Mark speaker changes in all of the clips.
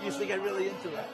Speaker 1: used to get really into it.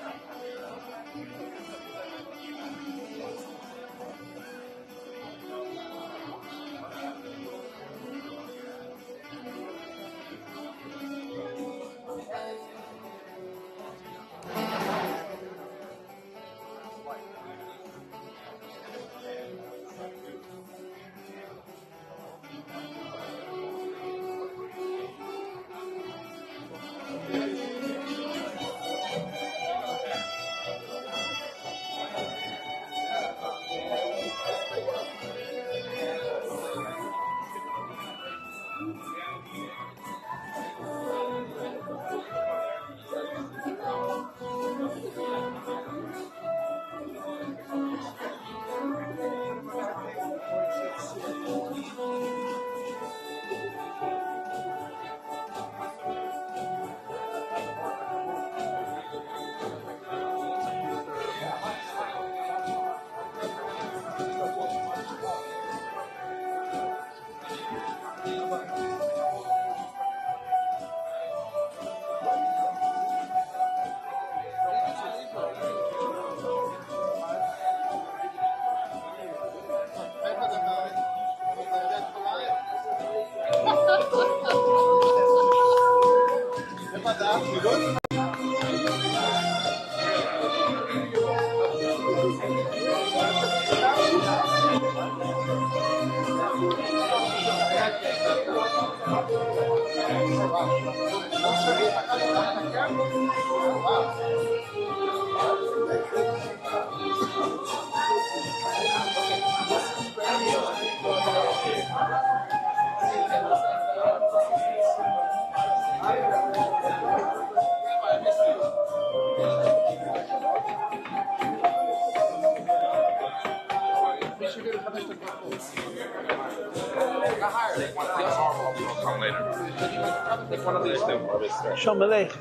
Speaker 1: Shalom Aleichem.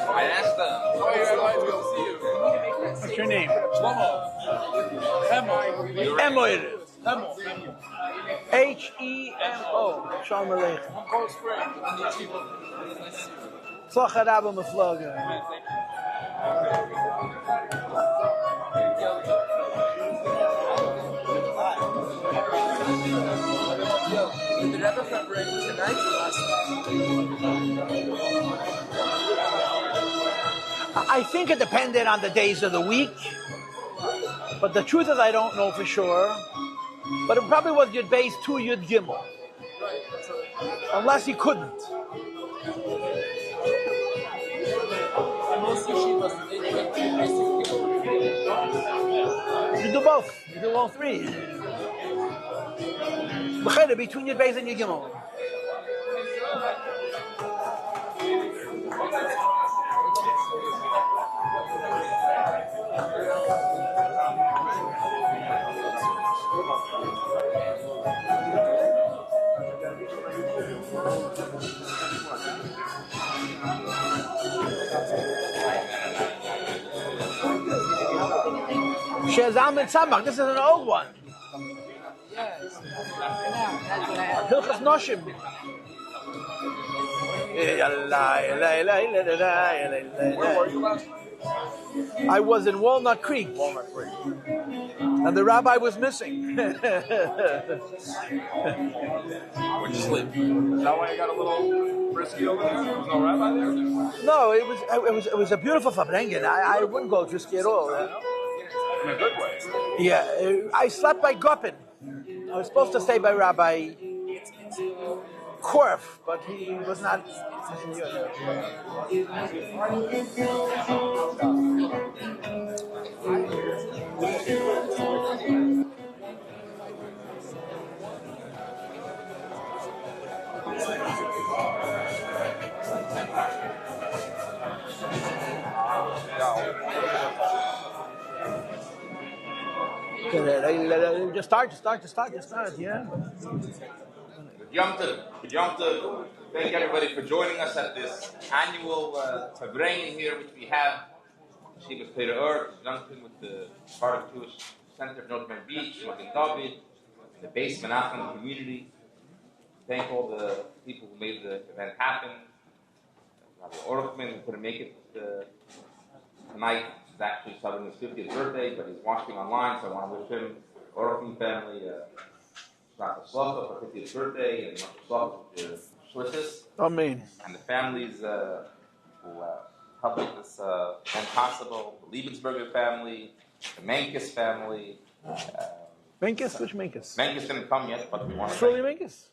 Speaker 2: I asked them.
Speaker 1: What's your name? Emo it is. H-E-M-O. Shalom Aleichem. Tzlacha Rabba Mefloga.
Speaker 3: The Rebbe Fabrengen tonight or last night?
Speaker 1: I think it depended on the days of the week, but the truth is I don't know for sure. But it probably was Yud-Beis to Yud-Gimmel, unless he couldn't.
Speaker 3: Most yeshivas,
Speaker 1: You do both. You do all three. Between Yud-Beis and Yud-Gimmel. Shezam and Tzamach. This is an old one.
Speaker 3: yes.
Speaker 1: Hilchas Noshim.
Speaker 2: Where were you last night?
Speaker 1: I was in Walnut Creek. And the rabbi was missing.
Speaker 2: Where'd you sleep? Is that why you got a little frisky over there? There was no rabbi there?
Speaker 1: No, it was a beautiful Fabrengen. I wouldn't go risky at all.
Speaker 2: In a good way.
Speaker 1: Yeah, I slept by Gopin. I was supposed to stay by Rabbi Korf, but he was not. Just start, yeah.
Speaker 2: Yom Tov. Thank everybody for joining us at this annual Fabrengen here, which we have Yeshiva Peter Duncan with the part of Jewish Center of North Beach, Magen David, the base Menachem community. thank all the people who made the event happen. Rabbi Orchman couldn't make it tonight. He's actually celebrating his 50th birthday, but he's watching online, so I want to wish him, Orchman family, Shabbat Shalom for 50th birthday, and Shabbat Shlichus.
Speaker 1: Amen.
Speaker 2: And the families who helped make this event possible. The Liebensberger family, the Menkes family.
Speaker 1: Menkes? Which Menkes?
Speaker 2: Menkes didn't come yet, but we want to
Speaker 1: Surely
Speaker 2: thank
Speaker 1: Menkes?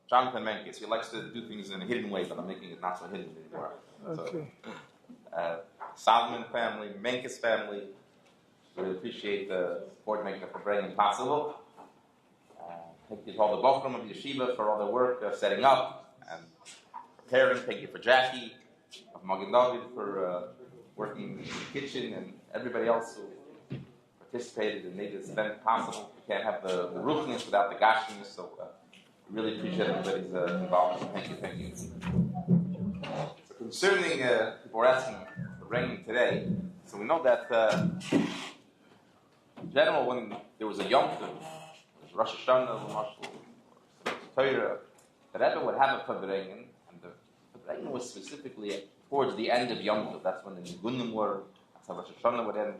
Speaker 2: Jonathan Menkes. He likes to do things in a hidden way, but I'm making it not so hidden anymore.
Speaker 1: Okay.
Speaker 2: So, Solomon family, Menkes family. Really appreciate the support making it for Fabrengen possible. Thank you to all the Bochum of Yeshiva for all their work setting up and preparing. Thank you for Jackie of Magen David for working in the kitchen, and everybody else who participated and made this event possible. We can't have the roofness without the gashiness, so we really appreciate everybody's involvement. Thank you. So concerning, people were asking for Fabrengen today, so we know that in general when there was a Yom Tov, Rosh Hashanah, Torah, the Rebbe would have a Fabrengen, and the Fabrengen was specifically towards the end of Yom Tov. That's when the Nigunim were. That's how Rosh Hashanah would end.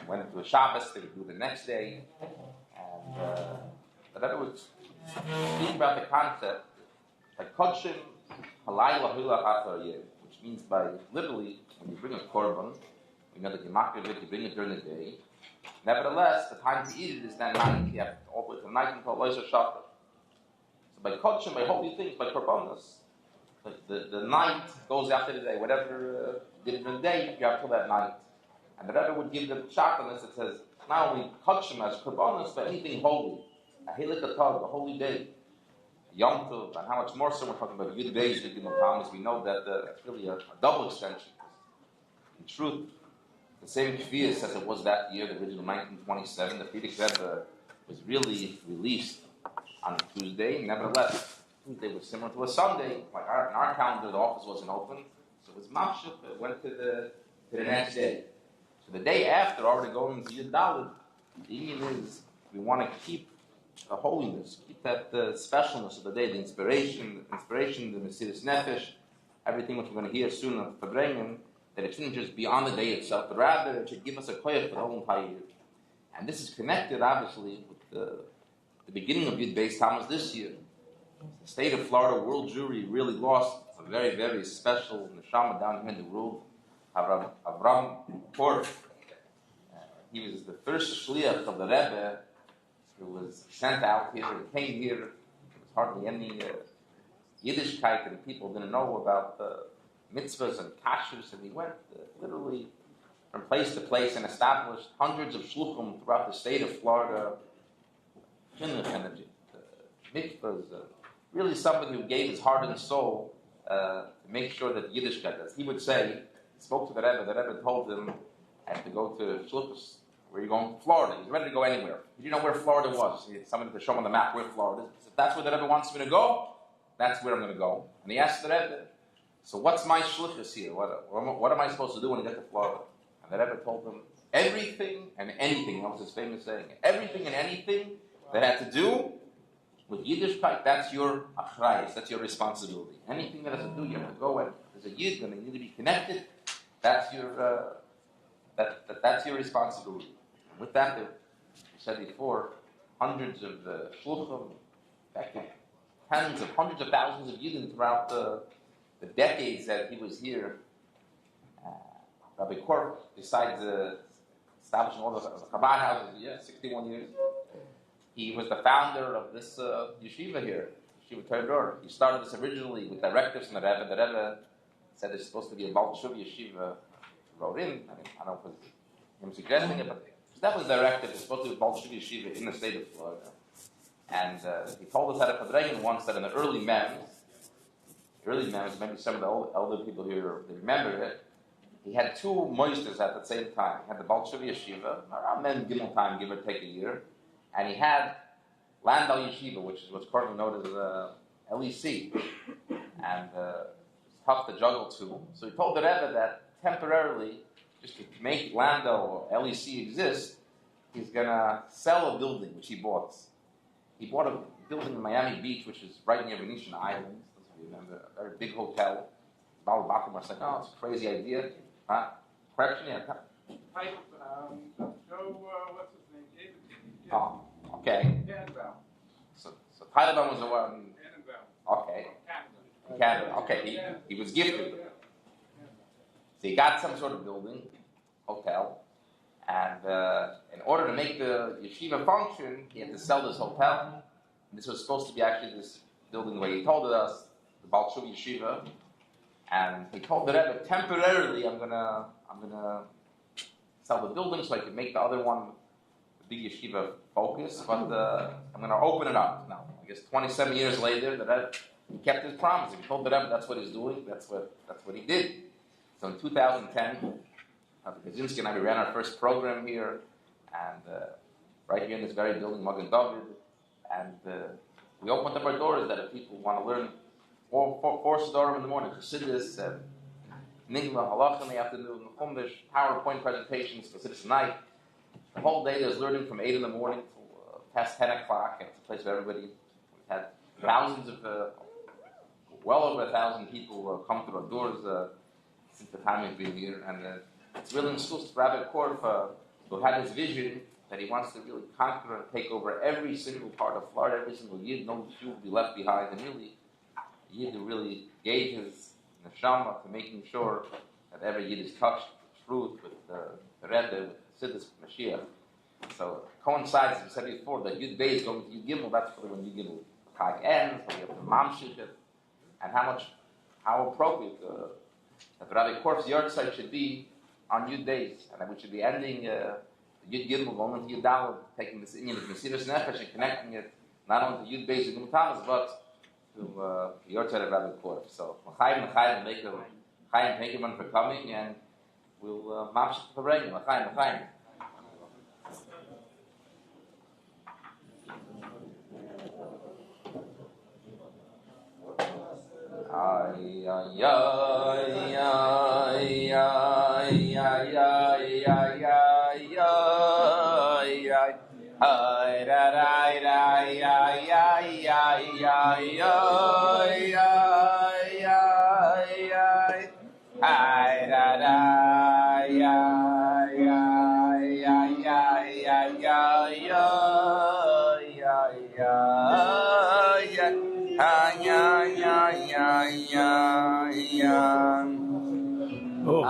Speaker 2: Went into a Shabbos, they would do the next day. And the Rebbe would speak about the concept like Kodshim Halayla Hula Achar Yeh, which means by literally, when you bring a korban, you know that you mark it, you bring it during the day. Nevertheless, the time to eat it is that night. You have all the way to night until Loisha Shabbat. So by Kodshim, by holy things, by korbanos, the night goes after the day. Whatever you did in the day, you have till that night. And the Rebbe would give the shot on this that says, not only Kodshim as korbanos, but anything holy. A Hilik Atag, a holy day. Yom Tov, and how much more so we're talking about Yud-Beis and Yud-Gimmel Tammuz. We know that it's really a double extension. In truth, the same kfiyas as it was that year, the original 1927, the Frierdiker Rebbe was really released on a Tuesday. Nevertheless, Tuesday was similar to a Sunday. Like in our calendar, the office wasn't open, so it was Mashuk. It went to the next day. So the day after, already going to Yud Daled, the union is we want to keep the holiness, keep that specialness of the day, the inspiration, the Mesiras Nefesh, everything which we're going to hear soon of Fabrengen, that it shouldn't just be on the day itself, but rather it should give us a koyach for the whole entire year. And this is connected, obviously, with the beginning of Yud-Beis Tammuz this year. The state of Florida World Jury really lost a very, very special neshama down here in the world, Avram Korf. He was the first shliach of the Rebbe who was sent out here. He came here. There was hardly any Yiddishkeit, and people didn't know about mitzvahs and kashrus, and he went literally from place to place and established hundreds of shluchim throughout the state of Florida. Chinuch energy, mitzvahs, really somebody who gave his heart and soul to make sure that Yiddishkeit does. He would say, he spoke to the Rebbe told him, I have to go to shluchus. Where are you going? Florida. He's ready to go anywhere. He didn't know where Florida was. He had somebody to show him on the map where Florida is. He said, that's where the Rebbe wants me to go. That's where I'm going to go. And he asked the Rebbe, so what's my shlichus here? What am I supposed to do when I get to Florida? And the Rebbe told him, everything and anything. That was his famous saying. Everything and anything that had to do with Yiddishkeit, that's your achrayus, that's your responsibility. Anything that has to do, you have to go and there's a Yid and they need to be connected. That's your that's your responsibility. And with that, I said before, hundreds of shluchim, hundreds of thousands of Yidden throughout the decades that he was here. Rabbi Korf, besides establishing all the Chabad houses, 61 years, he was the founder of this yeshiva here, Yeshiva Torah. He started this originally with directives from the Rebbe. The Rebbe said there's supposed to be a Balshuv yeshiva. Wrote in, I don't know if it was him suggesting it, but that was directive. It's supposed to be a Balshuv yeshiva in the state of Florida. And he told us at a Fabrengen once that in the early memes, maybe some of the elder people here they remember it, he had two moisters at the same time. He had the Balshuv yeshiva, around Yud-Gimmel time, give or take a year, and he had Landau yeshiva, which is what's currently known as LEC. And it's tough to juggle two. So he told the Rebbe that temporarily, just to make Landau or LEC exist, he's going to sell a building which he bought. He bought a building in Miami Beach, which is right near Venetian Islands. Those of you remember, a very big hotel. Baal Bakum was like, oh, it's a crazy idea. Huh? Correction? Yeah.
Speaker 4: What's his name? David.
Speaker 2: Oh, okay. So Taliban was the one. Okay. Canada. Okay, he was gifted. So he got some sort of building, hotel, and in order to make the yeshiva function, he had to sell this hotel. And this was supposed to be actually this building the way he told us, the Baal Shuv Yeshiva. And he told the Rebbe, temporarily, I'm gonna sell the building so I can make the other one the big yeshiva focus, but I'm gonna open it up. Now, I guess 27 years later, the Rebbe kept his promise. He told the Rebbe that's what he's doing. That's what he did. So in 2010, Kaczynski and I ran our first program here, and right here in this very building, Magen David, and we opened up our doors that if people want to learn four Sidorim in the morning, Chassidus, Nigma, Halach in the afternoon, Chumash, PowerPoint presentations, Chassidus at night. The whole day there's learning from 8 in the morning till past 10 o'clock, and it's a place for everybody. We've had thousands of, well over 1,000 people come through our doors since the time we've been here, and it's really in schools. Rabbi Korf, who had this vision that he wants to really conquer and take over every single part of Florida, every single Yid, no Jew will be left behind, and really, Yid who really gave his neshama to making sure that every Yid is touched with truth, with the Rebbe, with Siddur Mashiach. So it coincides, as we said before, that Yud-Beis going to Yud-Gimmel, that's for when Yud-Gimmel Chag ends, when we have the Mamshich, and how appropriate that Rabbi Korf's yard site should be on Yud-Beis, and that we should be ending Yud-Gimmel, going into Yud-Daled, taking this Inyan of Mesiras Nefesh and connecting it not only to Yud-Beis and Yud-Gimmel Tammuz, but to the yard site of Rabbi Korf. So, L'chaim, thank you for coming, and we'll mamshich the Fabrengen. L'chaim. Ay, ay, ay, ay, ay, ay, ay, ay, ay, ay, ay. Ay, da, da, da, ay, ay, ay, ay, ay, ay, ay, ay, ay. Ay, da, da, ay, ay, ay, ay, ay, ay, ay, ay, ay, ay. Ay, ay, ay, ay, ay, ay. Oh,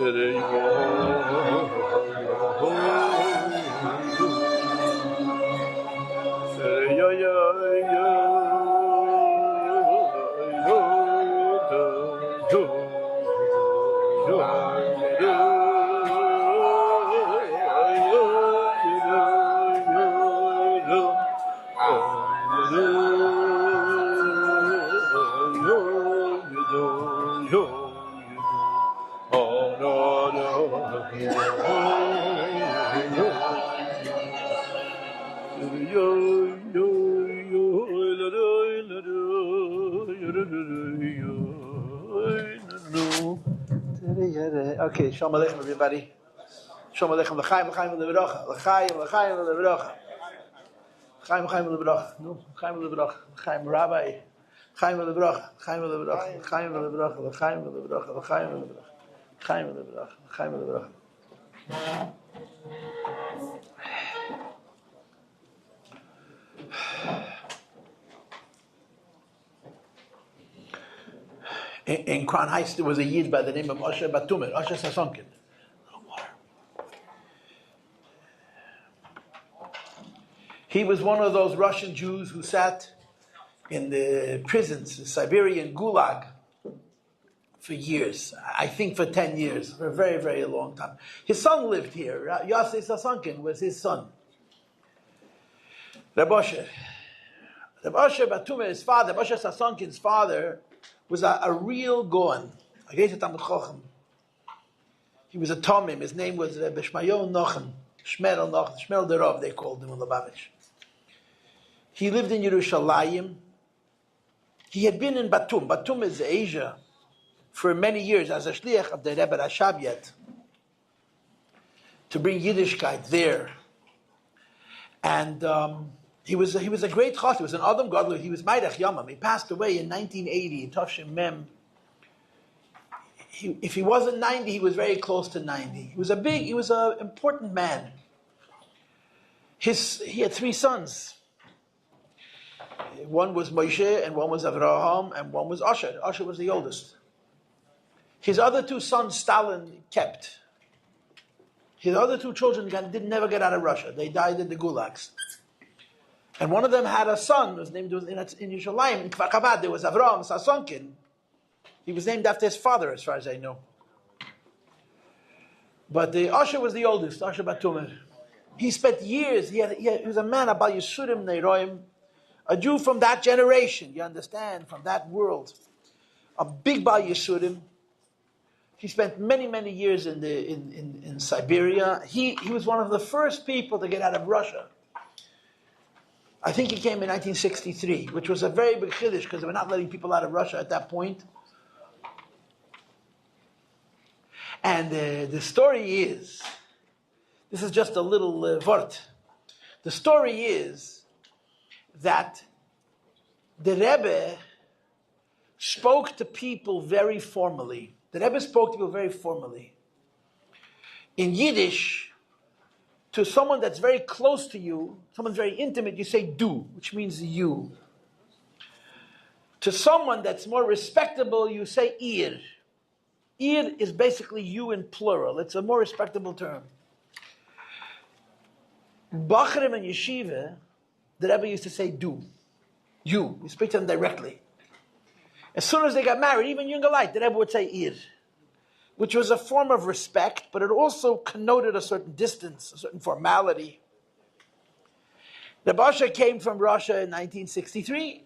Speaker 4: Today
Speaker 1: Okay, Shalom Aleichem, everybody. Shalom Aleichem, l'chaim, l'chaim, l'veracha. L'chaim, l'chaim, l'veracha. L'chaim, l'chaim, l'veracha. No, l'chaim, l'veracha. L'chaim, Rabbi. L'chaim, l'veracha. L'chaim, l'veracha. L'chaim, l'veracha. L'chaim, l'veracha. L'chaim, l'veracha. L'chaim, l'veracha. L'chaim, l'veracha. In Crown Heights, there was a Yid by the name of Osher Batumer, Osher Sasonkin. He was one of those Russian Jews who sat in the prisons, the Siberian Gulag, for years. I think for 10 years, for a very, very long time. His son lived here. Yossi Sasonkin was his son. Rabbi Osher Batumer, his father, Osher Sasonkin's father, was a real Goan, a great Talmid Chacham. He was a Tomim. His name was Bishmayo Nochem, Shmerel Nochem, Shmerel Derov, they called him in Lubavitch. He lived in Yerushalayim. He had been in Batum. Batum is Asia for many years as a shliach of the Rebbe Rashabiet to bring Yiddishkeit there. And he was a great chassid. He was an Adam Gadol. He was Meidach Yamam. He passed away in 1980 in Tavshin Mem. If he wasn't 90, he was very close to 90. He was an important man. He had 3 sons. One was Moshe, and one was Avraham, and one was Asher. Asher was the oldest. His other 2 sons, Stalin kept. His other 2 children never get out of Russia. They died in the gulags. And one of them had a son. His name was in Yerushalayim. In Kfar Chabad, there was Avraham Sasonkin. He was named after his father, as far as I know. But Asher was the oldest, Asher Batumer. He spent years. He was a man about Yisurim Neiroim, a Jew from that generation. You understand, from that world, a big Bal Yisurim. He spent many, many years in Siberia. He was one of the first people to get out of Russia. I think he came in 1963, which was a very big chiddush because they were not letting people out of Russia at that point. And the story is, this is just a little vort. The story is that the Rebbe spoke to people very formally. The Rebbe spoke to people very formally. In Yiddish, to someone that's very close to you, someone very intimate, you say du, which means you. To someone that's more respectable, you say ir. Ir is basically you in plural. It's a more respectable term. Bachrim and Yeshiva, the Rebbe used to say du. You. You speak to them directly. As soon as they got married, even younger light, the Rebbe would say ir, which was a form of respect, but it also connoted a certain distance, a certain formality. The Basha came from Russia in 1963,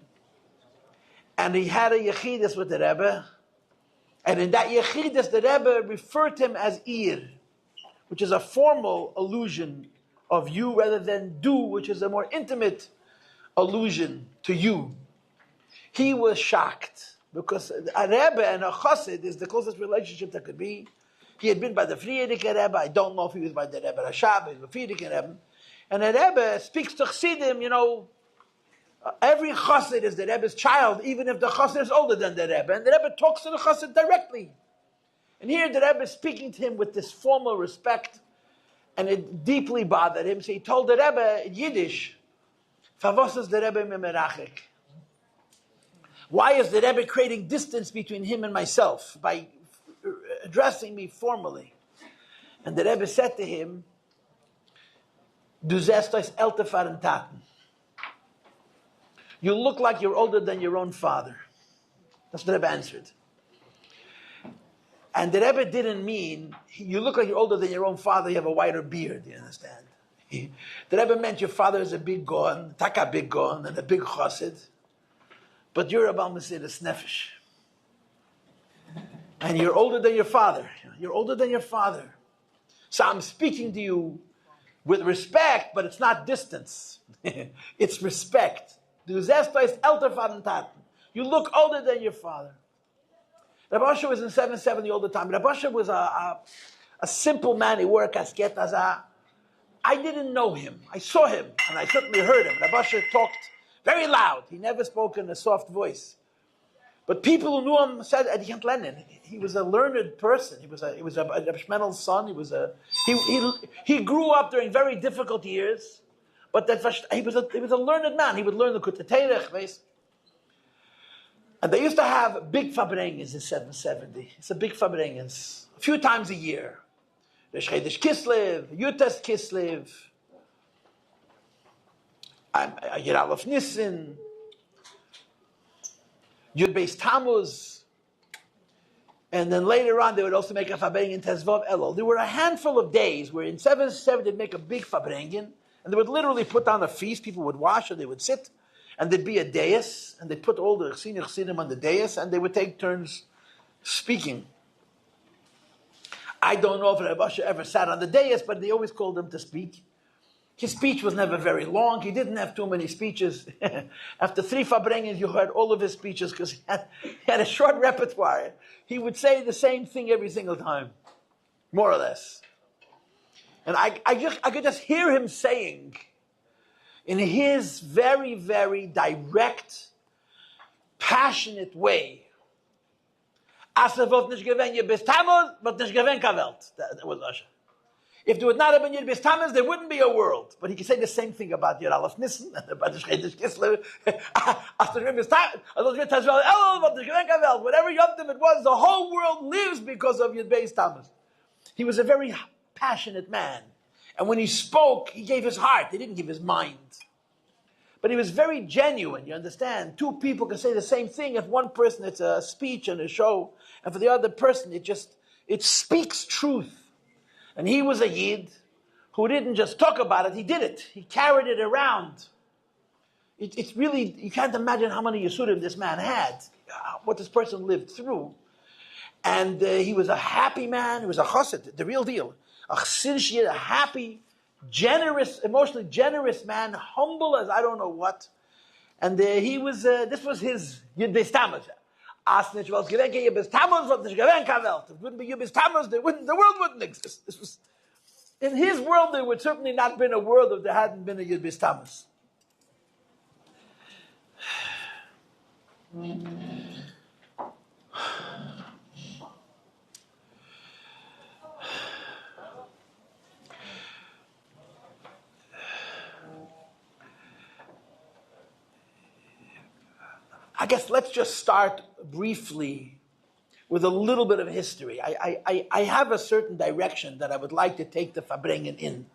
Speaker 1: and he had a yechidus with the Rebbe, and in that yechidus, the Rebbe referred to him as ir, which is a formal allusion of you rather than du, which is a more intimate allusion to you. He was shocked. Because a Rebbe and a Chassid is the closest relationship that could be. He had been by the Friedrich Rebbe. I don't know if he was by the Rebbe Rashab, the Friedrich Rebbe. And a Rebbe speaks to Chassidim, every Chassid is the Rebbe's child, even if the Chassid is older than the Rebbe. And the Rebbe talks to the Chassid directly. And here the Rebbe is speaking to him with this formal respect, and it deeply bothered him. So he told the Rebbe in Yiddish, Favos is the Rebbe memerachik. Why is the Rebbe creating distance between him and myself by addressing me formally? And the Rebbe said to him, Du zestois älter fahren Taten. You look like you're older than your own father. That's what the Rebbe answered. And the Rebbe didn't mean, you look like you're older than your own father, you have a wider beard, you understand? The Rebbe meant your father is a big Goan, taka big Goan, and a big chassid. But you're a Bal Mesiras Nefesh. And you're older than your father. You're older than your father. So I'm speaking to you with respect, but it's not distance. It's respect. You look older than your father. Rabbi Asher was in 770 all the time. Rabbi Asher was a simple man. He wore a casket. I didn't know him. I saw him, and I certainly heard him. Rabbi Asher talked very loud. He never spoke in a soft voice. But people who knew him said, Ed Lenin, he was a learned person. He was a Reb Shmenel's son. He grew up during very difficult years, but he was a learned man. He would learn the Kuteterech. And they used to have big Fabrengens in 770. It's a big Fabrengens, a few times a year. There's Chedesh Kislev, Yutes Kislev, Yud Aleph Nissen, Yud-Beis Tammuz, and then later on they would also make a Fabrengen Tezvav Elul. There were a handful of days where in 770 they'd make a big Fabrengen, and they would literally put on a feast. People would wash, or they would sit. And there'd be a dais, and they'd put all the Chassidim on the dais, and they would take turns speaking. I don't know if Rabbi Asher ever sat on the dais, but they always called him to speak. His speech was never very long. He didn't have too many speeches. After 3 Fabrengens, you heard all of his speeches because he had a short repertoire. He would say the same thing every single time, more or less. And I could just hear him saying, in his very, very direct, passionate way, that was Asher. If there would not have been Yud-Beis Tammuz, there wouldn't be a world. But he could say the same thing about Yud Aleph Nissen, about the Chedesh Kislev, whatever Yom Tov it was, the whole world lives because of Yud-Beis Tammuz. He was a very passionate man. And when he spoke, he gave his heart. He didn't give his mind. But he was very genuine, you understand? 2 people can say the same thing. If one person, it's a speech and a show, and for the other person, it speaks truth. And he was a Yid who didn't just talk about it, he did it. He carried it around. It's really, you can't imagine how many Yisurim this man had, what this person lived through. And he was a happy man, he was a chassid, the real deal. A chassid, a happy, generous, emotionally generous man, humble as I don't know what. And he was, this was his Yud-Beis Tammuz. If it wouldn't be Yud-Beis Tammuz, the world wouldn't exist. This was, in his world, there would certainly not been a world if there hadn't been a Yud-Beis Tammuz. I guess let's just start briefly with a little bit of history. I have a certain direction that I would like to take the Fabrengen in.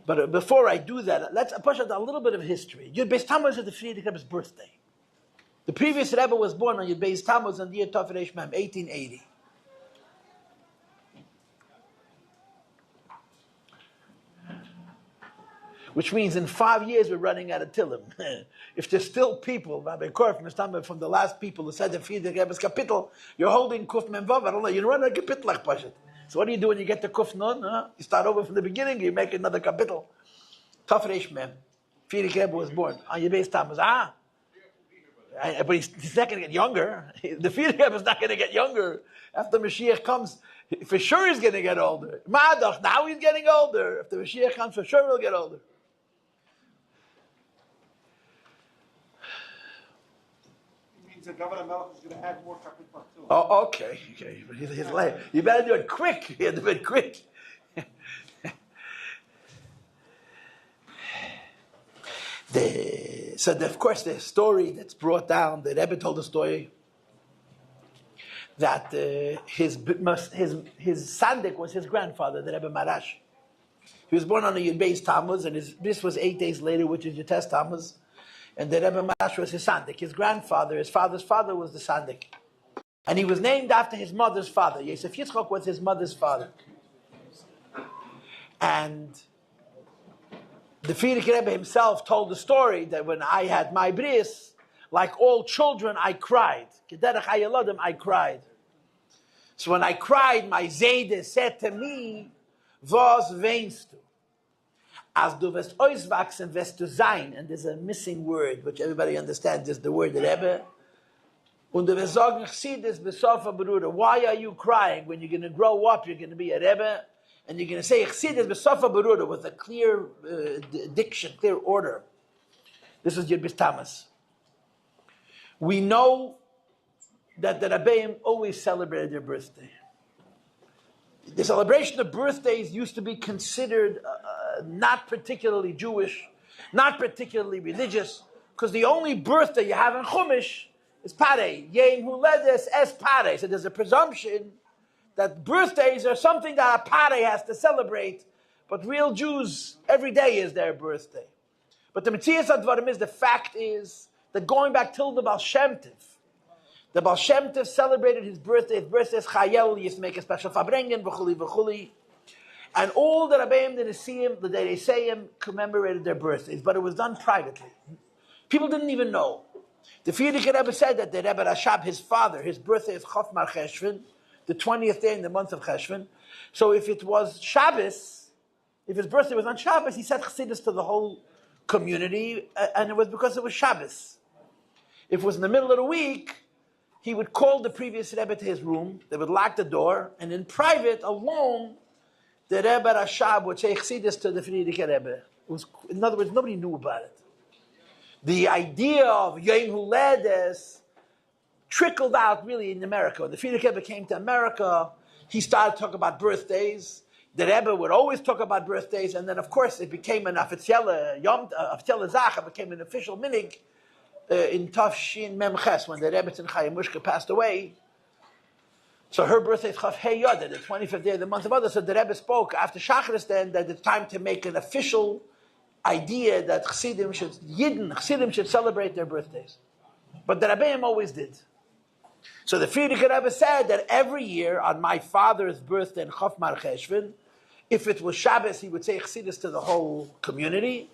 Speaker 1: But before I do that, let's push out a little bit of history. Yud-Beis Tammuz is the Friedrich Rebbe's birthday. The previous Rebbe was born on Yud-Beis Tammuz on the year Tov Reish Mem, 1880. Which means in 5 years we're running out of Tillim. If there's still people, Rabbi Korf, from the last people who said the Friedrich Rebbe's kapitel, you're holding Kuf Mem Vav, I don't know, you run a kapitel like Pashat. So what do you do when you get to Kuf Nun? You start over from the beginning, you make another kapitel. Tov Reish Mem. Friedrich Rebbe was born on Yud-Beis Tammuz. But he's not going to get younger. The Friedrich Rebbe is not going to get younger. After Mashiach comes, for sure he's going to get older. Madach, now he's getting older. If the Mashiach comes, for sure he'll get older.
Speaker 4: The governor Melech is going to add more kapitel too.
Speaker 1: Oh, okay. But he's late. You better do it quick. You have to do it quick. Of course, the story that's brought down, the Rebbe told the story that his sandik was his grandfather, the Rebbe Marash. He was born on a Yud-Beis Tammuz, and this was 8 days later, which is Yud-Tes Tammuz. And the Rebbe Marash was his sandik. His grandfather, his father's father, was the sandik. And he was named after his mother's father. Yosef Yitzchok was his mother's father. And the Friedrich Rebbe himself told the story that when I had my bris, like all children, I cried. Kederach hayalodim, I cried. So when I cried, my Zayde said to me, "Was weinst du? As du wirst auswachsen, wirst du sein." And there's a missing word, which everybody understands, is the word Rebbe. Und wir sagen, Chassidus besofa beruda. Why are you crying? When you're going to grow up, you're going to be a Rebbe, and you're going to say Chassidus besofa beruda with a clear diction, clear order. This is Yud-Beis Tammuz. We know that the Rabbeim always celebrated their birthday. The celebration of birthdays used to be considered not particularly Jewish, not particularly religious, because the only birthday you have in Chumash is Parei. Yom Huledes es Parei. So there's a presumption that birthdays are something that a Parei has to celebrate, but real Jews, every day is their birthday. But the Metzias Advarim is, the fact is, that going back till the Baal Shem Tov, the Baal Shem Tov celebrated his birthday. His birthday is Chayel. He used to make a special Fabrengen, v'chuli, v'chuli. And all the Rabbeim, the Nesiim, the day they say him, commemorated their birthdays. But it was done privately. People didn't even know. The Frierdiker Rebbe said that the Rebbe Rashab, his father, his birthday is Chof Mar Cheshvan, the 20th day in the month of Cheshvan. So if it was Shabbos, if his birthday was on Shabbos, he said Chassidus to the whole community, and it was because it was Shabbos. If it was in the middle of the week, he would call the previous Rebbe to his room, they would lock the door, and in private, alone, the Rebbe Rashab would say Chassidus to the Frierdiker Rebbe. In other words, nobody knew about it. The idea of Yom Huledes trickled out really in America. When the Frierdiker Rebbe came to America, he started talking about birthdays. The Rebbe would always talk about birthdays, and then of course it became an offizielle Zache, became an official minig in Tafshin Mem Ches, when the Rebbe Tzin Mushka passed away. So her birthday is Chaf Hey Yod, the 25th day of the month of Adar. So the Rebbe spoke after Shacharis then that it's time to make an official idea that Chassidim should celebrate their birthdays. But the Rabbeim always did. So the Frierdiker Rebbe said that every year on my father's birthday in Chof Mar Cheshvan, if it was Shabbos, he would say Chassidus to the whole community.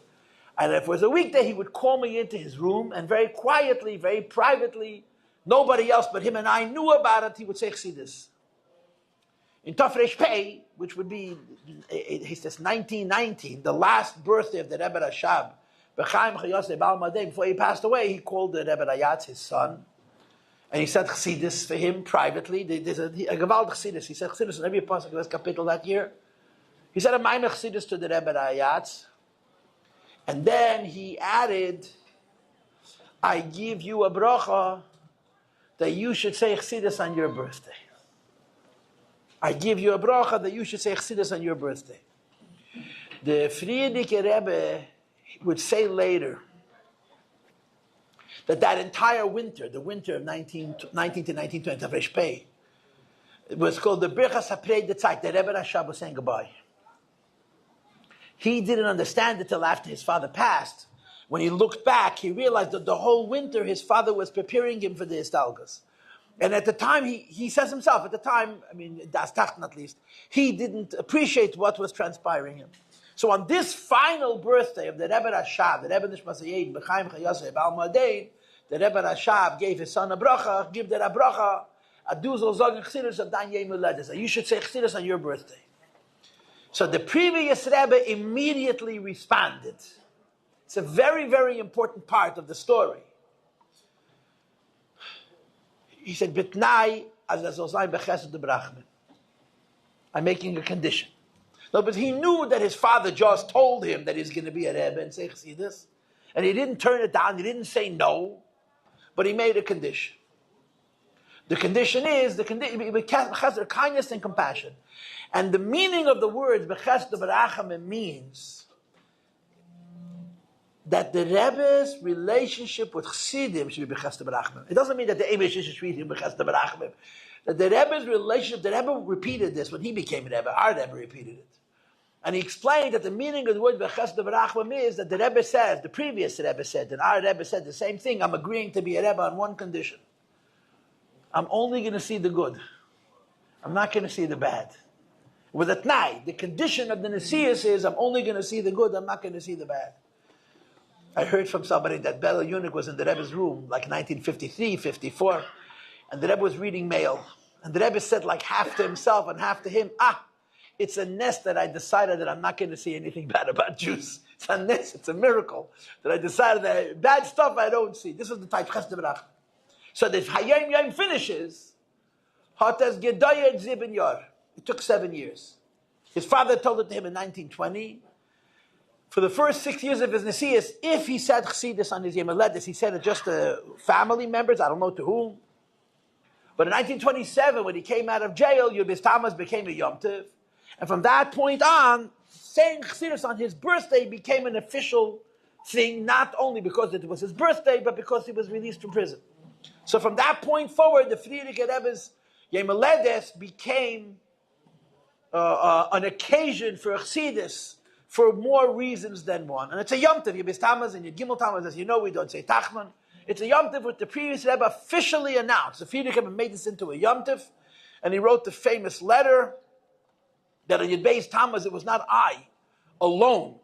Speaker 1: And if it was a weekday, he would call me into his room, and very quietly, very privately, nobody else but him and I knew about it, he would say Chassidus. In Tafresh Pei, which would be, he says, 1919, the last birthday of the Rebbe Rashab, before he passed away, he called the Rebbe Rayatz, his son, and he said Chassidus for him privately. There's a Gewalt Chassidus. He said Chassidus in every pasuk of this kapitel that year. He said a Maimon Chassidus to the Rebbe Rayatz, and then he added, I give you a bracha that you should say Chassidus on your birthday. I give you a bracha that you should say Chassidus on your birthday. The Frierdiker Rebbe would say later that entire winter, the winter of 19 to 1920, Tafresh Pei, it was called the Birchas HaPrei Detzait. The Rebbe Rashab was saying goodbye. He didn't understand it till after his father passed. When he looked back, he realized that the whole winter his father was preparing him for the Istalgas. And at the time, he says himself, at the time, I mean, Das Tachten at least, he didn't appreciate what was transpiring him. So on this final birthday of the Rebbe Rashab, the Rebbe Nishmas Hayed, B'chaim Chayaseh, B'al Moedein, the Rebbe Rashab gave his son a bracha, give the bracha, a duzel zog Chassidus of Dan Yom Huledes. You should say Chassidus on your birthday. So the previous Rebbe immediately responded. It's a very, very important part of the story. He said, "Bitnai as azozay bechesed brachman." I'm making a condition. No, but he knew that his father just told him that he's going to be a Rebbe and say Chassidus, and he didn't turn it down. He didn't say no, but he made a condition. The condition is bechesed, kindness and compassion, and the meaning of the words bechesed brachman means that the Rebbe's relationship with Chassidim should be b'chesed b'rachmim. It doesn't mean that the Amish should treat him b'chesed b'rachmim. That the Rebbe's relationship, the Rebbe repeated this when he became a Rebbe. Our Rebbe repeated it. And he explained that the meaning of the word b'chesed b'rachmim is that the Rebbe says, the previous Rebbe said, and our Rebbe said the same thing, I'm agreeing to be a Rebbe on one condition. I'm only going to see the good. I'm not going to see the bad. With a t'nai, the condition of the Nesius is, I'm only going to see the good, I'm not going to see the bad. I heard from somebody that Bela Yunik was in the Rebbe's room, like 1953, 54, and the Rebbe was reading mail. And the Rebbe said like half to himself and half to him, it's a nest that I decided that I'm not going to see anything bad about Jews. It's a nest, it's a miracle that I decided that bad stuff I don't see. This is the type Chesed B'rachmim. So the Hayom Yom finishes, Hatas Gedayed Zibin Yar. It took 7 years. His father told it to him in 1920. For the first 6 years of his Nesias, if he said Chassidus on his Yom Haledes, he said it just to family members, I don't know to whom. But in 1927, when he came out of jail, Yud-Beis Tammuz became a Yom Tov. And from that point on, saying Chassidus on his birthday became an official thing, not only because it was his birthday, but because he was released from prison. So from that point forward, the Friedrich Rebbe's Yom Haledes became an occasion for Chassidus for more reasons than one. And it's a Yom Tov, Yud-Beis Tammuz and Yud-Gimmel Tammuz. As you know, we don't say Tachman. It's a Yom Tov which the previous Rebbe officially announced. The Friedrich Rebbe made this into a Yom Tov, and he wrote the famous letter that on Yud-Beis Tammuz it was not I alone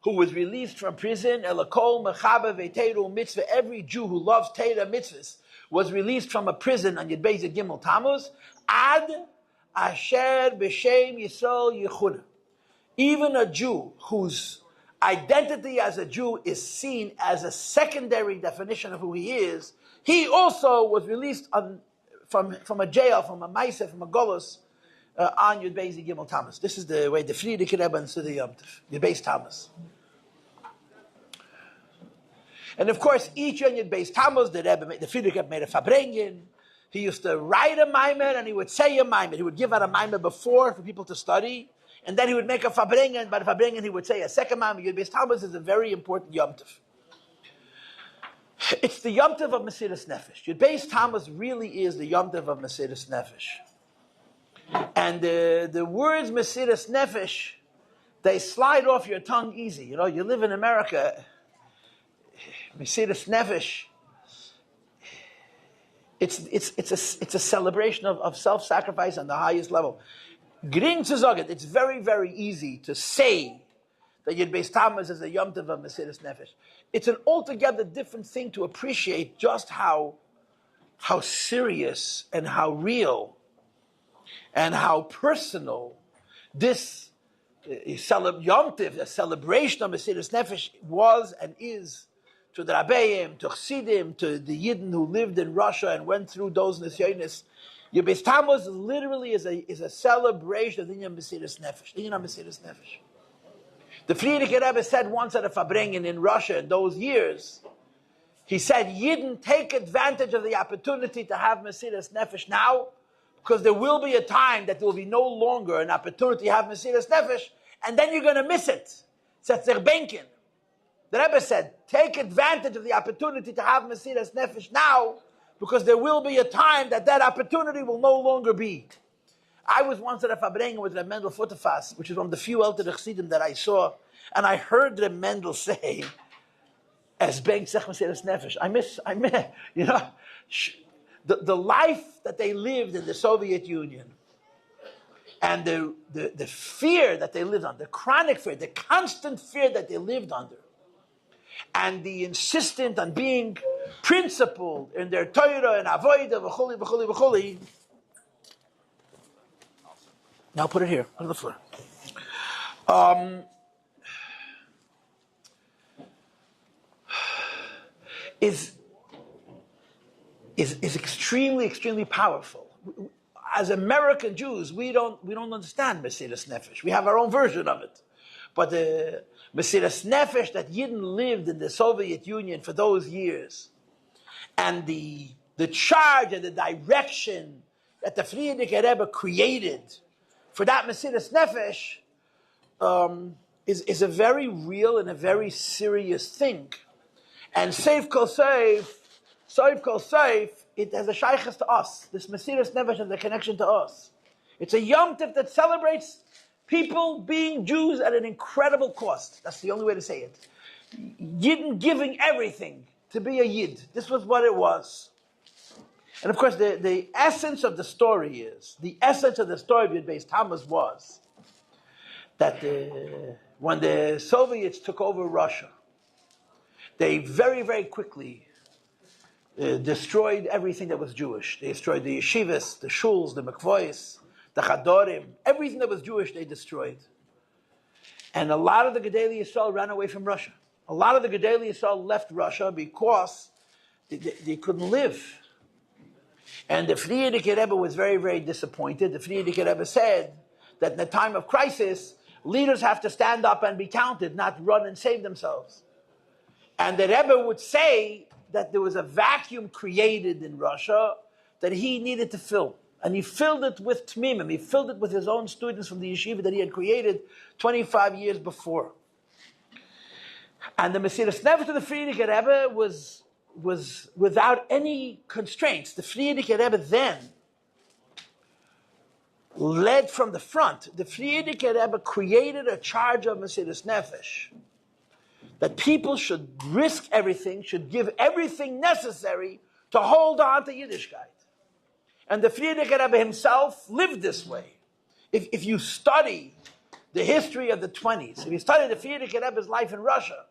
Speaker 1: who was released from prison. Elakol mechaber ve'teru mitzvah. Every Jew who loves Torah mitzvahs was released from a prison on Yud-Beis and Yud-Gimmel Tammuz. Ad asher b'shem Yisrael yichuna. Even a Jew whose identity as a Jew is seen as a secondary definition of who he is, he also was released from a jail, from a Maaseh, from a Golus, on Yud-Beis and Yud-Gimmel Tammuz. This is the way the Friedrich Rebbe understood the Yom Tov, Yud-Beis Tammuz. And of course, each year on Yud-Beis Tammuz, the Friedrich Rebbe made a Fabrengen. He used to write a maimer and he would say a maimer. He would give out a maimer before for people to study. And then he would make a Fabrengen. By the Fabrengen, he would say a second maimer. Yud-Beis Tammuz is a very important Yom Tov. It's the Yom Tov of Mesiras Nefesh. Yud-Beis Tammuz really is the Yom Tov of Mesiras Nefesh. And the words Mesiras Nefesh, they slide off your tongue easy. You know, you live in America, Mesiras Nefesh, it's a celebration of self-sacrifice on the highest level. Gering zu sagen, it's very, very easy to say that Yud-Beis Tammuz is a Yom Tov of Mesiras Nefesh. It's an altogether different thing to appreciate just how serious and how real and how personal this Yom Tov, a celebration of Mesiras Nefesh, was and is to the Rabbeim, to Chassidim, to the Yidden who lived in Russia and went through those Nisyonis. Yud-Beis Tammuz literally is a celebration of the Inyan Mesiras Nefesh. The Friedrich Rebbe said once at a Fabrengen in Russia in those years, he said, Yidden, take advantage of the opportunity to have Mesiras Nefesh now, because there will be a time that there will be no longer an opportunity to have Mesiras Nefesh, and then you're going to miss it. Setzer Benkin. The Rebbe said, take advantage of the opportunity to have Mesiras Nefesh now, because there will be a time that opportunity will no longer be. I was once at a Fabrengen with Reb Mendel Futterfass, which is one of the few Elter Chassidim that I saw, and I heard Reb Mendel say, "Es ben sech Mesiras Nefesh." I miss, you know, the life that they lived in the Soviet Union, and the fear that they lived under, the chronic fear, the constant fear that they lived under, and the insistent on being principled in their Torah and Avodah, v'chuli, v'chuli, v'chuli. Now put it here, on the floor. Is extremely, extremely powerful. As American Jews, we don't understand Mesiras Nefesh. We have our own version of it. But the Mesiras Nefesh that Yidden lived in the Soviet Union for those years, and the charge and the direction that the Friedrich Rebbe created for that Mesiras Nefesh is a very real and a very serious thing. And Seif Kol Seif, it has a shaykhs to us. This Mesiras Nefesh has a connection to us. It's a Yom Tov that celebrates people being Jews at an incredible cost. That's the only way to say it. Yidden giving everything to be a Yid. This was what it was. And of course, the essence of the story of Yud-Beis Tammuz was that when the Soviets took over Russia, they very, very quickly destroyed everything that was Jewish. They destroyed the yeshivas, the shuls, the mikvois, the chadorim, everything that was Jewish they destroyed. And a lot of the Gedolei Yisrael ran away from Russia. A lot of the Gedolei Yisrael left Russia because they couldn't live And the Frierdiker Rebbe was very, very disappointed. The Frierdiker Rebbe said that in the time of crisis, leaders have to stand up and be counted, not run and save themselves. And the Rebbe would say that there was a vacuum created in Russia that he needed to fill. And he filled it with Tmimim. He filled it with his own students from the Yeshiva that he had created 25 years before. And the Mesiras Nefesh to the Frierdiker Rebbe was without any constraints. The Frierdiker Rebbe then led from the front. The Frierdiker Rebbe created a charge of Mesiras Nefesh that people should risk everything, should give everything necessary to hold on to Yiddishkeit. And the Frierdiker Rebbe himself lived this way. If you study the history of the 20s, if you study the Frierdiker Rebbe's life in Russia,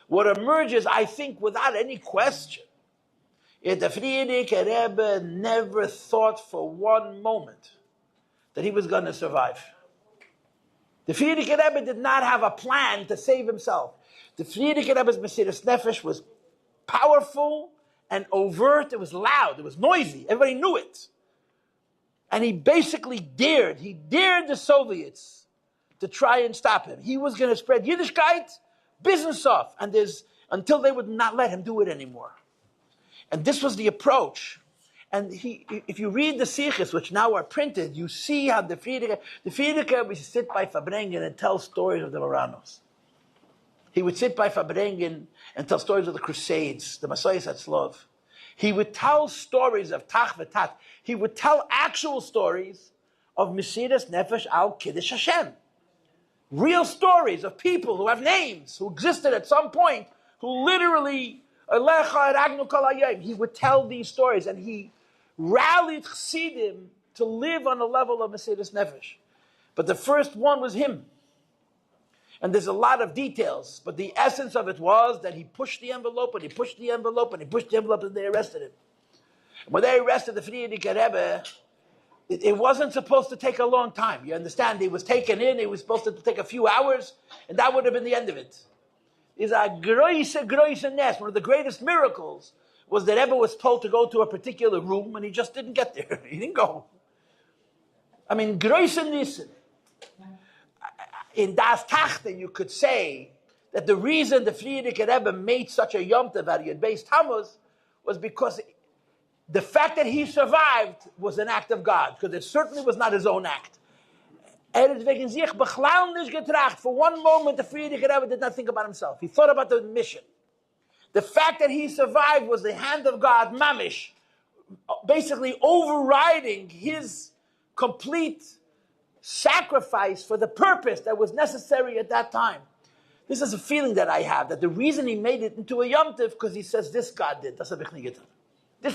Speaker 1: what emerges, I think, without any question, is the Frierdiker Rebbe never thought for one moment that he was going to survive. The Frierdiker Rebbe did not have a plan to save himself. The Frierdiker Rebbe's Mesiras Nefesh was powerful and overt. It was loud. It was noisy. Everybody knew it. And he basically dared the Soviets to try and stop him. He was going to spread Yiddishkeit, business off, and until they would not let him do it anymore. And this was the approach. And if you read the Sichos, which now are printed, you see how the Frierdiker would sit by Fabrengen and tell stories of the Moranos. He would sit by Fabrengen and tell stories of the Crusades, the Masayis Hatzlov. He would tell stories of Tach V'Tat. He would tell actual stories of Mesiras Nefesh al Kiddush Hashem. Real stories of people who have names, who existed at some point, who literally, he would tell these stories, and he rallied Chassidim to live on the level of Mesiras Nefesh. But the first one was him. And there's a lot of details, but the essence of it was that he pushed the envelope, and he pushed the envelope, and he pushed the envelope, and they arrested him. And when they arrested the Frierdiker Rebbe, it wasn't supposed to take a long time. You understand? He was taken in, he was supposed to take a few hours, and that would have been the end of it. It's a groise nest. One of the greatest miracles was that Rebbe was told to go to a particular room, and he just didn't get there. He didn't go. I mean, groise nissen. In Das Tachte, you could say that the reason the Frierdiker Rebbe made such a Yom Tov at Yud-Beis Tammuz was because the fact that he survived was an act of God, because it certainly was not his own act. For one moment, the Frierdiker Rebbe did not think about himself. He thought about the mission. The fact that he survived was the hand of God, mamish, basically overriding his complete sacrifice for the purpose that was necessary at that time. This is a feeling that I have, that the reason he made it into a Yom Tov, because he says this God did. This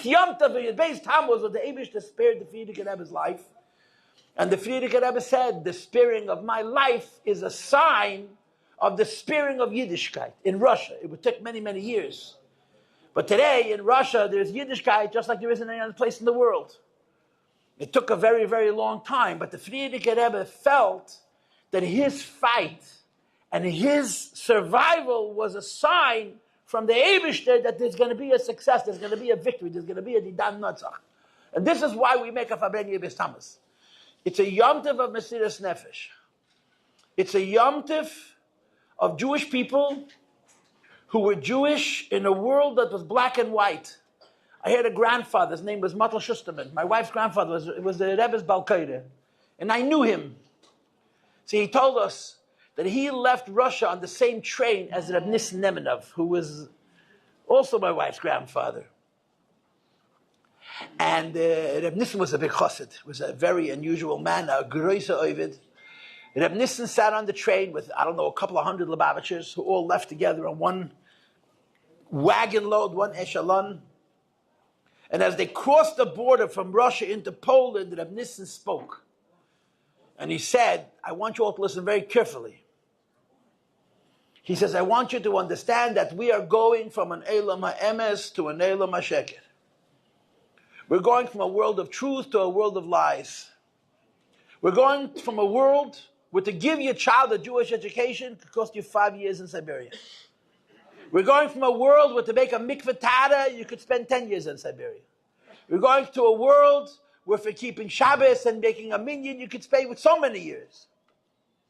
Speaker 1: Yom Tov, Yud-Beis Tammuz, was the Eibush that spared the Frierdiker Rebbe's life. And the Frierdiker Rebbe said, the sparing of my life is a sign of the sparing of Yiddishkeit. In Russia, it would take many, many years. But today, in Russia, there's Yiddishkeit just like there is in any other place in the world. It took a very, very long time, but the Frierdiker Rebbe felt that his fight and his survival was a sign from the Eibishter that there's going to be a success, there's going to be a victory, there's going to be a Didan Notzach. And this is why we make a Fabrengen Yud-Beis Tammuz. It's a Yom Tov of Mesiras Nefesh. It's a Yom Tov of Jewish people who were Jewish in a world that was black and white. I had a grandfather, his name was Matel Schusterman. My wife's grandfather was the Rebbe's Balkaire. And I knew him. See, he told us that he left Russia on the same train as Reb Nissen Nemenov, who was also my wife's grandfather. And Reb Nissen was a big chassid, was a very unusual man, a groise ovid. Reb Nissen sat on the train with, I don't know, a couple of hundred Lubavitchers who all left together on one wagon load, one echelon. And as they crossed the border from Russia into Poland, Reb Nissen spoke. And he said, I want you all to listen very carefully. He says, I want you to understand that we are going from an Eilam HaEmes to an Eilam HaSheker. We're going from a world of truth to a world of lies. We're going from a world where to give your child a Jewish education could cost you 5 years in Siberia. We're going from a world where to make a mikveh tada, you could spend 10 years in Siberia. We're going to a world where for keeping Shabbos and making a minyan, you could stay with so many years.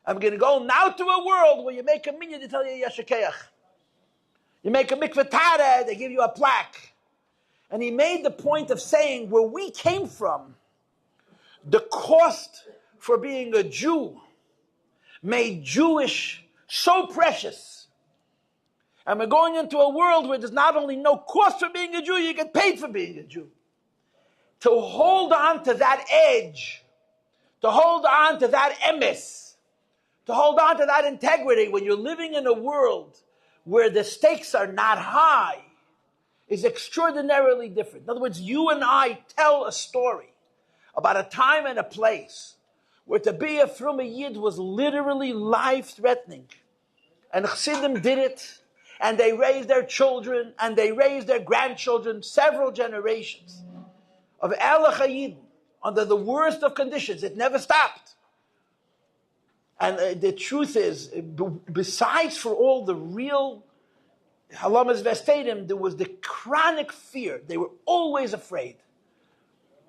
Speaker 1: I'm going to go now to a world where you make a minyan, they tell you Yashakeach. You make a mikveh tara, they give you a plaque. And he made the point of saying, where we came from, the cost for being a Jew made Jewish so precious. And we're going into a world where there's not only no cost for being a Jew, you get paid for being a Jew. To hold on to that edge, to hold on to that emes, to hold on to that integrity when you're living in a world where the stakes are not high, is extraordinarily different. In other words, you and I tell a story about a time and a place where to be a Frum Yid was literally life-threatening. And Chassidim did it, and they raised their children, and they raised their grandchildren, several generations of Erlich Hayid under the worst of conditions. It never stopped. And the truth is, besides for all the real halamas vestadim, there was the chronic fear. They were always afraid.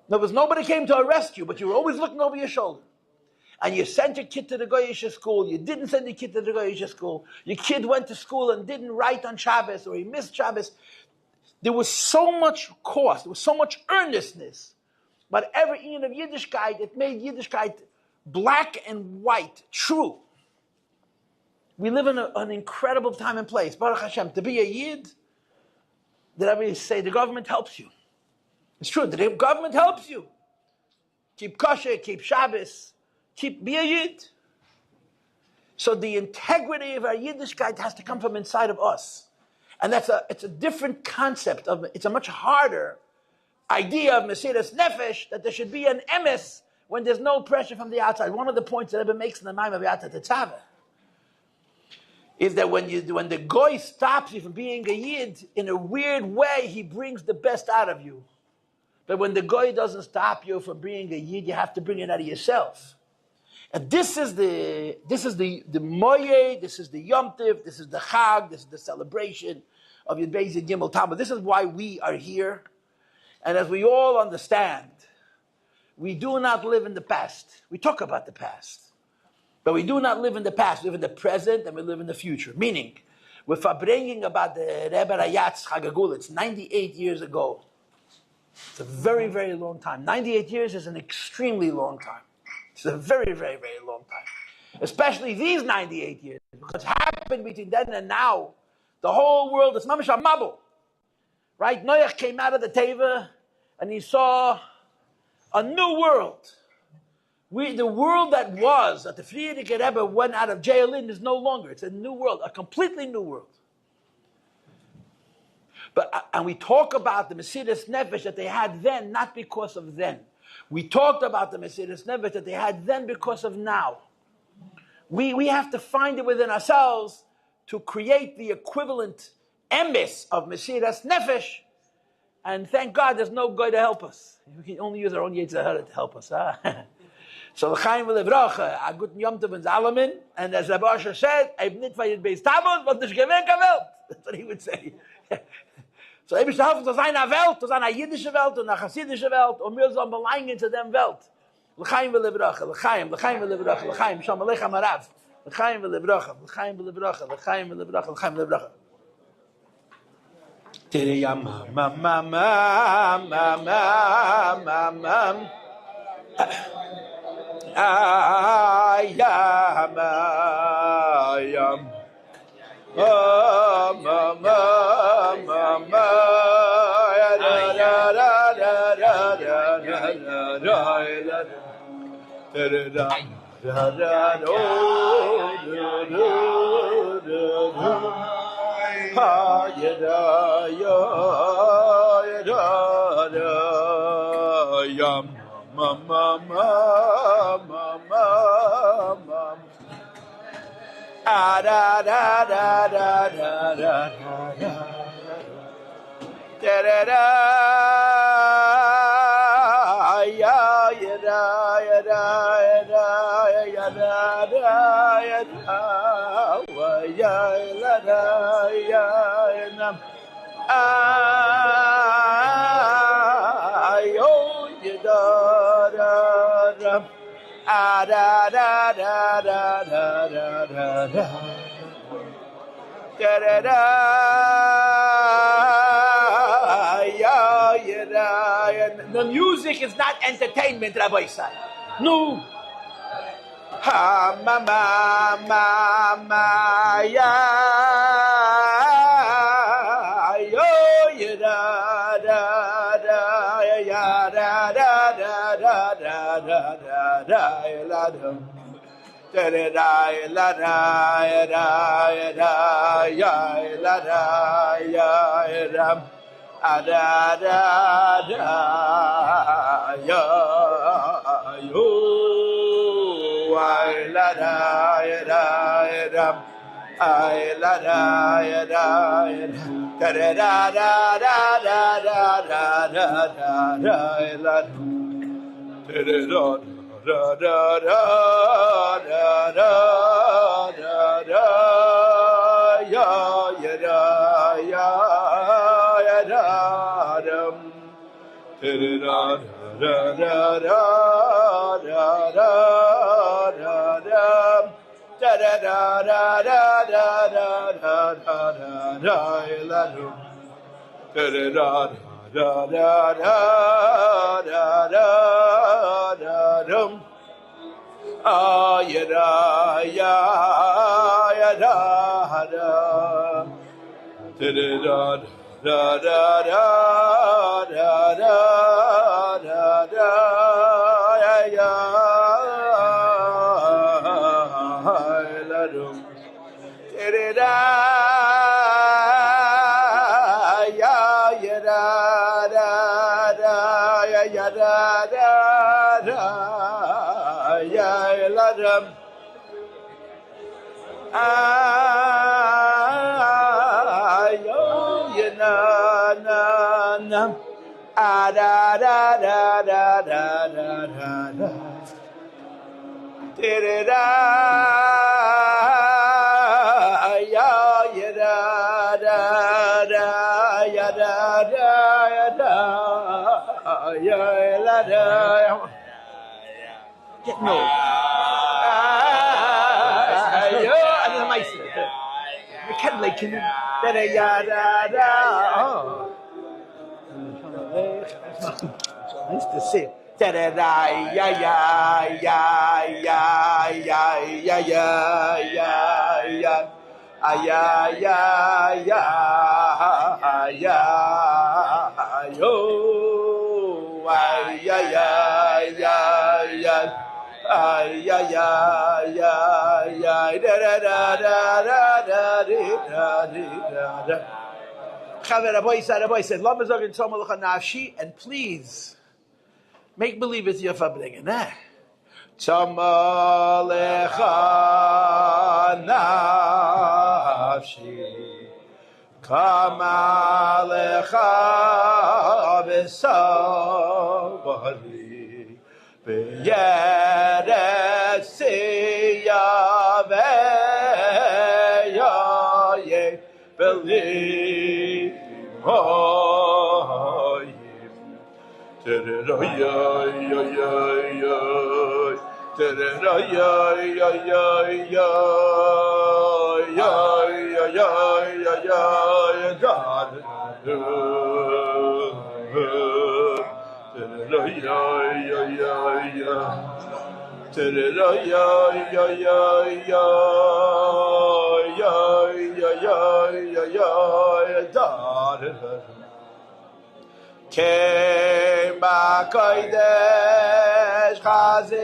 Speaker 1: There was nobody came to arrest you, but you were always looking over your shoulder. And you sent your kid to the Goyish school. You didn't send your kid to the Goyish school. Your kid went to school and didn't write on Shabbos, or he missed Shabbos. There was so much cost. There was so much earnestness. But every union of Yiddishkeit, it made Yiddishkeit black and white, true. We live in an incredible time and place. Baruch Hashem, to be a Yid, the Rabbi say the government helps you. It's true, the government helps you. Keep kosher, keep Shabbos, be a Yid. So the integrity of our Yiddishkeit has to come from inside of us. And it's a different concept. It's a much harder idea of Mesiras Nefesh, that there should be an emes when there's no pressure from the outside. One of the points that Rebbe makes in the Maim of Yata Tetzaveh is that when the Goy stops you from being a Yid, in a weird way, he brings the best out of you. But when the Goy doesn't stop you from being a Yid, you have to bring it out of yourself. And this is the Moyed, this is the Yom Tiv, this is the Chag, this is the celebration of Yud-Beis and Yud-Gimmel Tammuz. This is why we are here. And as we all understand, we do not live in the past. We talk about the past. But we do not live in the past. We live in the present and we live in the future. Meaning, we're Fabrengen about the Rebbe Rayat's Chagagul. It's 98 years ago. It's a very, very long time. 98 years is an extremely long time. It's a very, very, very long time. Especially these 98 years. Because what's happened between then and now, the whole world is mamash a mabul. Right? Noach came out of the Teva and he saw a new world. The world that the Frierdiker Rebbe went out of jail in is no longer. It's a new world, a completely new world. And we talk about the Mesiras Nefesh that they had then, not because of then. We talked about the Mesiras Nefesh that they had then because of now. We have to find it within ourselves to create the equivalent emes of Mesiras Nefesh. And thank God there's no guy to help us. We can only use our own Yetzer Hara to help us. So l'chaim v'levracha, a guten Yom Tov and Zalamin, and as Rabbi Asher said, I've nit vayid Yud-Beis Tammuz, but nicht gewinnt a Welt. That's what he would say. So Ebi Shahaf to sein a Welt, to sein a Yiddische Welt, und a Chassidische Welt, und wir sollen belegen zu dem Welt. L'chaim v'levracha, l'chaim v'levracha, l'chaim, Shalom Aleichem Harav, l'chaim v'levracha, l'chaim v'levracha, l'chaim v'levracha, l'chaim v'levracha. Tere ya ma ma ma ma ma ma ma ma ayam ayam ma ma ma ma ma ra ra ra ra ra ra ra ra ra ra ha ya yam ma ma ma ma ma ma da da da da da da da da da ya ya da ya da ya da ya da ya da wa ya la da ya nam da da da da da da da da. Da da da, ya, ya, da, ya. The music is not entertainment, Rabbi said. No. Ha ma ma ma ma ya, yo ya da da da ya da da da da da da da da la da. Da da da la da da da ya la da ya da da da da ya yo la da da la da da da da da da da da da da da la da da da da da da da da ya ya da ya ya da dum da da da da da da da da da da da da da da da da da la dum da da da da da da da da dum ya da ya da da da da da da da da da ya la dum da ya da da ya da da ya la dum na na na da da da da da da da da da ya ya da da ya da da ya da ya la da get no yo and the mice the cat like da da ya da da nice to see. Da da da ya ya ya ya ya ya ya ya ya ya ya ya ya yo ya ya ya ya ya ya ya da da da da da da da da. Rabbi said, and please make believe it's your Fabrengen. Tama lecha nafshi, kama lecha b'savari, b'yeretz yaveh believe. Oh, Kema kodesh chazizicha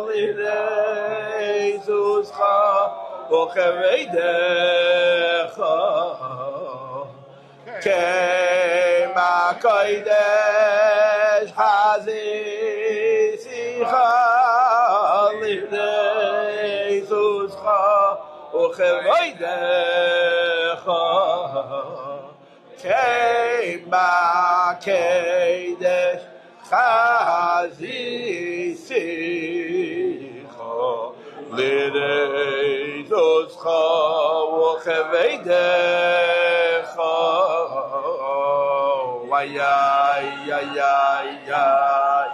Speaker 1: lirei zuzcha uchevedecha Kema kodesh chazizicha lirei zuzcha uchevedecha Kema Kedesh Chazisicha Lidei Zoscha Wocheveidecha Ayay, ayay, ayay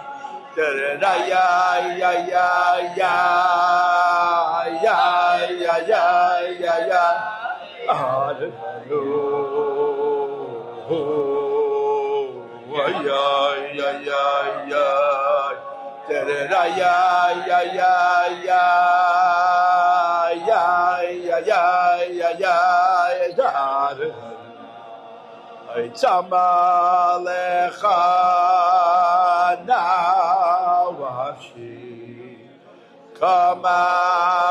Speaker 1: Tzama lecha nawashi, kama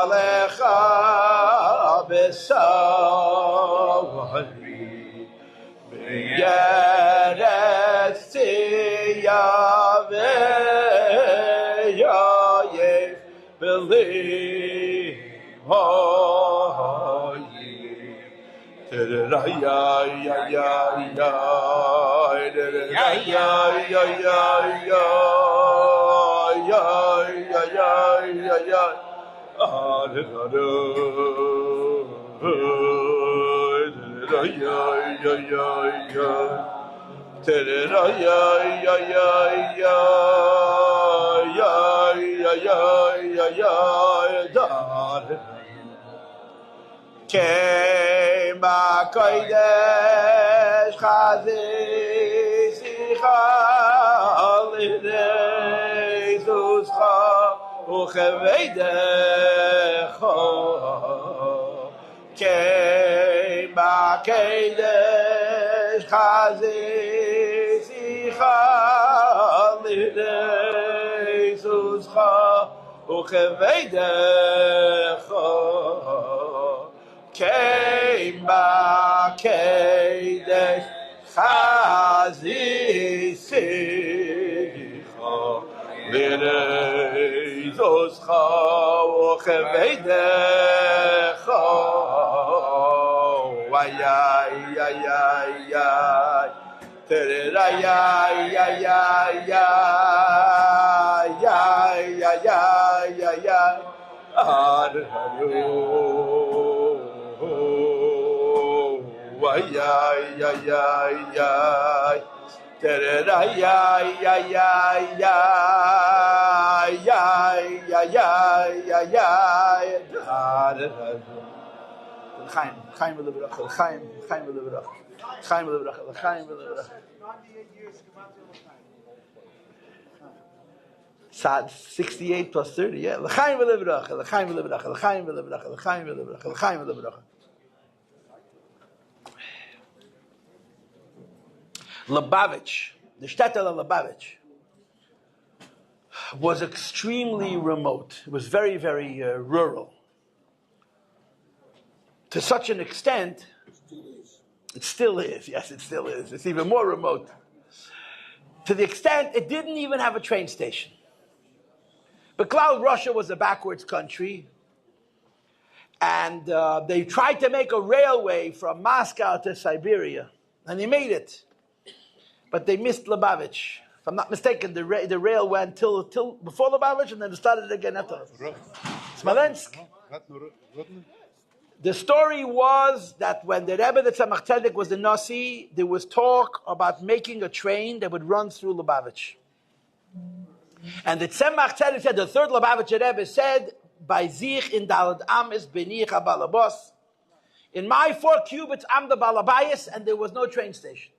Speaker 1: lecha besawari, b'yeretz tiyave yoyev b'li hoyi. Kema kodesh chazi sicha lidei zuscha ucheveidecha. Kema kodesh chazi sicha lidei zuscha ucheveidecha. Kema Kedesh Chazi Sicha Lirei Zoscha Ucheveidecha Ayay Ayay Ayay Tererayay Ayay Ayay Ayay Ayay Ayay Ay ay ay ay ay, ay ay ay ay ay ay ay. Chaim, Chaim with the bracha, Chaim with the bracha, Chaim with the bracha, Chaim with the bracha. 68 plus 30, yeah. L'chaim with the bracha, L'chaim with the bracha, L'chaim with the bracha, L'chaim with the bracha, L'chaim with the bracha. Lubavitch, the shtetl of Lubavitch, was extremely remote. It was very, very rural. To such an extent, it still is. Yes, it still is. It's even more remote. To the extent it didn't even have a train station. But Russia was a backwards country, and they tried to make a railway from Moscow to Siberia, and they made it. But they missed Lubavitch. If I'm not mistaken, the rail went till before Lubavitch, and then it started again after Smolensk. The story was that when the Rebbe, the Tzemach Tzedek, was the Yossi, there was talk about making a train that would run through Lubavitch. And the Tzemach Tzedek said, the third Lubavitcher Rebbe said, by Zich in Dalad Amis Benich HaBalabos, in my 4 cubits, I'm the Balabayas, and there was no train station.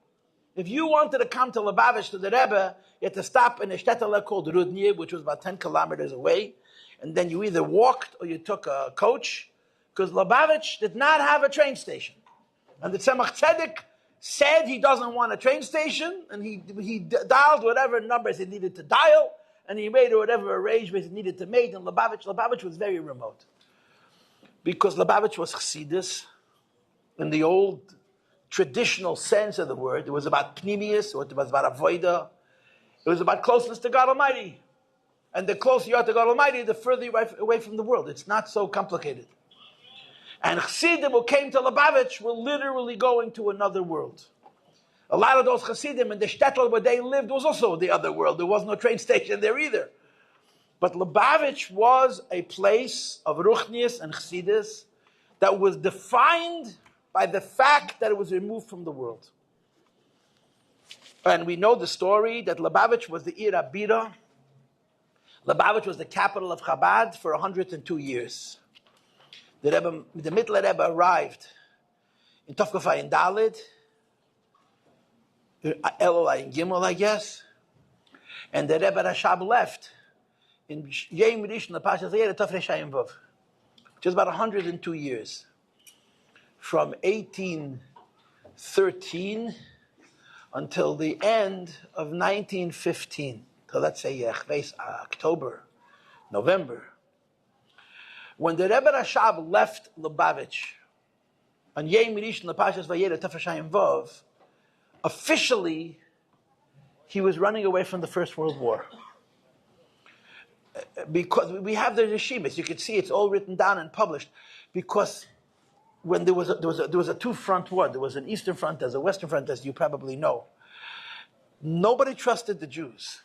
Speaker 1: If you wanted to come to Lubavitch, to the Rebbe, you had to stop in a shtetl called Rudny, which was about 10 kilometers away. And then you either walked or you took a coach, because Lubavitch did not have a train station. And the Tzemach Tzedek said he doesn't want a train station, and he dialed whatever numbers he needed to dial, and he made whatever arrangements he needed to make. And Lubavitch was very remote. Because Lubavitch was Chassidus, in the old traditional sense of the word. It was about pnimius, it was about avoida. It was about closeness to God Almighty. And the closer you are to God Almighty, the further you are away from the world. It's not so complicated. And Chassidim who came to Lubavitch were literally going to another world. A lot of those Chassidim in the shtetl where they lived was also the other world. There was no train station there either. But Lubavitch was a place of ruchnius and chassidus that was defined by the fact that it was removed from the world. And we know the story that Lubavitch was the Ir Abira Lubavitch was the capital of Chabad for 102 years. The Mittler Rebbe arrived in Tovkafai in Dalit, Elolai in Gimel, I guess, and the Rebbe Rashab left in Yom Rishon L'Pashas Yeret Tafrei Shayim Vov, which is about 102 years, from 1813 until the end of 1915. So let's say October, November. When the Rebbe Rashab left Lubavitch on Yom Rishon L'Pashas Vayera Tafrei Shayim Vov, officially he was running away from the First World War. Because we have the Yeshivas, you can see it's all written down and published. Because when there was a two-front war, there was an Eastern Front, there's a Western Front, as you probably know. Nobody trusted the Jews.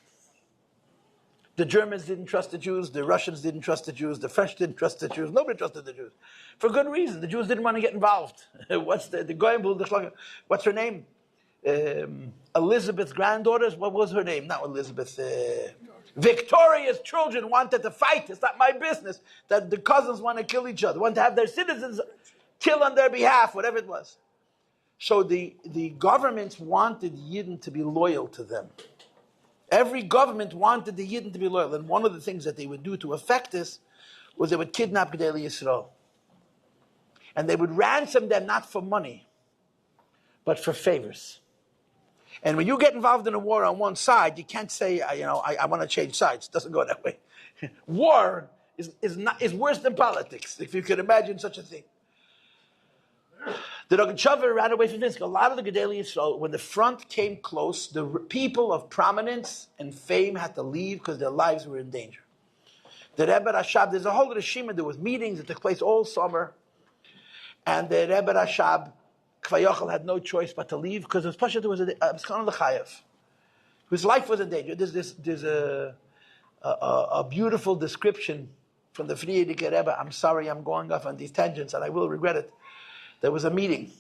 Speaker 1: The Germans didn't trust the Jews, the Russians didn't trust the Jews, the French didn't trust the Jews, nobody trusted the Jews. For good reason, the Jews didn't want to get involved. What's the Goyim, what's her name? Elizabeth's granddaughters, what was her name? Not Elizabeth. Victoria's children wanted to fight. It's not my business that the cousins want to kill each other, want to have their citizens kill on their behalf, whatever it was. So the governments wanted Yidden to be loyal to them. Every government wanted the Yidden to be loyal. And one of the things that they would do to affect this was they would kidnap Gedei Yisrael. And they would ransom them not for money, but for favors. And when you get involved in a war on one side, you can't say, I want to change sides. It doesn't go that way. War is worse than politics, if you could imagine such a thing. The Rogatchover ran away from this. A lot of the Gedei Yisrael, when the front came close, the people of prominence and fame had to leave because their lives were in danger. The Rebbe Rashab, there's a whole Rishima, there was meetings that took place all summer, and the Rebbe Rashab, Kvayochel, had no choice but to leave because it was kind of the Chayev. His life was in danger. There's a beautiful description from the Frierdiker Rebbe. I'm sorry I'm going off on these tangents, and I will regret it. There was a meeting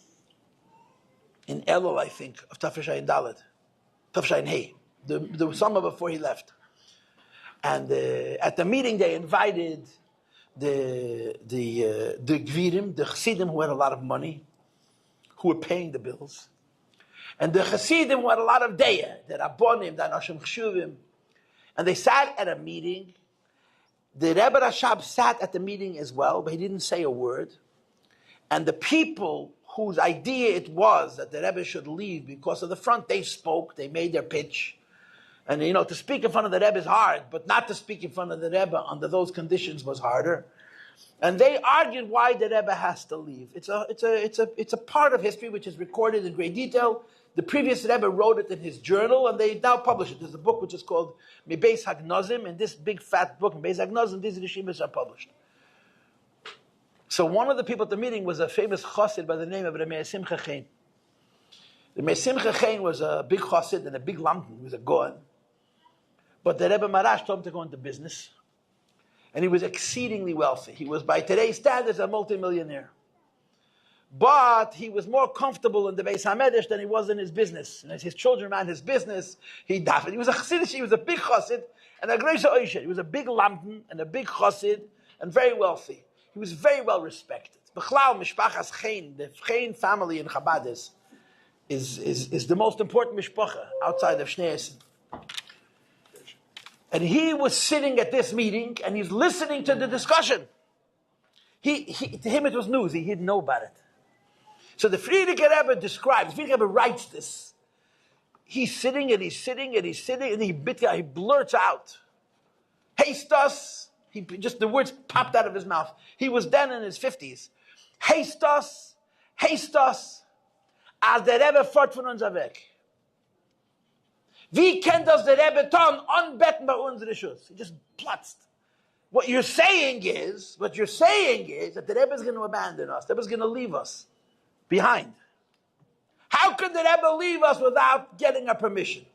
Speaker 1: in Elul, I think, of Tafrei Shayim Dalet, Tafrei Shayim Hey, the summer before he left. And at the meeting, they invited the Gvirim, the Chassidim who had a lot of money, who were paying the bills, and the Chassidim who had a lot of Deya, the Rabbonim, the Anoshim Chshuvim, and they sat at a meeting. The Rebbe Rashab sat at the meeting as well, but he didn't say a word. And the people whose idea it was that the Rebbe should leave because of the front, they spoke, they made their pitch. And to speak in front of the Rebbe is hard, but not to speak in front of the Rebbe under those conditions was harder. And they argued why the Rebbe has to leave. It's a part of history which is recorded in great detail. The previous Rebbe wrote it in his journal, and they now publish it. There's a book which is called Yud-Beis Hagnozim, and this big fat book, Yud-Beis Hagnozim, these Yeshivas are published. So one of the people at the meeting was a famous chassid by the name of Rabbi Simcha Chen. Rabbi Simcha Chen was a big chassid and a big lamdan. He was a goan. But the Rebbe Marash told him to go into business. And he was exceedingly wealthy. He was, by today's standards, a multimillionaire. But he was more comfortable in the Beis HaMedrash than he was in his business. And as his children ran his business, he davened. He was a chassid, he was a big chassid and a great oishet. He was a big lamdan and a big chassid and very wealthy. He was very well respected. B'chlal, Mishpachas Chen, the Chen family in Chabad is the most important mishpacha outside of Shnei Esim. And he was sitting at this meeting and he's listening to the discussion. To him it was news, he didn't know about it. So the Frierdiker Rebbe describes, the Frierdiker Rebbe writes this. He's sitting and he's sitting and he's sitting and he blurts out, Haste just the words popped out of his mouth. He was then in his 50s. Haste us, as der Rebbe fort von uns weg. Wie kann das der Rebbe tun, anbetten bei unsere Schuss? He just platzt. What you're saying is that the Rebbe is going to abandon us. The Rebbe is going to leave us behind. How could the Rebbe leave us without getting our permission?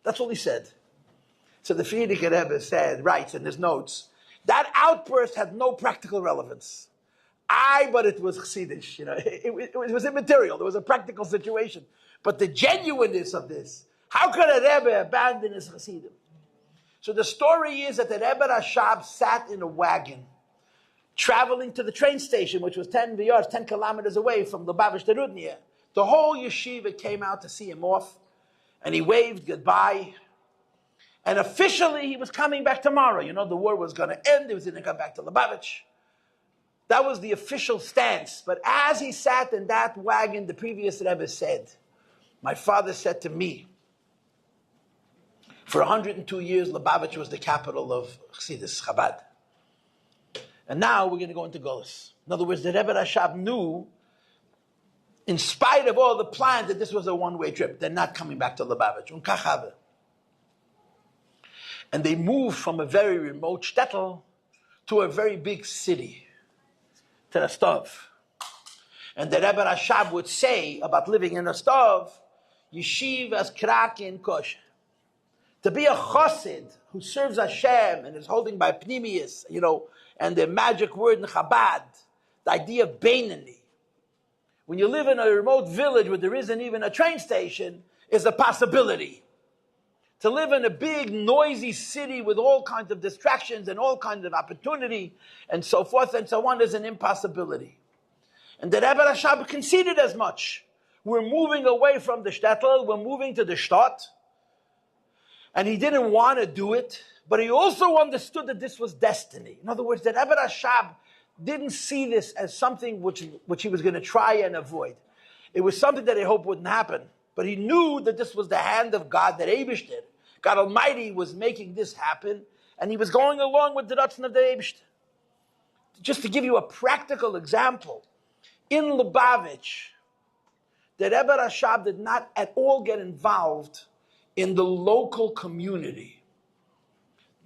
Speaker 1: That's what he said. So the Frierdiker Rebbe writes in his notes, that outburst had no practical relevance. But it was chassidish, it was immaterial. There was a practical situation. But the genuineness of this, how could a Rebbe abandon his chassidim? So the story is that the Rebbe Rashab sat in a wagon, traveling to the train station, which was 10 kilometers away from Lubavitch to Rudnia. The whole yeshiva came out to see him off, and he waved goodbye. And officially, he was coming back tomorrow. You know, the war was going to end. He was going to come back to Lubavitch. That was the official stance. But as he sat in that wagon, the previous Rebbe said, my father said to me, for 102 years, Lubavitch was the capital of Chassidus, Chabad. And now we're going to go into Golus. In other words, the Rebbe Rashab knew, in spite of all the plans, that this was a one-way trip. They're not coming back to Lubavitch. And they moved from a very remote shtetl to a very big city, to Rostov. And the Rebbe Rashab would say about living in Rostov, Yeshivas kraken kosher. To be a chassid who serves Hashem and is holding by pnimius, and the magic word in Chabad, the idea of Beinani. When you live in a remote village where there isn't even a train station, is a possibility. To live in a big, noisy city with all kinds of distractions and all kinds of opportunity and so forth and so on is an impossibility. And the Rebbe Rashab conceded as much. We're moving away from the shtetl, we're moving to the shtot. And he didn't want to do it, but he also understood that this was destiny. In other words, that Rebbe Rashab didn't see this as something which he was going to try and avoid. It was something that he hoped wouldn't happen. But he knew that this was the hand of God, that Eibush did. God Almighty was making this happen, and he was going along with the Ratzon of the Eibush. Just to give you a practical example, in Lubavitch, the Rebbe Rashab did not at all get involved in the local community.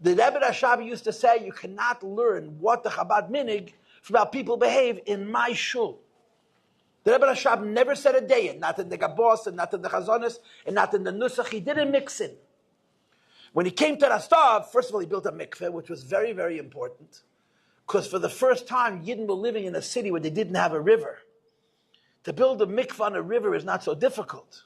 Speaker 1: The Rebbe Rashab used to say, you cannot learn what the Chabad minig from how people behave in my shul. The Rebbe Rashab never said a day, not in the Gabos, and not in the Chazonis, and not in the Nusach. He didn't mix in. When he came to Rostov, first of all, he built a mikveh, which was very, very important, because for the first time, Yidden were living in a city where they didn't have a river. To build a mikveh on a river is not so difficult.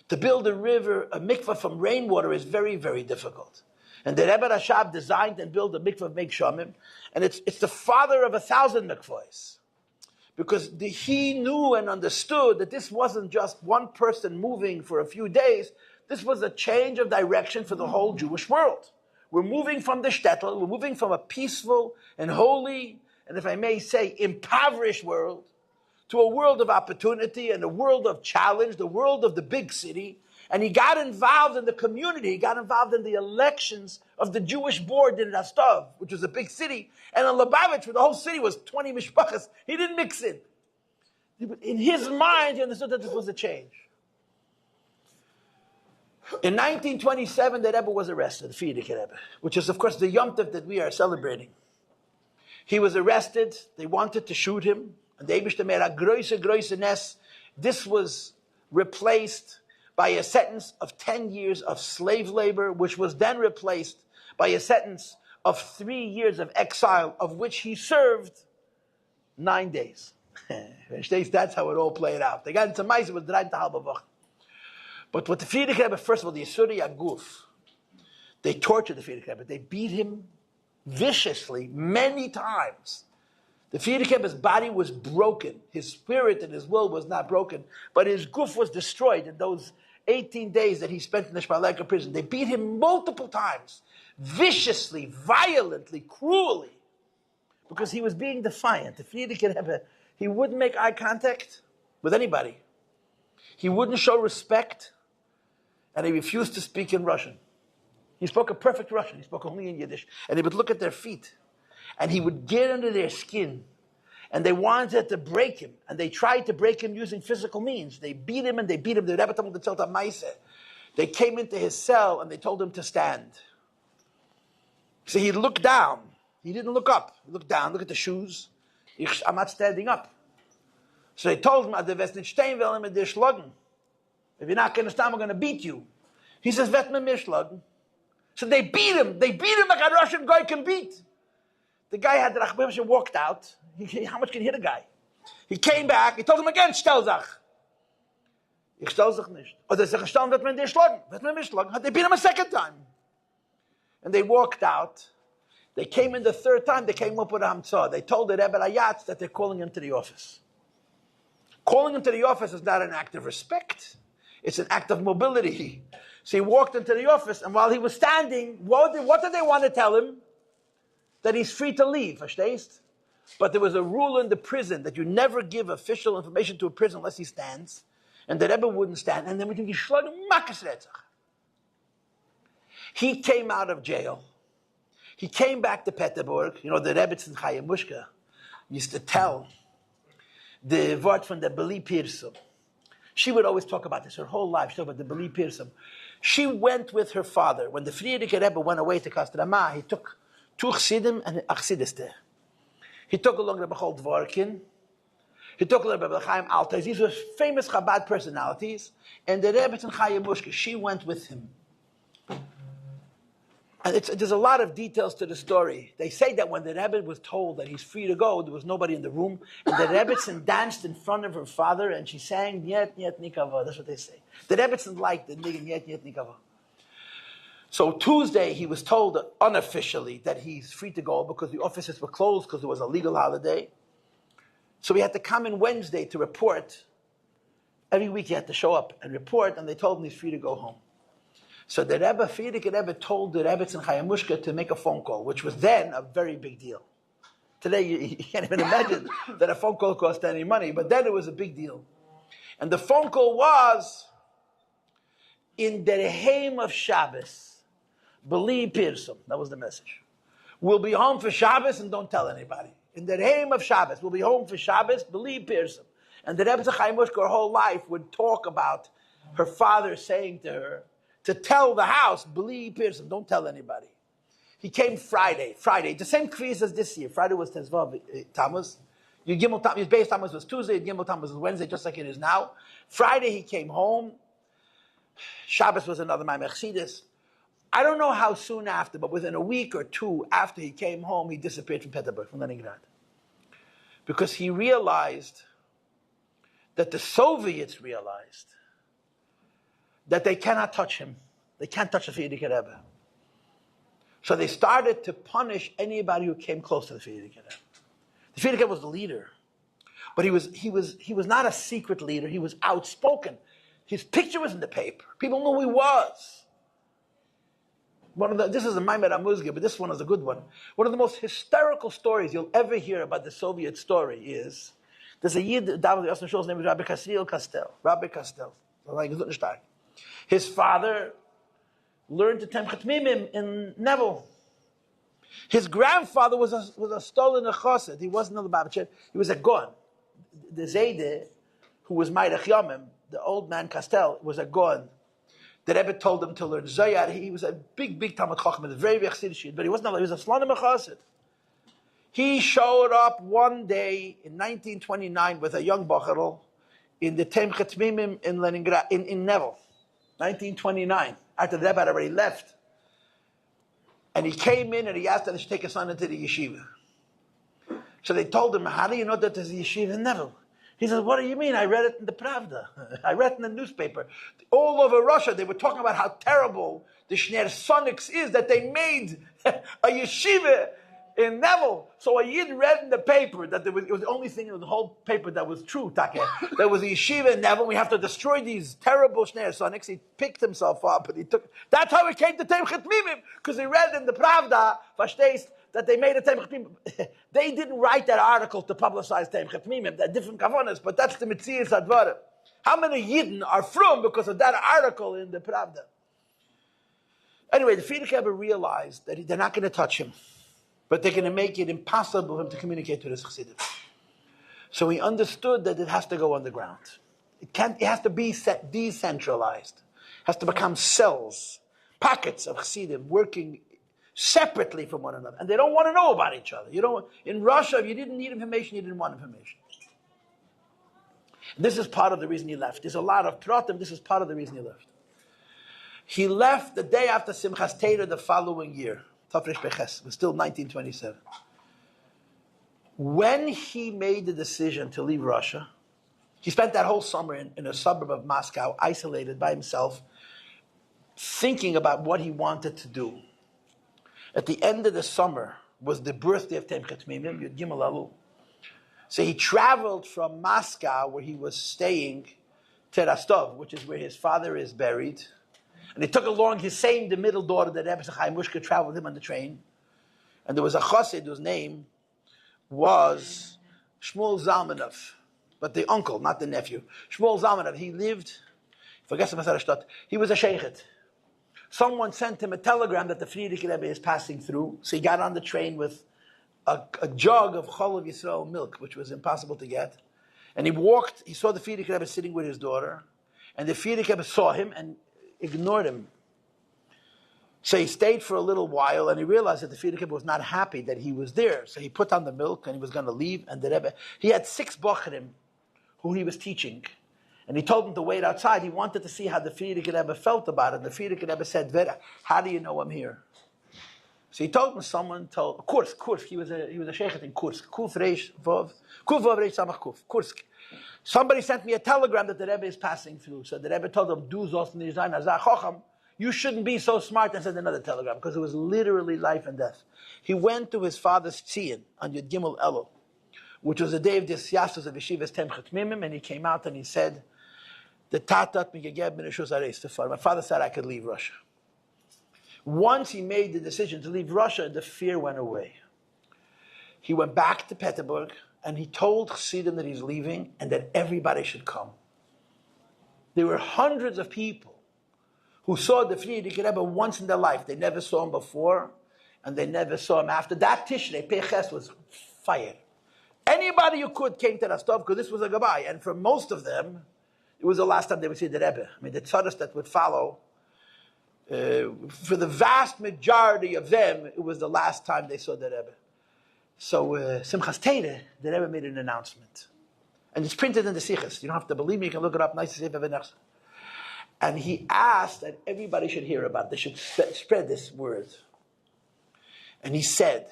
Speaker 1: To build a mikveh from rainwater is very, very difficult. And the Rebbe Rashab designed and built a mikveh of Meik Shomim, and it's the father of 1,000 mikvahs. Because he knew and understood that this wasn't just one person moving for a few days. This was a change of direction for the whole Jewish world. We're moving from the shtetl, we're moving from a peaceful and holy, and if I may say, impoverished world, to a world of opportunity and a world of challenge, the world of the big city. And he got involved in the community. He got involved in the elections of the Jewish board in Rostov, which was a big city. And in Lubavitch, where the whole city was 20 mishpachas, he didn't mix in. In his mind, he understood that this was a change. In 1927, the Rebbe was arrested, the Frierdiker Rebbe, which is, of course, the Yom Tov that we are celebrating. He was arrested. They wanted to shoot him. And the Eibishter made a groise ness. This was replaced by a sentence of 10 years of slave labor, which was then replaced by a sentence of 3 years of exile, of which he served 9 days. That's how it all played out. They got into Ma'ase, it was 3,5 Wochen. But what the Frierdiker Rebbe, first of all, the Yesuri Aguf, they tortured the Frierdiker Rebbe. They beat him viciously many times. The Frierdiker Rebbe's body was broken. His spirit and his will was not broken, but his guf was destroyed in those 18 days that he spent in the Shpaleka prison. They beat him multiple times, viciously, violently, cruelly, because he was being defiant. The Frierdiker Rebbe, he wouldn't make eye contact with anybody. He wouldn't show respect, and he refused to speak in Russian. He spoke a perfect Russian. He spoke only in Yiddish. And he would look at their feet, and he would get under their skin, and they wanted to break him, and they tried to break him using physical means. They beat him, and they beat him. The Rebbe told him to tell Ma'ase. They came into his cell, and they told him to stand. So he looked down. He didn't look up. He looked down. Look at the shoes. I'm not standing up. So they told him, "Du wirst nicht stehen, weil wir dich schlagen. If you're not going to stand, we're going to beat you." He says, "Wird man mir schlagen?" So they beat him. They beat him like a Russian guy can beat. The guy had the Rachbim walked out. How much can he hit a guy? He came back. He told him again, "Stell sich." Ich stell sich nicht. Oder sich stellen, wird man dir schlagen. Wird man mich schlagen. They beat him a second time. and they walked out. They came in the third time, they came up with a hamtzah. They told the Rebbe Ayatz that they're calling him to the office. Calling him to the office is not an act of respect. It's an act of mobility. So he walked into the office, and while he was standing, what did they want to tell him? That he's free to leave, verstehst? But there was a rule in the prison that you never give official information to a prison unless he stands. And the Rebbe wouldn't stand. And then we think he came out of jail. He came back to Peterburg. You know, the Rebbe's in Chaim Mushka used to tell the word from the Beli Pirsum. She would always talk about this her whole life. She talked about the Beli Pirsum. She went with her father. When the Friedrich Rebbe went away to Kostrama, he took two Chassidim and a Chassidus there. He took along Rebbe Chol Dvorkin. He took along Rebbe Chaim Altais. These were famous Chabad personalities. And the Rebbe in Chaim Mushka, she went with him. And there's a lot of details to the story. They say that when the Rebbe was told that he's free to go, there was nobody in the room. And the Rebbetzin danced in front of her father, and she sang, Niet, Niet, Nikava. That's what they say. The Rebbetzin liked the nigga, Niet, Niet, Nikava. So Tuesday, he was told unofficially that he's free to go because the offices were closed because it was a legal holiday. So he had to come in Wednesday to report. Every week he had to show up and report, and they told him he's free to go home. So the Rebbe, Friedrich Rebbe, told the Rebbe in Chaim Mushka to make a phone call, which was then a very big deal. Today, you can't even imagine that a phone call cost any money, but then it was a big deal. And the phone call was, in the Reheim of Shabbos, Beli Pirsum. That was the message. We'll be home for Shabbos and don't tell anybody. In the Reheim of Shabbos, we'll be home for Shabbos, Beli Pirsum. And the Rebbe in Chaim Mushka, her whole life, would talk about her father saying to her, to tell the house, Beli Pirsum, don't tell anybody. He came Friday, the same kviz as this year. Friday was Tezvav Tammuz. Yud-Gimmel Tammuz, Yud-Beis Tammuz was Tuesday, Yud-Gimmel Tammuz was Wednesday, just like it is now. Friday he came home. Shabbos was another Ma'ameh Chassidus. I don't know how soon after, but within a week or two after he came home, he disappeared from Peterburg, from Leningrad. Because he realized that the Soviets realized that they cannot touch him. They can't touch the Friedrich Rebbe. So they started to punish anybody who came close to the Friedrich Rebbe. The Friedrich Rebbe was the leader. But he was not a secret leader. He was outspoken. His picture was in the paper. People knew who he was. This is a Maimed Amuzge, but this one is a good one. One of the most hysterical stories you'll ever hear about the Soviet story is, there's a Yid, David Yossi Shul's name is Rabbi Kastel. Rabbi Kastel. His father learned to Temchet Mimim in Neville. His grandfather was a stolen chassid. He wasn't a Babachet. He was a Gon. The Zayde, who was Meirach Yomim, the old man Kastel, was a Gon. The Rebbe told him to learn Zoyar. He was a big Talmud Chacham, a very Chassid, but he wasn't. He was a Slonim chassid. He showed up one day in 1929 with a young Bacharol in the Temchet Mimim in Leningrad, in Neville. 1929, after the Rebbe had already left. And he came in and he asked them to take his son into the yeshiva. So they told him, how do you know that there's a yeshiva in Neville? He says, what do you mean? I read it in the Pravda. I read it in the newspaper. All over Russia, they were talking about how terrible the Shner Sonics is, that they made a yeshiva in Neville. So a Yid read in the paper that it was the only thing in the whole paper that was true, Take. There was a yeshiva in Neville. We have to destroy these terrible Shner Sonics. He picked himself up and he took. That's how he came to Temchet Mimim, because he read in the Pravda, verstehst, that they made a Temchet Mimim. They didn't write that article to publicize Temchet Mimim. They're different kavanas, but that's the Metzias Advarim. How many Yidden are from because of that article in the Pravda? Anyway, the Friedrich Rebbe realized that they're not going to touch him, but they're going to make it impossible for him to communicate to his Chassidim. So he understood that it has to go underground. It has to be decentralized. It has to become cells, pockets of Chassidim working separately from one another. And they don't want to know about each other. In Russia, if you didn't need information, you didn't want information. This is part of the reason he left. There's a lot of pratim. This is part of the reason he left. He left the day after Simchas Torah the following year. Tafresh Beches. It was still 1927. When he made the decision to leave Russia, he spent that whole summer in a suburb of Moscow, isolated by himself, thinking about what he wanted to do. At the end of the summer was the birthday of Temchet Mimim, Yud-Gimmel Elul. So he traveled from Moscow, where he was staying, to Rostov, which is where his father is buried. And he took along his the middle daughter that Rebbe Chaim Mushka traveled with him on the train. And there was a chassid whose name was Shmuel Zalmanov, but the uncle, not the nephew. Shmuel Zalmanov, he lived, he was a sheikhet. Someone sent him a telegram that the Frierdiker Rebbe is passing through, so he got on the train with a jug of Cholav Yisrael milk, which was impossible to get. And he saw the Frierdiker Rebbe sitting with his daughter, and the Frierdiker Rebbe saw him and ignored him. So he stayed for a little while, and he realized that the Frierdiker Rebbe was not happy that he was there. So he put on the milk, and he was going to leave, and the Rebbe, he had 6 bocharim who he was teaching. And he told them to wait outside. He wanted to see how the Frierdiker Rebbe felt about it. And the Frierdiker Rebbe said, Vera, how do you know I'm here? So he told him, Kursk, he was a sheikhet in Kursk. Somebody sent me a telegram that the Rebbe is passing through. So the Rebbe told him, you shouldn't be so smart, and sent another telegram, because it was literally life and death. He went to his father's tzion on Yud-Gimmel Elul, which was the day of the Siyastos of Yeshiva's Temchet Mimim, and he came out and he said, my father said I could leave Russia. Once he made the decision to leave Russia, the fear went away. He went back to Petersburg, and he told Chassidim that he's leaving and that everybody should come. There were hundreds of people who saw the Frierdiker Rebbe once in their life. They never saw him before, and they never saw him after. That Tishrei, Peches, was fire. Anybody who could came to Rostov, because this was a Gabbai, and for most of them, it was the last time they would see the Rebbe. I mean, the tzaddas that would follow, for the vast majority of them, it was the last time they saw the Rebbe. So, Simchas Torah, the Rebbe made an announcement. And it's printed in the Sichos. You don't have to believe me, you can look it up. Nice to see. And he asked that everybody should hear about it. They should spread this word. And he said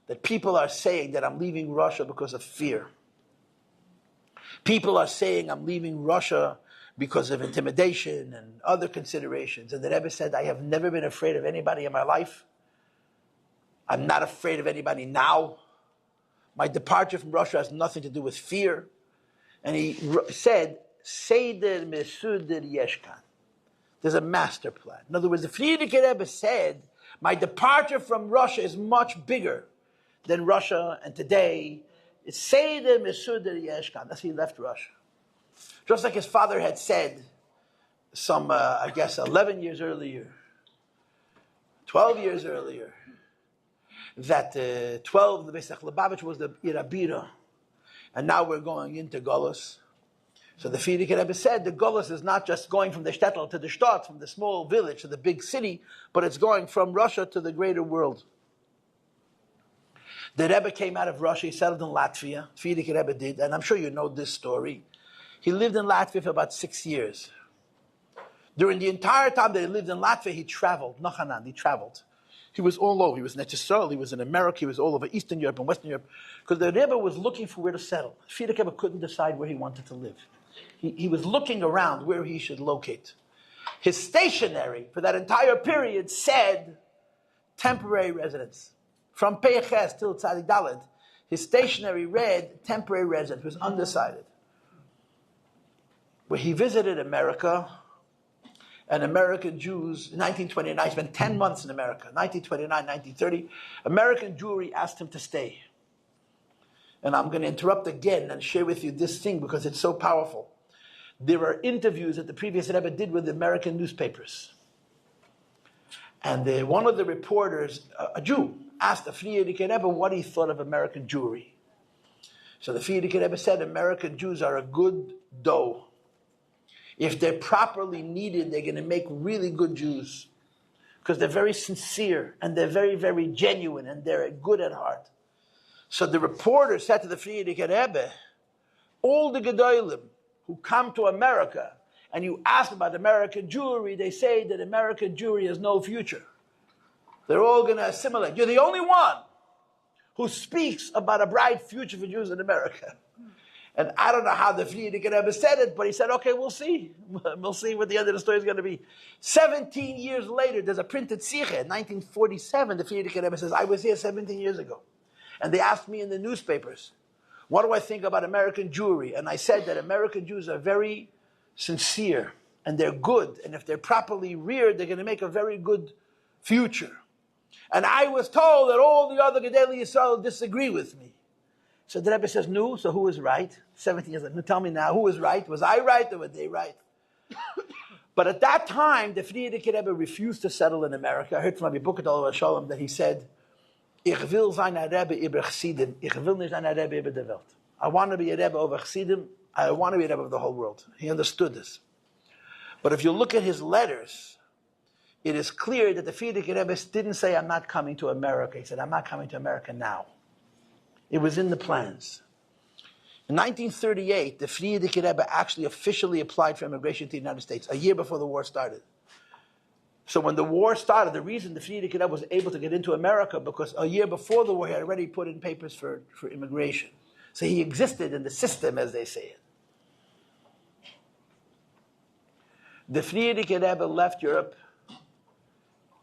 Speaker 1: that people are saying that I'm leaving Russia because of fear. People are saying I'm leaving Russia because of intimidation and other considerations. And the Rebbe said, I have never been afraid of anybody in my life. I'm not afraid of anybody now. My departure from Russia has nothing to do with fear. And he said, Seder Mesuder Yeshkan. There's a master plan. In other words, the Frierdiker Rebbe said, my departure from Russia is much bigger than Russia, and today, it's Seder Mesuder Yeshkan. That's he left Russia. Just like his father had said some, 11 years earlier, 12 years earlier, that the Besach Lubavitch was the Irabira, and now we're going into Golos. So the Frierdiker Rebbe said the Golos is not just going from the shtetl to the shtot, from the small village to the big city, but it's going from Russia to the greater world. The Rebbe came out of Russia, he settled in Latvia, Frierdiker Rebbe did, and I'm sure you know this story. He lived in Latvia for about 6 years. During the entire time that he lived in Latvia, he traveled, Nochanan, he traveled. He was all over. He was in Israel, he was in America, he was all over Eastern Europe and Western Europe, because the Rebbe was looking for where to settle. Frierdiker Rebbe couldn't decide where he wanted to live. He was looking around where he should locate. His stationery for that entire period said temporary residence. From Peiches till Tzadik Daled, his stationery read temporary residence. He was undecided. Where he visited America, and American Jews, in 1929, he spent 10 months in America, 1929, 1930, American Jewry asked him to stay. And I'm going to interrupt again and share with you this thing because it's so powerful. There are interviews that the previous Rebbe did with the American newspapers. And one of the reporters, a Jew, asked the Frierdiker Rebbe what he thought of American Jewry. So the Frierdiker Rebbe said, American Jews are a good dough. If they're properly kneaded, they're going to make really good Jews. Because they're very sincere, and they're very, very genuine, and they're good at heart. So the reporter said to the Frierdiker Rebbe, all the Gedolim who come to America, and you ask about American Jewry, they say that American Jewry has no future. They're all going to assimilate. You're the only one who speaks about a bright future for Jews in America. And I don't know how the Frierdiker Rebbe said it, but he said, okay, we'll see. We'll see what the end of the story is going to be. 17 years later, there's a printed Sikha. In 1947, the Frierdiker Rebbe says, I was here 17 years ago. And they asked me in the newspapers, what do I think about American Jewry? And I said that American Jews are very sincere, and they're good. And if they're properly reared, they're going to make a very good future. And I was told that all the other Gedolei Yisrael disagree with me. So the Rebbe says, no, so who was right? 17 years later, tell me now, who was right? Was I right or were they right? But at that time, the Frierdiker Rebbe refused to settle in America. I heard from Rabbi Bukatel Shalom that he said, Ich will sein a Rebbe über Chassidim. Ich will nicht sein a Rebbe über der Welt. I want to be a Rebbe over Chassidim. I want to be a Rebbe of the whole world. He understood this. But if you look at his letters, it is clear that the Frierdiker Rebbe didn't say, I'm not coming to America. He said, I'm not coming to America now. It was in the plans. In 1938, the Frierdiker Rebbe actually officially applied for immigration to the United States, a year before the war started. So when the war started, the reason the Frierdiker Rebbe was able to get into America, because a year before the war, he had already put in papers for immigration. So he existed in the system, as they say it. The Frierdiker Rebbe left Europe,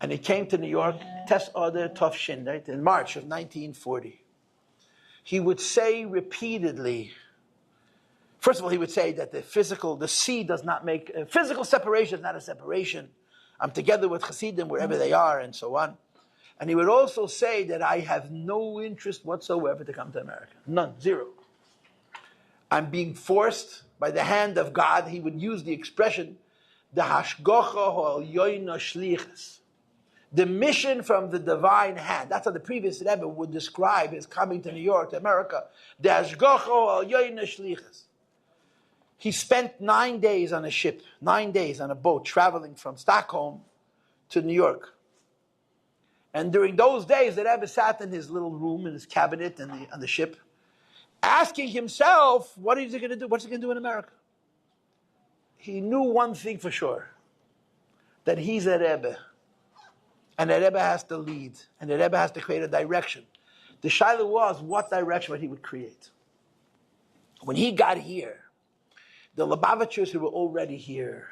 Speaker 1: and he came to New York, Tes Oder Tov Shin, right, in March of 1940. He would say repeatedly, first of all, he would say that the sea does not make, physical separation is not a separation. I'm together with Hasidim wherever they are, and so on. And he would also say that I have no interest whatsoever to come to America. None, zero. I'm being forced by the hand of God. He would use the expression, the hashgocha ha'elyono shlichus. The mission from the divine hand. That's how the previous Rebbe would describe his coming to New York, to America. The hashgocha ha'elyono shlichus. He spent 9 days on a ship, 9 days on a boat, traveling from Stockholm to New York. And during those days, the Rebbe sat in his little room, in his cabinet on the ship, asking himself, what is he going to do? What's he going to do in America? He knew one thing for sure, that he's a Rebbe. And the Rebbe has to lead. And the Rebbe has to create a direction. The shaila was, what direction would he would create? When he got here, the Lubavitchers who were already here,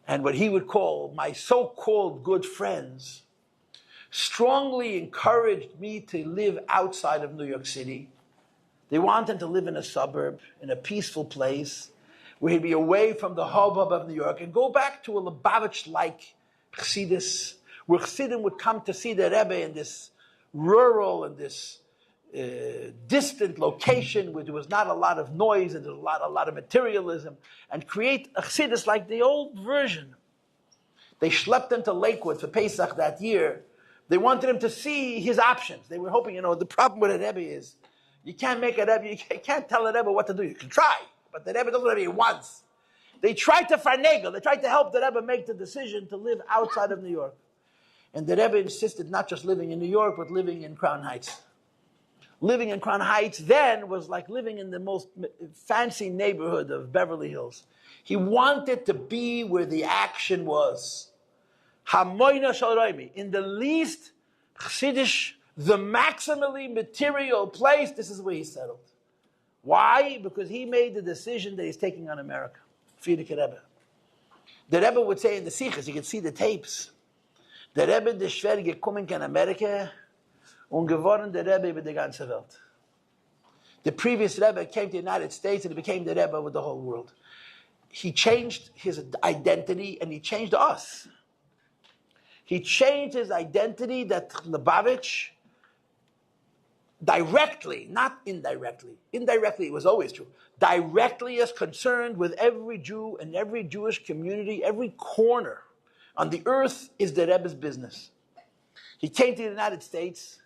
Speaker 1: and what he would call my so-called good friends, strongly encouraged me to live outside of New York City. They wanted to live in a suburb, in a peaceful place, where he'd be away from the hubbub of New York and go back to a Lubavitch-like Chassidus, where Chassidim would come to see the Rebbe in this rural and this distant location where there was not a lot of noise and there was a lot of materialism, and create a Chassidus like the old version. They schlepped him to Lakewood for Pesach that year. They wanted him to see his options. They were hoping, the problem with a Rebbe is you can't make a Rebbe, you can't tell a Rebbe what to do. You can try, but the Rebbe doesn't what he wants. They tried to finagle, they tried to help the Rebbe make the decision to live outside of New York. And the Rebbe insisted not just living in New York, but living in Crown Heights. Living in Crown Heights then was like living in the most fancy neighborhood of Beverly Hills. He wanted to be where the action was. Hamoina Shalroimi, in the least Chassidish, the maximally material place, this is where he settled. Why? Because he made the decision that he's taking on America. Frierdiker Rebbe. The Rebbe would say in the Sichos, you can see the tapes, der Rebbe de schwer gekommen in Amerika und geworden der Rebbe über die ganze Welt. The previous Rebbe came to the United States and he became the Rebbe with the whole world. He changed his identity and he changed us. He changed his identity that Lubavitch, directly, not indirectly. Indirectly, it was always true. Directly is concerned with every Jew and every Jewish community, every corner on the earth is the Rebbe's business. He came to the United States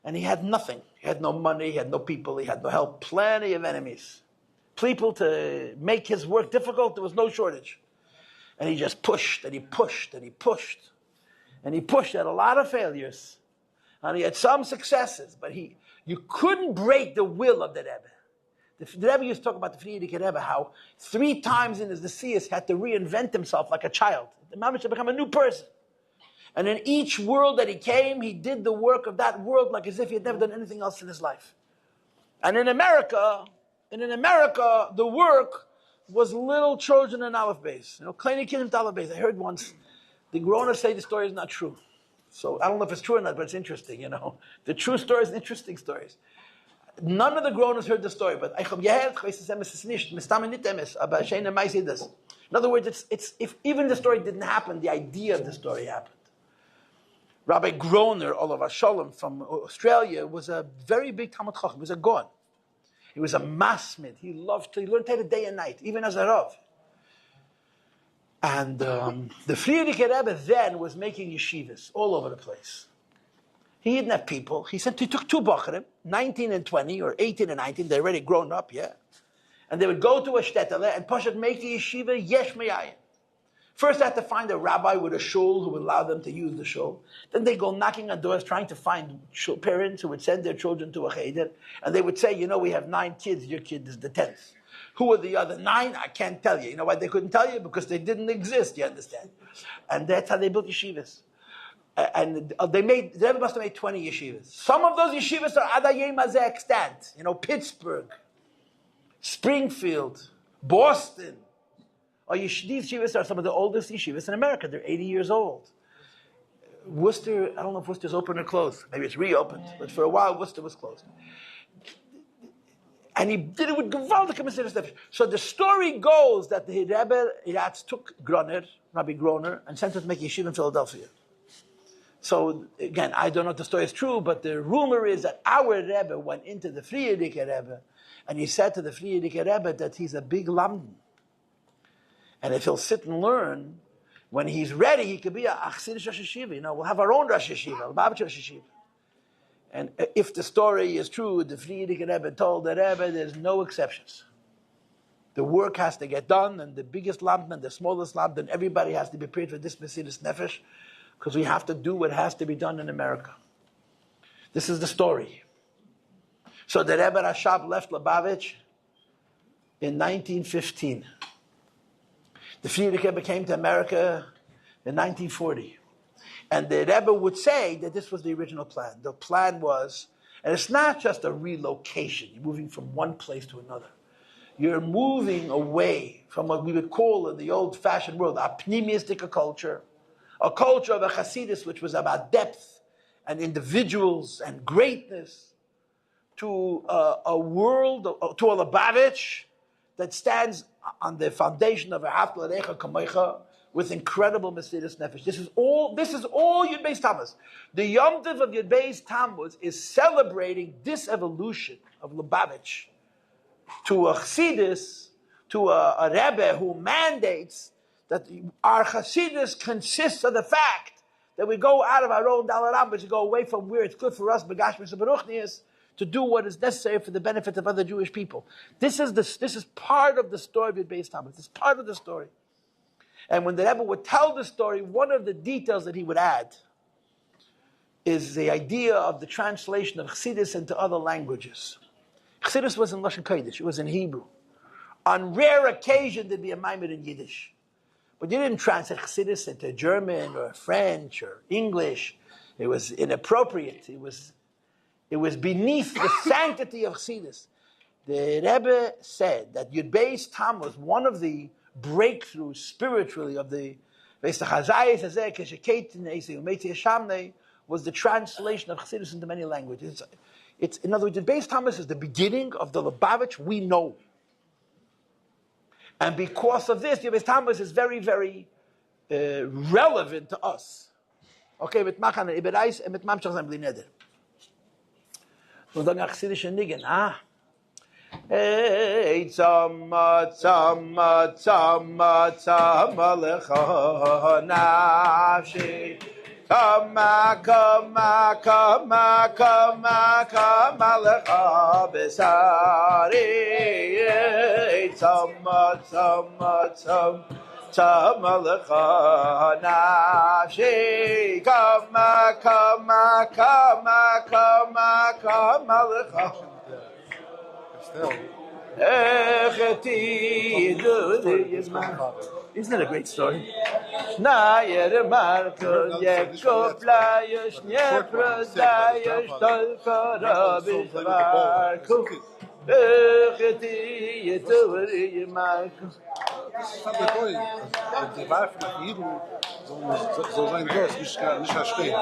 Speaker 1: and he had nothing. He had no money, he had no people, he had no help. Plenty of enemies. People to make his work difficult, there was no shortage. And he just pushed and he pushed and he pushed. And he pushed at a lot of failures. And he had some successes, but you couldn't break the will of the Rebbe. The Rebbe used to talk about the Frierdiker Rebbe, how 3 times in his Nesius had to reinvent himself like a child. The Mamish had become a new person. And in each world that he came, he did the work of that world like as if he had never done anything else in his life. And in America, And in America, the work was little children in Aleph Beis. Kleine Kinder to Aleph Beis. I heard once the grown-ups say the story is not true. So I don't know if it's true or not, but it's interesting, The true stories and interesting stories. None of the grown-ups heard the story, but in other words, it's if even the story didn't happen, the idea of the story happened. Rabbi Groner, Olav Shalom from Australia, was a very big Talmud Chacham. He was a Gaon. He was a masmid. He learned Torah day and night, even as a Rav. And the Frierdiker Rebbe then was making yeshivas all over the place. He didn't have people. He took two Bacharim, 19 and 20, or 18 and 19. They're already grown up, yeah. And they would go to a shtetl and Pashat make the yeshiva yesh me'ayin. First, they had to find a rabbi with a shul who would allow them to use the shul. Then they go knocking on doors trying to find parents who would send their children to a cheder. And they would say, we have 9 kids. Your kid is the 10th. Who are the other 9? I can't tell you. You know why they couldn't tell you? Because they didn't exist, you understand? And that's how they built yeshivas. And the Rebbe must have made 20 yeshivas. Some of those yeshivas are Adayim Hazeh extant. Pittsburgh, Springfield, Boston. These yeshivas are some of the oldest yeshivas in America. They're 80 years old. Worcester, I don't know if Worcester's open or closed. Maybe it's reopened. But for a while, Worcester was closed. And he did it with gewaldige Mesiras Nefesh. So the story goes that the Rebbe took Rabbi Groner, and sent him to make yeshiva in Philadelphia. So again, I don't know if the story is true, but the rumor is that our Rebbe went into the Frierdiker Rebbe, and he said to the Frierdiker Rebbe that he's a big lamdan. And if he'll sit and learn, when he's ready, he could be a Achsidish Rosh Yeshiva. We'll have our own Rosh Yeshiva, Lubavitcher Rosh Yeshiva. And if the story is true, the Frierdiker Rebbe told the Rebbe, there's no exceptions. The work has to get done, and the biggest lamdan and the smallest lamdan, everybody has to be prepared for this Mesiras Nefesh, because we have to do what has to be done in America. This is the story. So the Rebbe Rashab left Lubavitch in 1915. The Frierdiker Rebbe came to America in 1940. And the Rebbe would say that this was the original plan. The plan was, and it's not just a relocation. You're moving from one place to another. You're moving away from what we would call in the old-fashioned world a pneumistic culture of a Hasidus which was about depth and individuals and greatness, to a world, to a Lubavitch that stands on the foundation of a Ahavta L'Recha Kamocha, with incredible Mesiras Nefesh. This is all Yud-Beis Tammuz. The Yom Tov of Yud-Beis Tammuz is celebrating this evolution of Lubavitch to a Chassidus, to a Rebbe who mandates that our Chassidus consists of the fact that we go out of our own Dalaram, but to go away from where it's good for us, Begashmis and Baruchnias, to do what is necessary for the benefit of other Jewish people. This is part of the story of Yud-Beis Tammuz. It's part of the story. And when the Rebbe would tell the story, one of the details that he would add is the idea of the translation of Chassidus into other languages. Chassidus was in Lashon Kodesh, it was in Hebrew. On rare occasion, there'd be a maimer in Yiddish. But you didn't translate Chassidus into German or French or English. It was inappropriate. It was beneath the sanctity of Chassidus. The Rebbe said that Yud-Beis Tammuz was one of the breakthroughs spiritually of the was the translation of Chassidus into many languages. It's in other words, Yud-Beis Tammuz is the beginning of the Lubavitch we know. And because of this, Yud-Beis Tammuz is very, very relevant to us. Okay, mit Machan Iberais and mit Mamshach Zem Bli Neder. Und dann Chassidische Nigen, Hey, tzama, tzama, tzama, tzama lecha nafshi. Kama, kama, kama, kama, kama lecha besari. Hey, tzama, tzama, tzama, tzama lecha nafshi. Kama, kama, kama, kama, kama lecha. Isn't that a great story?
Speaker 4: Fabricou, die Wahl von Jeden, so sein Durst, nicht verstehen.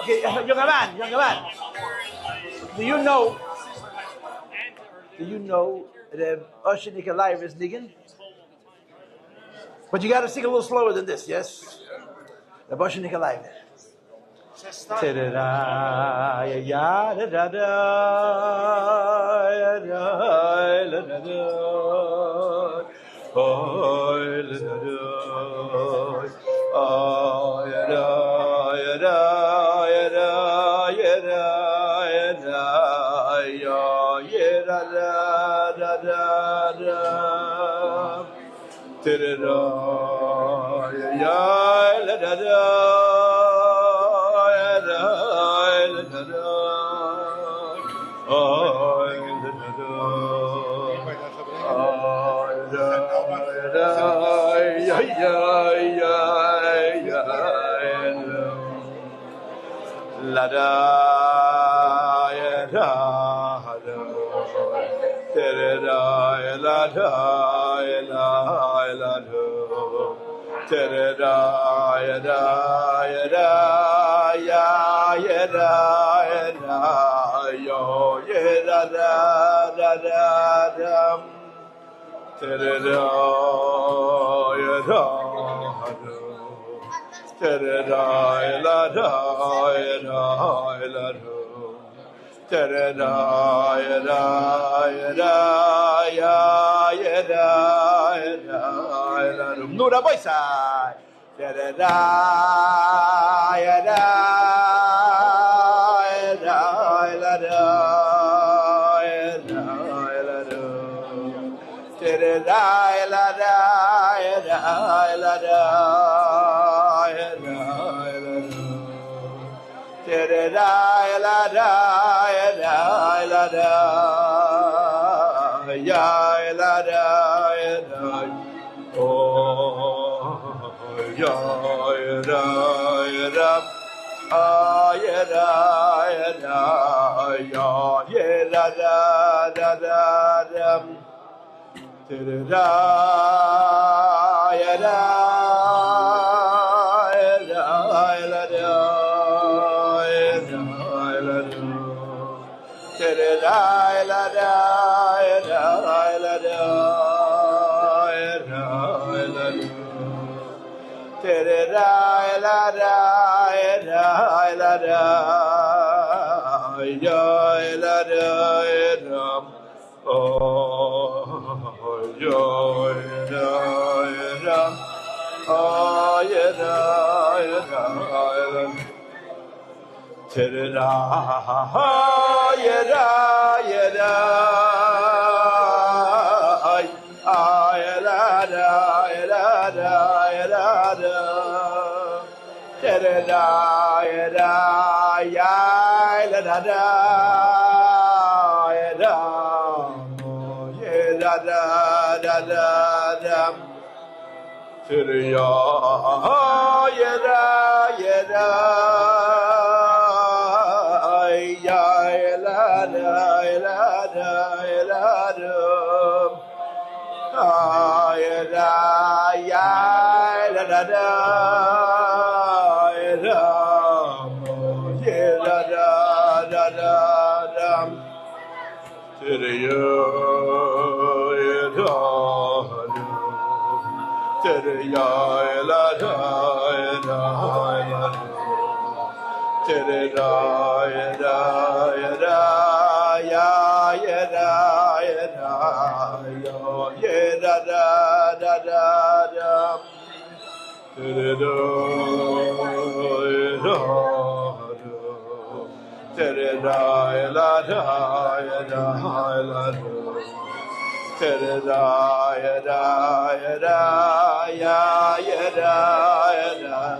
Speaker 1: Okay, younger man. Do you know the Osher Nikolai is niggin? But you got to sing a little slower than this, yes? The Osher Nikolai.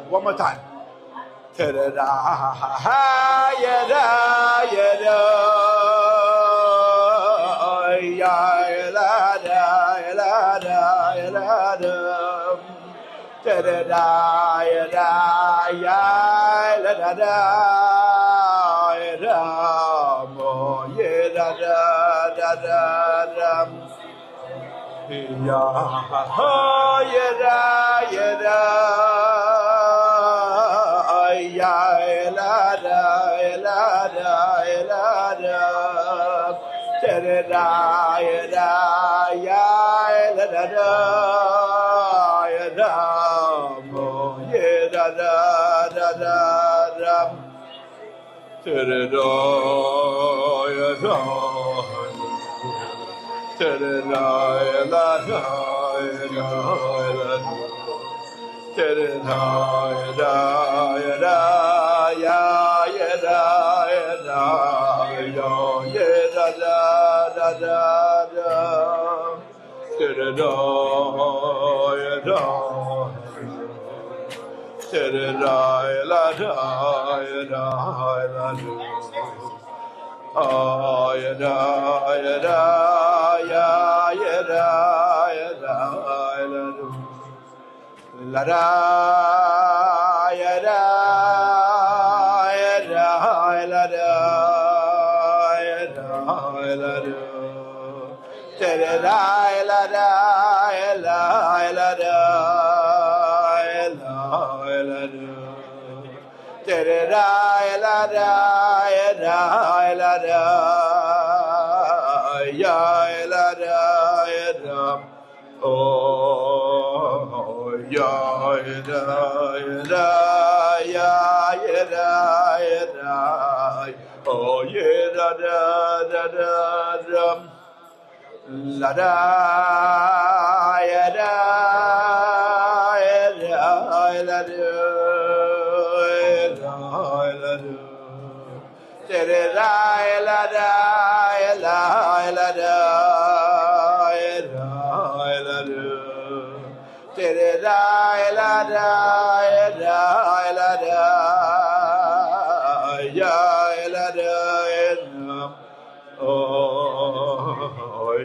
Speaker 1: One more time.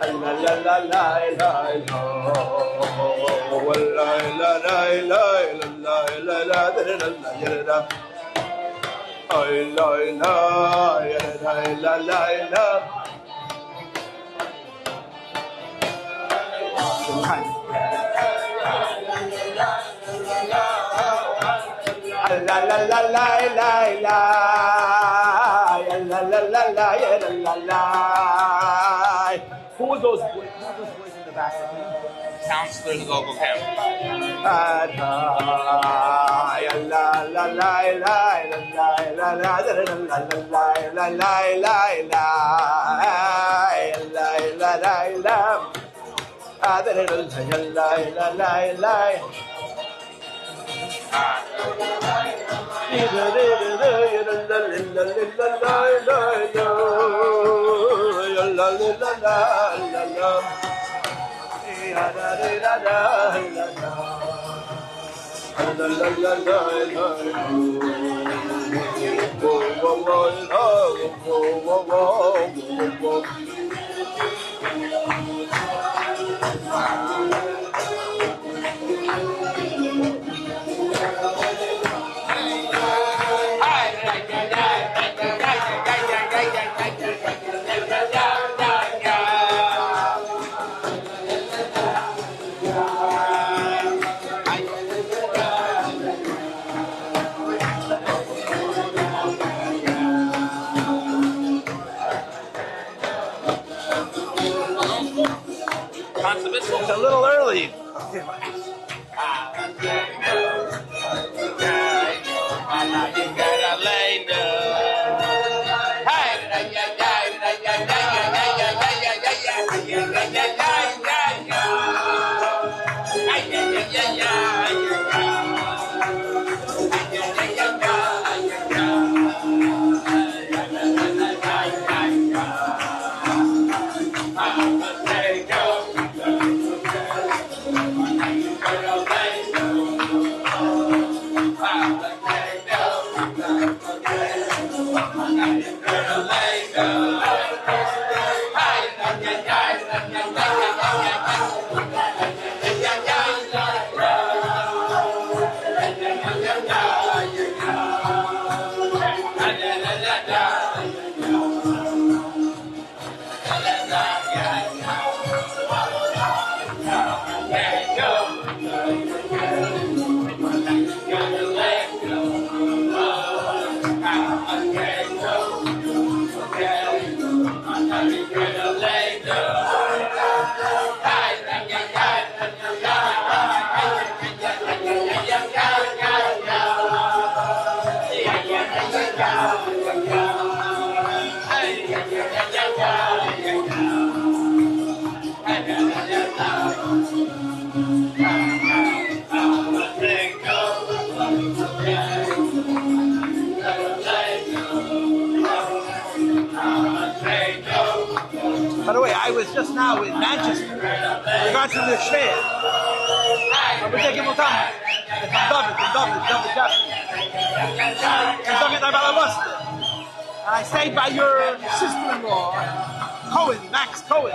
Speaker 1: la la la la la la. La la la la la la la la la. Ay la la la la la. La la la la la la. La la la la la la. Who was those boys? Who were those boys in the back?
Speaker 2: Counselors, local camp.
Speaker 1: La la la la la la la la It's a little early. By the way, I was just now in Manchester in regards to the share. Yud-Gimmel Tammuz. David Jackson. And I stayed by your sister-in-law, Max Cohen.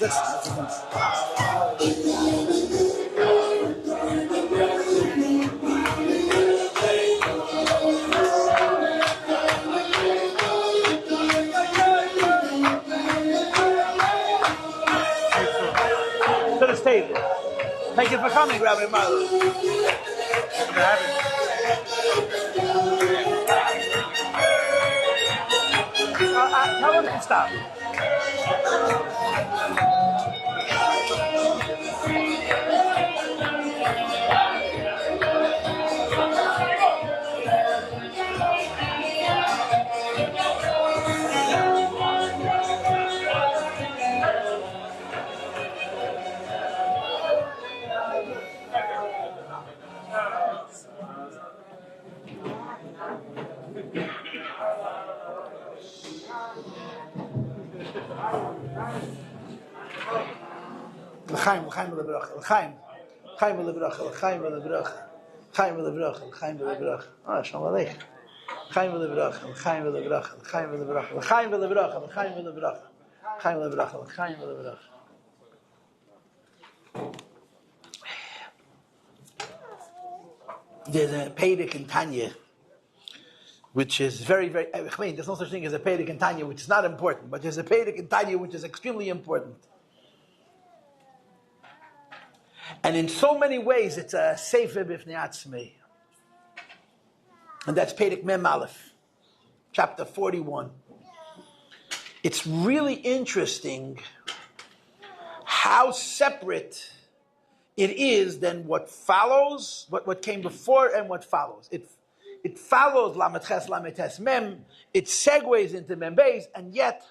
Speaker 1: To this table. Thank you for coming, Rabbi Marlowe. Tell him to stop. L'chaim, l'chaim l'bracha, l'chaim, l'chaim l'bracha, l'chaim l'bracha, l'chaim l'bracha, l'chaim l'bracha. Ah, shalom aleichem. L'chaim l'bracha, l'chaim l'bracha, l'chaim l'bracha, l'chaim l'bracha, l'chaim l'bracha, l'chaim l'bracha, l'chaim l'bracha. There's a Pedic in Tanya, which is very, very. I mean, there's no such thing as a Pedic in Tanya, which is not important, but there's a Pedic in Tanya which is extremely important. And in so many ways, it's a Sefer B'fnei Atzmei. And that's Pedic Mem Aleph, chapter 41. It's really interesting how separate it is than what follows, what came before and what follows. It follows Lamed Ches, Lamed Tes Mem, it segues into Mem Beis, and yet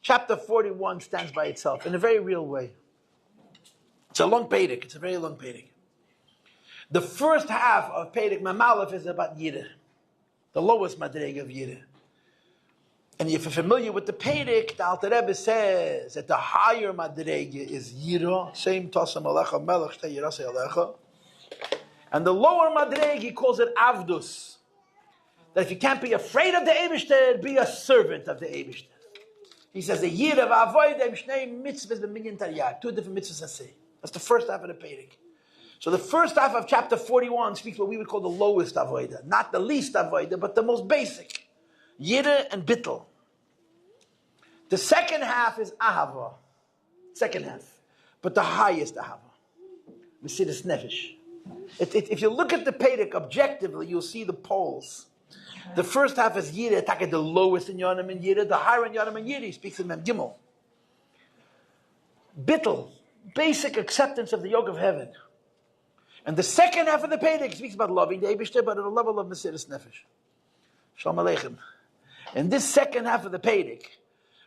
Speaker 1: chapter 41 stands by itself in a very real way. It's a long Pedic. It's a very long Pedic. The first half of Pedic Mem Aleph is about Yiddah, the lowest madrega of Yiddah. And if you're familiar with the Pedic, the Alter Rebbe says that the higher madrega is Yirah, same Tosam Alecha Melech Shtei Yirasei Alecha, and the lower madrega he calls it Avdus. That if you can't be afraid of the Eibishter, be a servant of the Eibishter. He says the Yirah v'Avodah Shnei mitzvahs b'minyan taryag, 2 different mitzvahs say. That's the first half of the Pedic. So the first half of chapter 41 speaks what we would call the lowest avodah, not the least avodah, but the most basic, Yirah and Bittul. The second half is Ahava, second half, but the highest Ahava, Mesiras Nefesh. If you look at the Pedic objectively, you'll see the poles. The first half is Yirah, the lowest in Yonam and Yirah, the higher in Yonam and Yirah, he speaks in Mem Gimel. Bittul, basic acceptance of the yoke of heaven. And the second half of the Pedic speaks about loving the Eibishter, but at a level of Mesiras Nefesh. Shalom Aleichem. In this second half of the Pedic,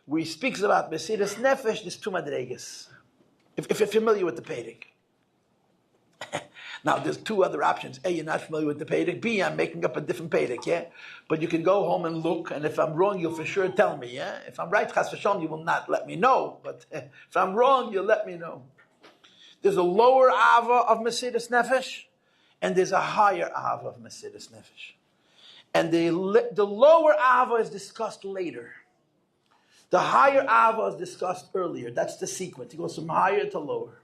Speaker 1: where he speaks about Mesiras Nefesh, there's 2 madregas. If you're familiar with the Pedic. Now, there's 2 other options. A, you're not familiar with the Pedic. B, I'm making up a different Pedic, yeah? But you can go home and look, and if I'm wrong, you'll for sure tell me, yeah? If I'm right, Chas v'Shalom, you will not let me know. But if I'm wrong, you'll let me know. There's a lower Ava of Mesiras Nefesh, and there's a higher Ava of Mesiras Nefesh. And the lower Ava is discussed later. The higher Ava is discussed earlier. That's the sequence. He goes from higher to lower.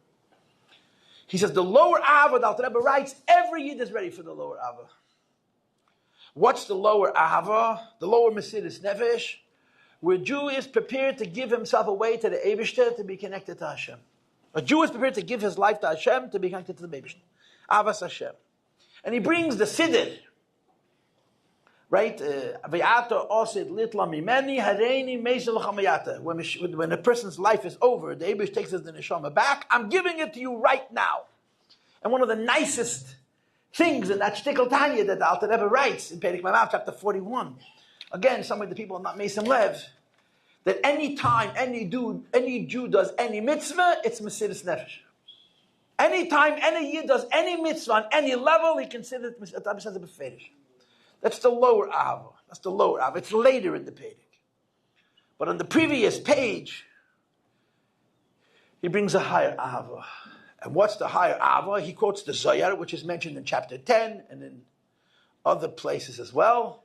Speaker 1: He says the lower Ava, the Alter Rebbe writes, every Yid is ready for the lower Ava. What's the lower Ava? The lower Mesiras Nefesh, where a Jew is prepared to give himself away to the Eibishter to be connected to Hashem. A Jew is prepared to give his life to Hashem to be connected to the Eibishter. Avas Hashem. And he brings the Siddur. Right? When a person's life is over, the Eibush takes his neshama back. I'm giving it to you right now. And one of the nicest things in that Shtikl Tanya that the Alter Rebbe writes in Perek Mamav, chapter 41. Again, some of the people are not Mesim Lev. That any time any Jew does any mitzvah, it's Mesiras Nefesh. Anytime any Yid does any mitzvah on any level, he considers it beferish. That's the lower Ava. That's the lower Ava. It's later in the Pedic. But on the previous page, he brings a higher Ava. And what's the higher Ava? He quotes the Zohar, which is mentioned in chapter 10 and in other places as well.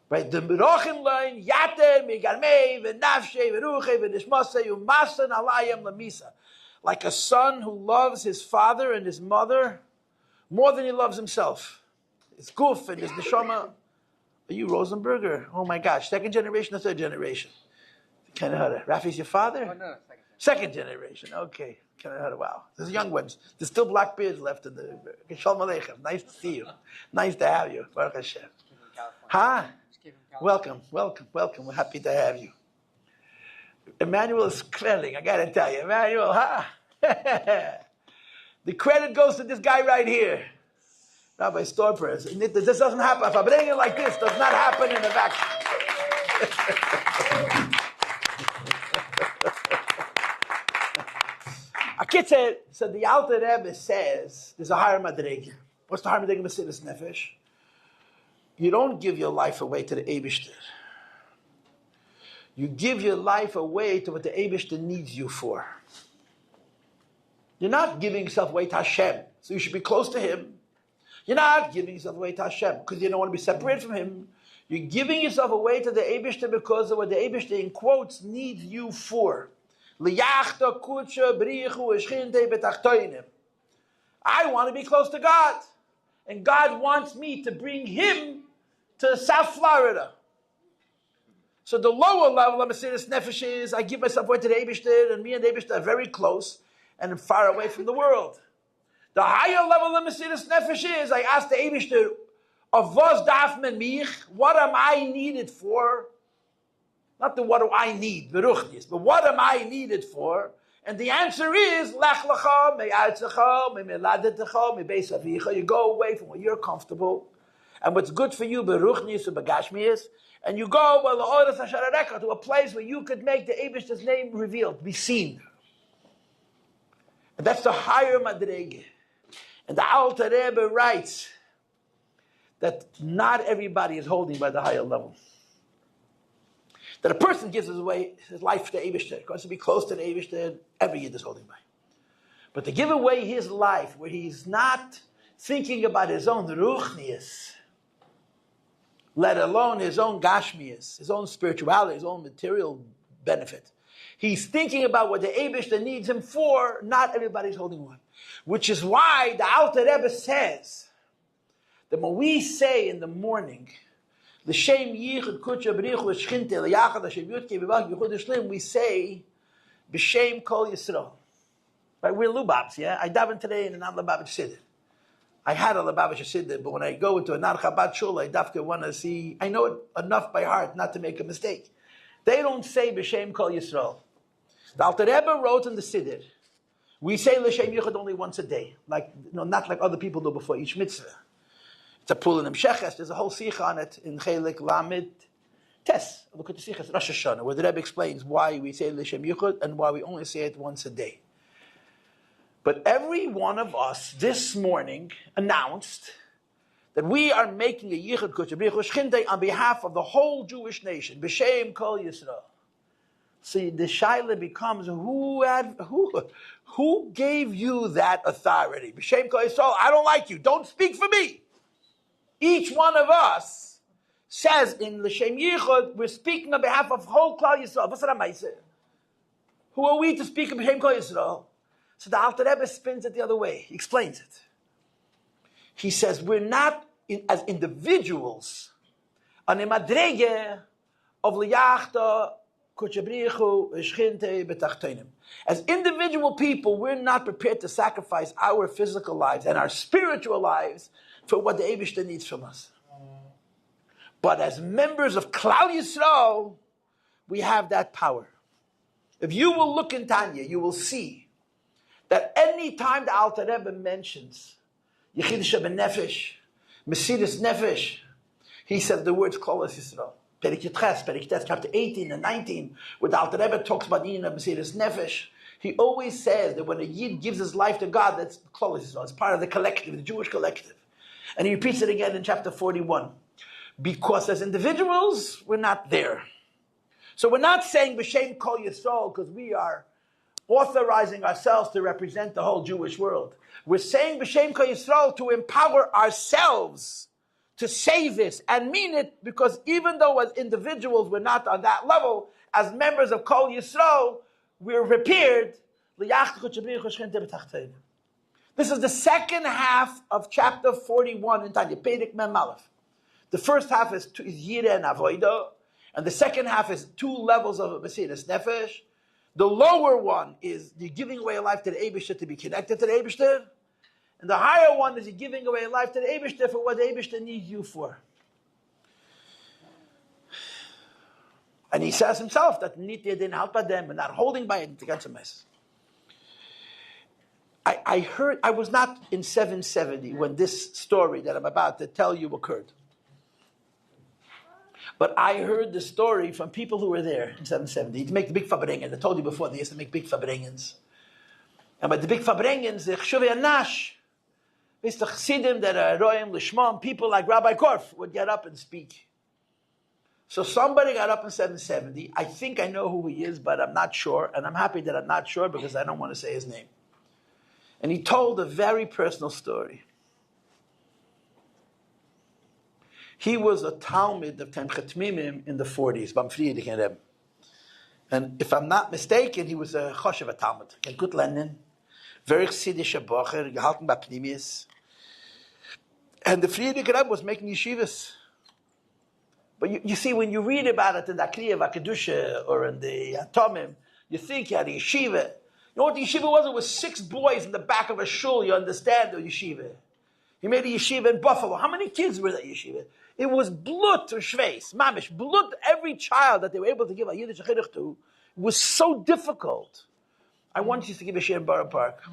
Speaker 1: Right? Right? The Merochim line, Yater, Migarmei, V'nafshei, V'ruchei, V'nishmasei, Umasan alayim lamisa. Like a son who loves his father and his mother more than he loves himself. His guf and his neshama. Are you Rosenberger? Oh my gosh. Second generation or third generation? Kind of heard it. Rafi's your father?
Speaker 3: Oh, no,
Speaker 1: Second generation. Okay. Kind of heard it. Wow. There's young ones. There's still black beards left in the... Shalom Aleichem. Nice to see you. Nice to have you. Baruch Hashem. Huh? Welcome. We're happy to have you. Emmanuel is credit. I got to tell you. Emmanuel, huh? The credit goes to this guy right here. Rabbi Storpers. This doesn't happen. Fabrengen like this does not happen in a vacuum. Akitzer, so the Alter Rebbe says, there's a higher madrega. What's the higher madrega? Mesiras nefesh. You don't give your life away to the Eibishter. You give your life away to what the Eibishter needs you for. You're not giving yourself away to Hashem, so you should be close to Him. You're not giving yourself away to Hashem because you don't want to be separated from Him. You're giving yourself away to the Eibishter because of what the Eibishter, in quotes, needs you for. I want to be close to God. And God wants me to bring Him to South Florida. So the lower level of Mesiras Nefesh is I give myself away to the Eibishter, and me and the Eibishter are very close and far away from the world. The higher level of Mesiras Nefesh is I ask the Eibishter, of was darf men mich? What am I needed for? Not the what do I need, beruchnis, but what am I needed for? And the answer is lech lecha, me'artzecha, me'meladetecha, me'beis avicha. You go away from where you're comfortable and what's good for you, beruchnis and begashmias, and you go to a place where you could make the Eibishter's name revealed, be seen. And that's the higher madrege. And the Alter Rebbe writes that not everybody is holding by the higher level. That a person gives his life to Eibishter, wants to be close to the Eibishter, every Yid is holding by. But to give away his life where he's not thinking about his own ruchnius, let alone his own gashmius, his own spirituality, his own material benefit. He's thinking about what the Eibishter needs him for, not everybody's holding one. Which is why the Alter Rebbe says that when we say in the morning, L'shem yichud kutsha b'richu l'shchinte l'yachad Hashem yudke v'vach yichud l'shlim, we say b'shem kol Yisrael. Right? We're Lubavitch, yeah? I daven today in a non-Lubavitch Siddur. I had a Lubavitch Siddur, but when I go into a non-Chabad shul, I dafka want to see, I know it enough by heart not to make a mistake. They don't say b'shem kol Yisrael. The Alter Rebbe wrote in the Siddur, we say l'shem yichud only once a day, not like other people do before each mitzvah. It's a pul in Msheches. There's a whole sikha on it in Chelik Lamed Tes. Look at the sikha, Rosh Hashanah, where the Rebbe explains why we say L'Shem Yichud and why we only say it once a day. But every one of us this morning announced that we are making a Yichud Kutsha B'Richu Shchintei on behalf of the whole Jewish nation. B'Shem Kol Yisrael. See, the shaila becomes who gave you that authority? B'Shem Kol Yisrael. I don't like you. Don't speak for me. Each one of us says in L'Shem Yichud, we're speaking on behalf of whole Klal Yisrael. Who are we to speak on behalf of Klal Yisrael? So the Alter Rebbe spins it the other way. He explains it. He says we're not as individuals on a madrege of liyachta kuchabrichu shchinte betachtonim. As individual people, we're not prepared to sacrifice our physical lives and our spiritual lives for what the Eibishter needs from us. But as members of Klal Yisrael, we have that power. If you will look in Tanya, you will see that any time the Alter Rebbe mentions Yechidusha b'nefesh, Mesiras Nefesh, he says the words Klal Yisrael. Perek Tes, chapter 18 and 19, where the Alter Rebbe talks about Yin of Mesiras Nefesh, he always says that when a Yid gives his life to God, that's Klal Yisrael. It's part of the collective, the Jewish collective. And he repeats it again in chapter 41. Because as individuals, we're not there. So we're not saying B'Shem Kol Yisrael because we are authorizing ourselves to represent the whole Jewish world. We're saying B'Shem Kol Yisrael to empower ourselves to say this and mean it, because even though as individuals we're not on that level, as members of Kol Yisrael, we're prepared. This is the second half of chapter 41 in Tanya, Perek Mem Aleph. The first half is Yira and Avoida, and the second half is 2 levels of Mesiras Nefesh. The lower one is you're giving away a life to the Eibishter to be connected to the Eibishter, and the higher one is you're giving away a life to the Eibishter for what the Eibishter needs you for. And he says himself that Nitya didn't help by them and not holding by it to get some mess. I heard, I was not in 770 when this story that I'm about to tell you occurred. But I heard the story from people who were there in 770 to make the big Fabrengen. I told you before, they used to make big Fabrengens. And by the big Fabrengens, the Chshuvi Anash, the Chassidim that are Royim, Lishmam, people like Rabbi Korf would get up and speak. So somebody got up in 770. I think I know who he is, but I'm not sure. And I'm happy that I'm not sure because I don't want to say his name. And he told a very personal story. He was a Talmud of Temchet Mimim in the 40s, Bam Friedrich and Rebbe. And if I'm not mistaken, he was a Choshev Talmud. Good Lenin, very Chassidish Bocher, gehalten by Pnimis. And the Friedrich Rebbe was making yeshivas. But you see, when you read about it in the Akriya Vakadusha or in the Atomim, you think you had a yeshiva. You know what the yeshiva was? It was 6 boys in the back of a shul, you understand, the yeshiva. He made a yeshiva in Buffalo. How many kids were that yeshiva? It was blood to shveis, mamish, blood. Every child that they were able to give a Yiddish chinuch to was so difficult. I once used to give a shir in Borough Park.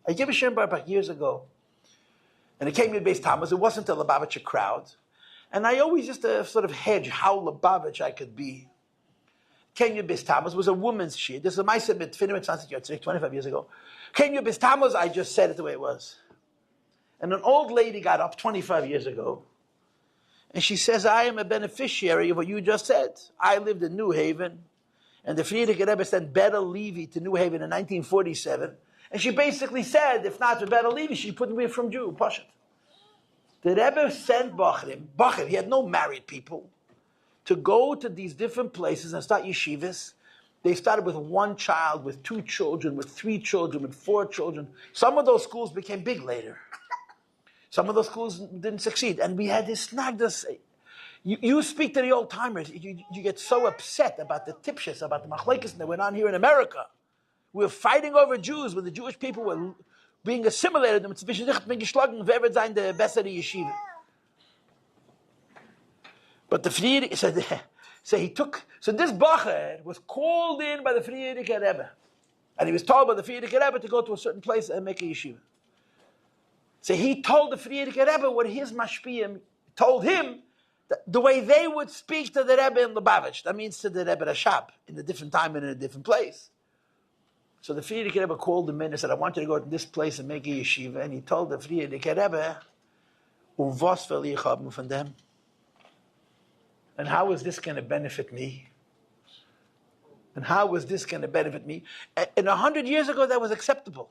Speaker 1: I gave a shir in Borough Park years ago. And it came Yud-Beis Tammuz. It wasn't a Lubavitcher crowd. And I always used to sort of hedge how Lubavitch I could be. Came Yud-Beis Tammuz was a woman's shir. This is my submit, Finnemet Sunset Yotzrik, 25 years ago. Came Yud-Beis Tammuz, I just said it the way it was. And an old lady got up 25 years ago, and she says, I am a beneficiary of what you just said. I lived in New Haven, and the Friedrich Rebbe sent Beta Levi to New Haven in 1947, and she basically said, if not for Beta Levi, she couldn't be from Jew, Pashat. The Rebbe sent Bachrim, he had no married people, to go to these different places and start yeshivas. They started with 1 child, with 2 children, with 3 children, with 4 children. Some of those schools became big later. Some of those schools didn't succeed. And we had this snagdas. You speak to the old timers, you get so upset about the tipshas, about the machlekes that went on here in America. We were fighting over Jews when the Jewish people were being assimilated. But the Friedrich said, so this Bacher was called in by the Friedrich Rebbe. And he was told by the Friedrich Rebbe to go to a certain place and make a yeshiva. So he told the Friedrich Rebbe what his mashpiyim told him, that the way they would speak to the Rebbe in Lubavitch. That means to the Rebbe Rashab, in a different time and in a different place. So the Friedrich Rebbe called him in and said, I want you to go to this place and make a yeshiva. And he told the Friedrich Rebbe, was will ich haben von dem? And how is this going to benefit me? And how is this going to benefit me? And 100 years ago, that was acceptable.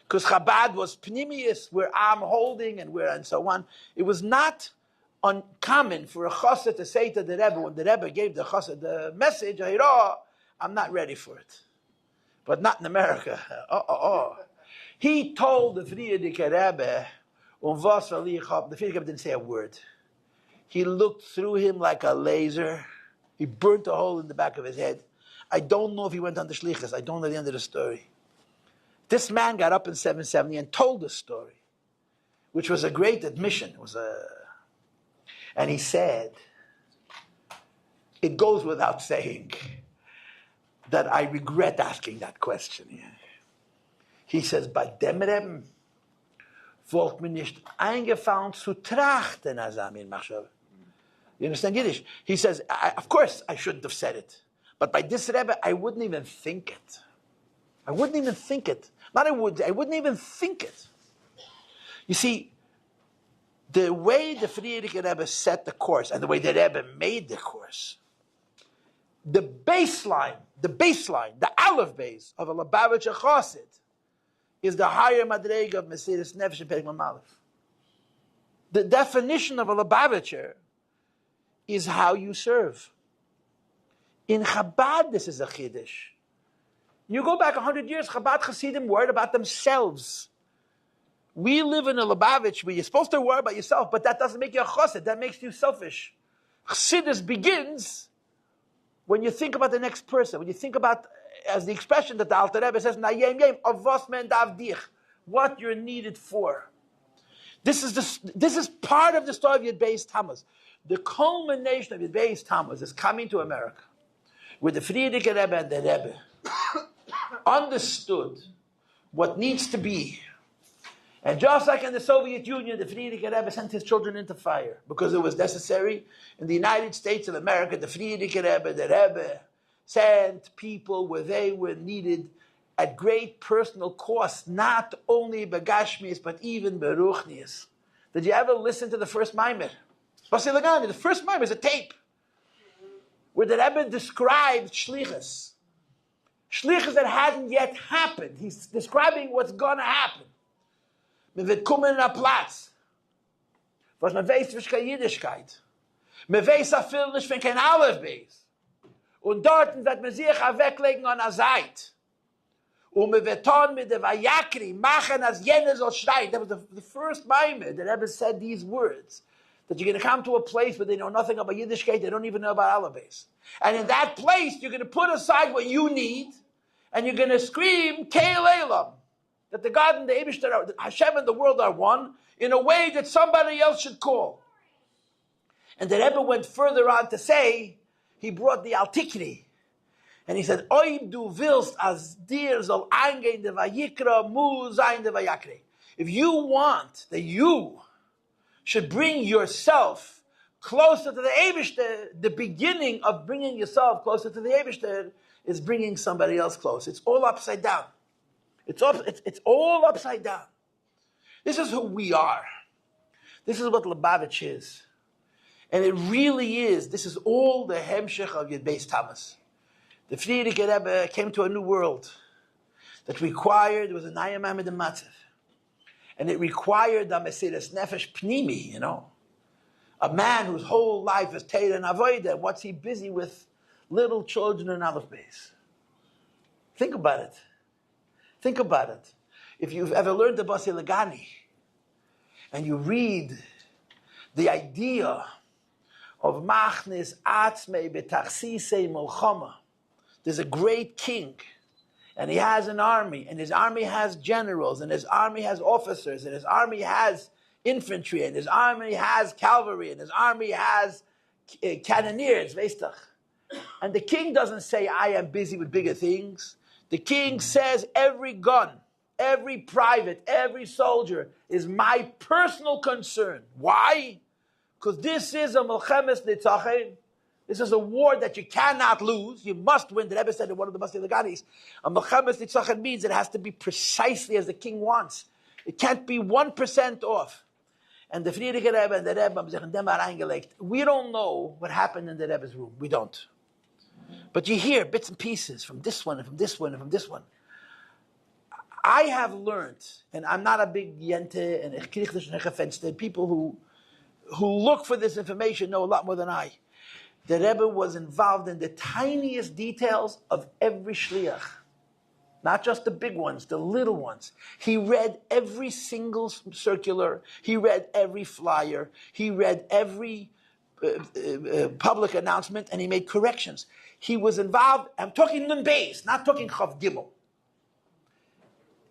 Speaker 1: Because Chabad was pnimius, where I'm holding and so on. It was not uncommon for a chassid to say to the Rebbe, when the Rebbe gave the chassid the message, I'm not ready for it. But not in America. He told the Friedrich Rebbe, the Friedrich Rebbe didn't say a word. He looked through him like a laser. He burnt a hole in the back of his head. I don't know if he went on the shlichus. I don't know the end of the story. This man got up in 770 and told the story, which was a great admission. And he said, it goes without saying that I regret asking that question. He says, bei dem Rebbe wollte mir nicht eingefallen zu trachten, als in Machshav. You understand Yiddish? He says, of course I shouldn't have said it. But by this Rebbe, I wouldn't even think it. I wouldn't even think it. I wouldn't even think it. You see, the way the Friedrich Rebbe set the course and the way the Rebbe made the course, the baseline, the Aleph base of a Lubavitcher Chassid is the higher Madrega of Mesiras Nefesh and Perek Mem Aleph. The definition of a Lubavitcher is how you serve. In Chabad, this is a Chiddush. You go back 100 years, Chabad Hasidim worried about themselves. We live in a Lubavitch where you're supposed to worry about yourself, but that doesn't make you a chassid. That makes you selfish. Chassidus begins when you think about the next person. When you think about, as the expression that the Alter Rebbe says, "Nayem yem avos men davdich," what you're needed for. This is part of the story of Yud-Beis Tammuz. The culmination of Yud-Beis Tammuz is coming to America, where the Frierdiker Rebbe and the Rebbe understood what needs to be. And just like in the Soviet Union, the Frierdiker Rebbe sent his children into fire because it was necessary. In the United States of America, the Frierdiker Rebbe, the Rebbe, sent people where they were needed at great personal cost, not only begashmias, but even beruchnias. Did you ever listen to the first Maimer? The first Maimer is a tape where the Rebbe described shlichus. Shlichus that hadn't yet happened. He's describing what's going to happen. Man wird kommen in a Platz, was man weiß, was keine Jüdischkeit. Man weiß auch viel nicht von kein Aleph-Beis. Und dort wird man sich auch weglegen an der Seite. Und man wird dann mit der Vayakri machen, als jene soll schreien. That was the first Maimer that ever said these words. That you're going to come to a place where they know nothing about Yiddishkeit, they don't even know about Aleph-Beis. And in that place, you're going to put aside what you need, and you're going to scream, Keil Elam. That the God and the Eibishter, Hashem and the world are one, in a way that somebody else should call. And the Rebbe went further on to say, he brought the Altikri, and he said, Oib du willst as dir soll eingehen de Vayikra mu sein de Vayakre. If you want that you should bring yourself closer to the Eibishter, the beginning of bringing yourself closer to the Eibishter is bringing somebody else close. It's all upside down. It's all upside down. This is who we are. This is what Lubavitch is. And it really is. This is all the hemshech of Yud-Beis Tammuz. The Frierdiker Rebbe came to a new world that required, it was a Nayam Amid and Matzev. And it required a Mesiras Nefesh Pnimi, a man whose whole life is Torah and Avodah. What's he busy with? Little children and Aleph-Beis. Think about it. Think about it. If you've ever learned the Basi Lagani, and you read the idea of Machnis Atzmei Betachsisei Molchama, there's a great king, and he has an army, and his army has generals, and his army has officers, and his army has infantry, and his army has cavalry, and his army has cannoneers, Veistach. And the king doesn't say, I am busy with bigger things. The king says every gun, every private, every soldier is my personal concern. Why? Because this is a Melchemes Nitzachin. This is a war that you cannot lose. You must win. The Rebbe said in one of the Basi Laganis, a Melchemes Nitzachin means it has to be precisely as the king wants. It can't be 1% off. And the Frierdiker Rebbe and the Rebbe haben sich in dem reingelegt. We don't know what happened in the Rebbe's room. We don't. But you hear bits and pieces from this one and from this one and from this one. I have learned, and I'm not a big yente and people who look for this information know a lot more than I. The Rebbe was involved in the tiniest details of every shliach. Not just the big ones, the little ones. He read every single circular. He read every flyer. He read every public announcement, and he made corrections. He was involved, I'm talking Yud-Beis, not talking Chav Gimel.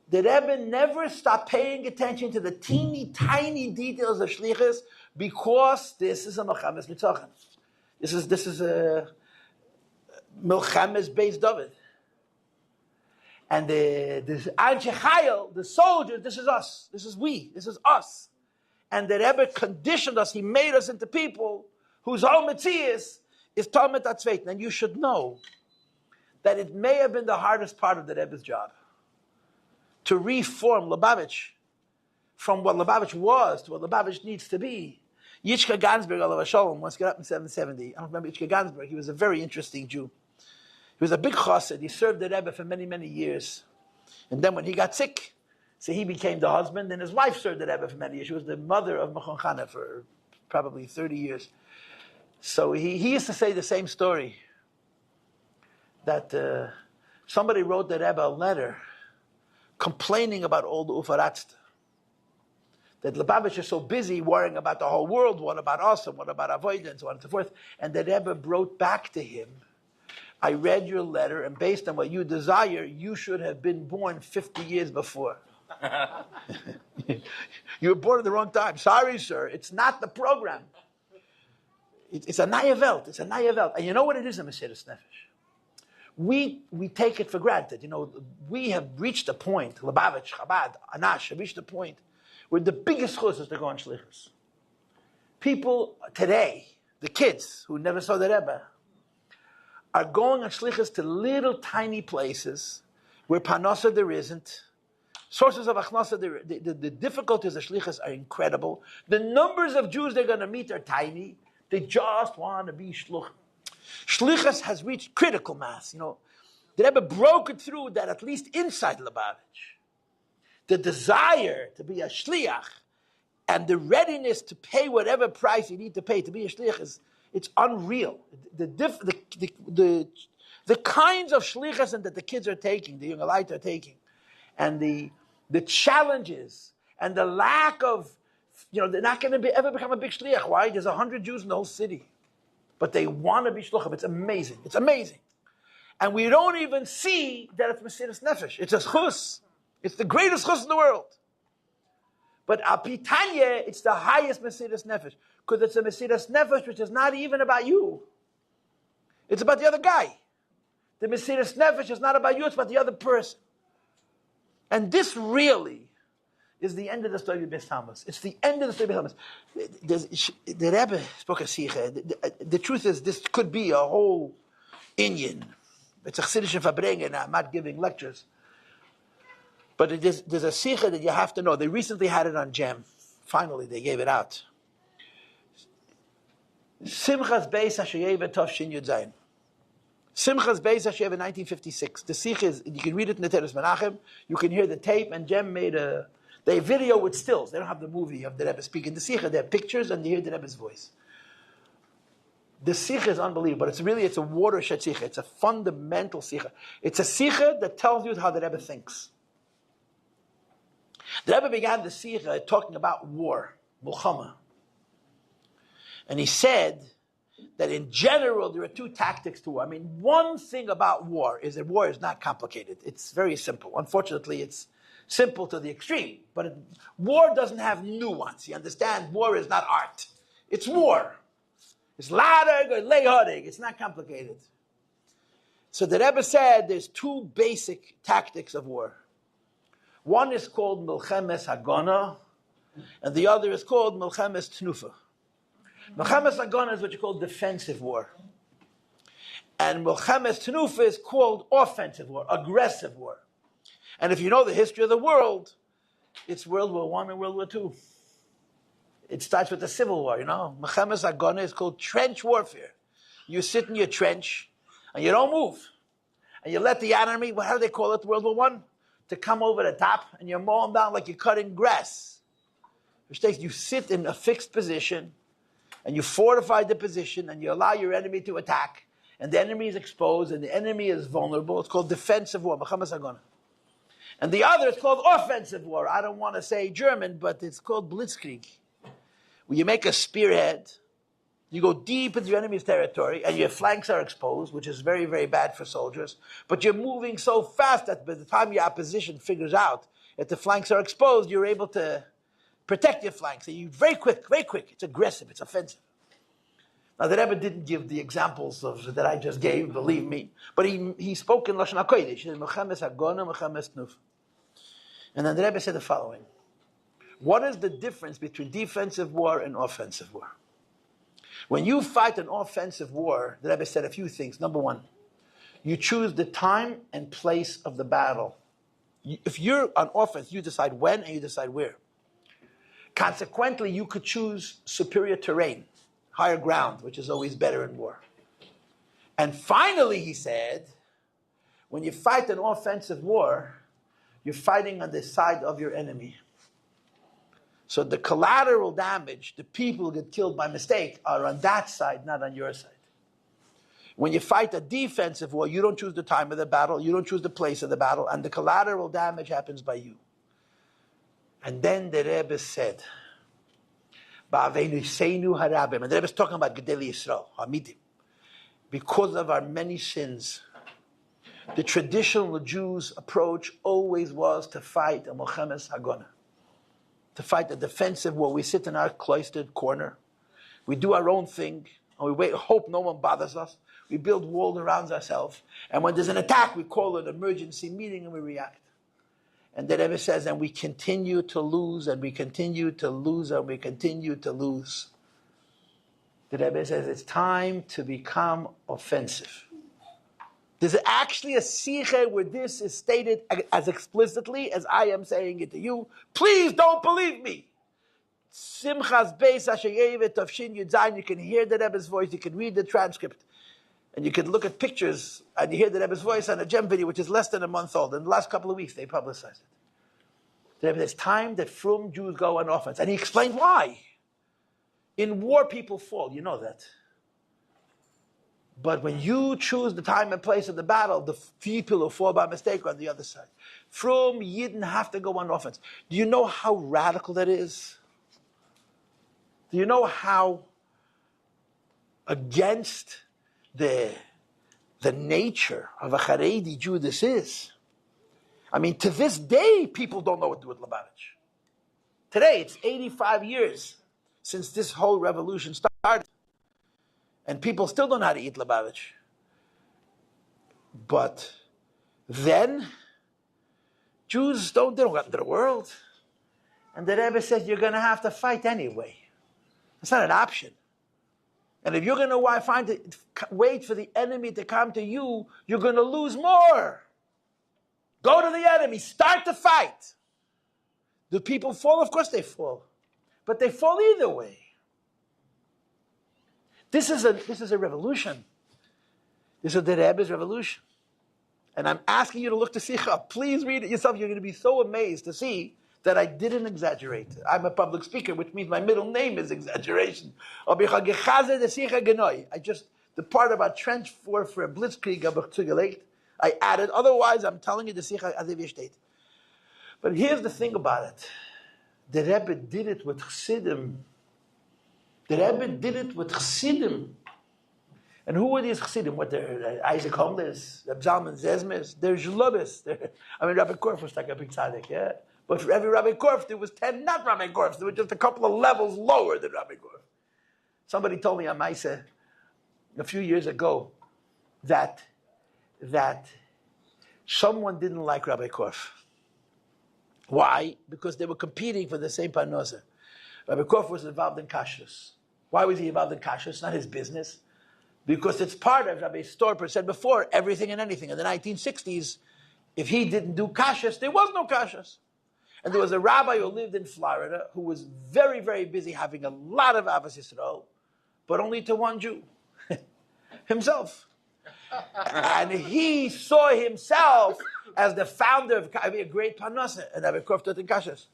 Speaker 1: The Rebbe never stopped paying attention to the teeny tiny details of shlichus because this is a Melchemes Nitzachin. This is a Melchemes Beis David. And the Anshe Chayil, the soldiers, this is us. This is we. This is us. And the Rebbe conditioned us. He made us into people whose whole metzias is Talmud Atzveiten. And you should know that it may have been the hardest part of the Rebbe's job to reform Lubavitch from what Lubavitch was to what Lubavitch needs to be. Yitzchak Gansberg, Alav Shalom, once got up in 770. I don't remember Yitzchak Gansberg. He was a very interesting Jew. He was a big chassid. He served the Rebbe for many, many years. And then when he got sick, So he became the husband, and his wife served the Rebbe for many years. She was the mother of Machon Chana for probably 30 years. So he used to say the same story, that somebody wrote the Rebbe a letter complaining about all the Ufaratsta. That Lubavitch is so busy worrying about the whole world, what about us, and what about Avodah, and so on and so forth. And the Rebbe wrote back to him, I read your letter, and based on what you desire, you should have been born 50 years before. You were born at the wrong time. Sorry, sir, it's not the program. It's a Naya Welt. It's a Naya Welt. And you know what it is in Mesiras Nefesh? We take it for granted. You know, we have reached a point, Lubavitch, Chabad, Anash have reached a point where the biggest chus is to go on shlichus. People today, the kids who never saw the Rebbe, are going on shlichus to little tiny places where panasa there isn't, sources of achnasa, the difficulties of shlichus are incredible. The numbers of Jews they're going to meet are tiny. They just want to be shluch. Shlichus has reached critical mass. You know, the Rebbe broke it through that at least inside Lubavitch, the desire to be a shliach and the readiness to pay whatever price you need to pay to be a shliach it's unreal. The kinds of shlichus that the kids are taking, the young light are taking, and the challenges and the lack of, you know, they're not going to ever become a big shliach. Why? There's 100 Jews in the whole city, but they want to be shluchim. It's amazing. It's amazing. And we don't even see that it's Mesiras Nefesh. It's a chus. It's the greatest chus in the world. But al pi Tanya, it's the highest Mesiras Nefesh. Because it's a Mesiras Nefesh which is not even about you. It's about the other guy. The Mesiras Nefesh is not about you, it's about the other person. And this really is the end of the story of Yud-Beis Tammuz. It's the end of the story of Yud-Beis Tammuz. The Rebbe spoke a sikha. The truth is, this could be a whole inyan. It's a Chassidish and Fabrengen. I'm not giving lectures. But there's a sikha that you have to know. They recently had it on Gem. Finally, they gave it out. Simchas Beis Hashayeva Tovshin Yud Zayin. Simchas Beis Hashayeva 1956. The sikha is, you can read it in the Teres Menachem. You can hear the tape, and Gem made they video with stills. They don't have the movie of the Rebbe speaking the sikha. They have pictures, and you hear the Rebbe's voice. The sikha is unbelievable, but it's a watershed sikha. It's a fundamental sikha. It's a sikha that tells you how the Rebbe thinks. The Rebbe began the sikha talking about war, mulchama. And he said that in general there are two tactics to war. I mean, one thing about war is that war is not complicated. It's very simple. Unfortunately, it's simple to the extreme. But war doesn't have nuance. You understand? War is not art. It's war. It's ladag or lehadig. It's not complicated. So the Rebbe said there's two basic tactics of war. One is called Milchemes Hagana, and the other is called Milchemes Tnufa. Milchemes Hagana is what you call defensive war. And Milchemes Tnufa is called offensive war, aggressive war. And if you know the history of the world, it's World War I and World War II. It starts with the Civil War, you know. Milchemes Hagana is called trench warfare. You sit in your trench, and you don't move. And you let the enemy, how do they call it, World War I? To come over the top, and you're mowing down like you're cutting grass. Which takes you sit in a fixed position, and you fortify the position, and you allow your enemy to attack, and the enemy is exposed, and the enemy is vulnerable. It's called defensive war, Milchemes Hagana. And the other is called offensive war. I don't want to say German, but it's called Blitzkrieg. Where you make a spearhead, you go deep into your enemy's territory, and your flanks are exposed, which is very, very bad for soldiers. But you're moving so fast that by the time your opposition figures out that the flanks are exposed, you're able to protect your flanks. So you're very quick, very quick. It's aggressive, it's offensive. Now, the Rebbe didn't give the examples that I just gave, believe me. But he spoke in Lashon HaKodesh. He said, Milchemes Hagana, Milchemes Tnufa. And then the Rebbe said the following. What is the difference between defensive war and offensive war? When you fight an offensive war, the Rebbe said a few things. Number one, you choose the time and place of the battle. If you're on offense, you decide when and you decide where. Consequently, you could choose superior terrain, higher ground, which is always better in war. And finally, he said, when you fight an offensive war, You're fighting on the side of your enemy. So the collateral damage, the people who get killed by mistake, are on that side, not on your side. When you fight a defensive war, you don't choose the time of the battle, you don't choose the place of the battle, and the collateral damage happens by you. And then the Rebbe said, and the Rebbe is talking about Gedei Yisrael, Hamidim. Because of our many sins, the traditional Jews' approach always was to fight a Mochemes Hagona, to fight a defensive war. We sit in our cloistered corner, we do our own thing, and we wait, hope no one bothers us. We build walls around ourselves, and when there's an attack, we call an emergency meeting and we react. And the Rebbe says, and we continue to lose, and we continue to lose, and we continue to lose. The Rebbe says it's time to become offensive. There's actually a sikhe where this is stated as explicitly as I am saying it to you. Please don't believe me. Simchas Beis Hashayevet Tavshin Yud Zayin. You can hear the Rebbe's voice. You can read the transcript. And you can look at pictures and you hear the Rebbe's voice on a gem video, which is less than a month old. In the last couple of weeks, they publicized it. The Rebbe says, it's time that frum Jews go on offense. And he explained why. In war, people fall. You know that. But when you choose the time and place of the battle, the people who fall by mistake are on the other side. Frum Yidden have to go on offense. Do you know how radical that is? Do you know how against the nature of a Haredi Jew this is? I mean, to this day, people don't know what to do with Lubavitch. Today, it's 85 years since this whole revolution started. And people still don't know how to eat Lubavitch. But then, Jews they don't go into the world. And the Rebbe says, you're going to have to fight anyway. It's not an option. And if you're going to wait for the enemy to come to you, you're going to lose more. Go to the enemy. Start the fight. Do people fall? Of course they fall. But they fall either way. This is a revolution. This is the Rebbe's revolution. And I'm asking you to look to Sikha. Please read it yourself. You're going to be so amazed to see that I didn't exaggerate. I'm a public speaker, which means my middle name is exaggeration. The part about trench warfare, blitzkrieg, I added. Otherwise, I'm telling you the Sikha as if state. But here's the thing about it. The Rebbe did it with Chassidim. The Rebbe did it with Chassidim. And who were these Chassidim? What, they're Isaac Holmes, Reb Zalman Zezmes, they're Zhlubis. Rabbi Korf was like a big tzaddik, yeah? But for every Rabbi Korf, there was 10 not Rabbi Korfs. There were just a couple of levels lower than Rabbi Korf. Somebody told me on Maisa a few years ago that someone didn't like Rabbi Korf. Why? Because they were competing for the same parnosa. Rabbi Korf was involved in kashrus. Why was he involved in kashrus? It's not his business. Because it's part of, Rabbi Storper said before, everything and anything. In the 1960s, if he didn't do kashrus, there was no kashrus. And there was a rabbi who lived in Florida who was very, very busy having a lot of Avos Yisrael, but only to one Jew, himself. And he saw himself as the founder of a great parnasa, and Rabbi Korf taught in kashrus.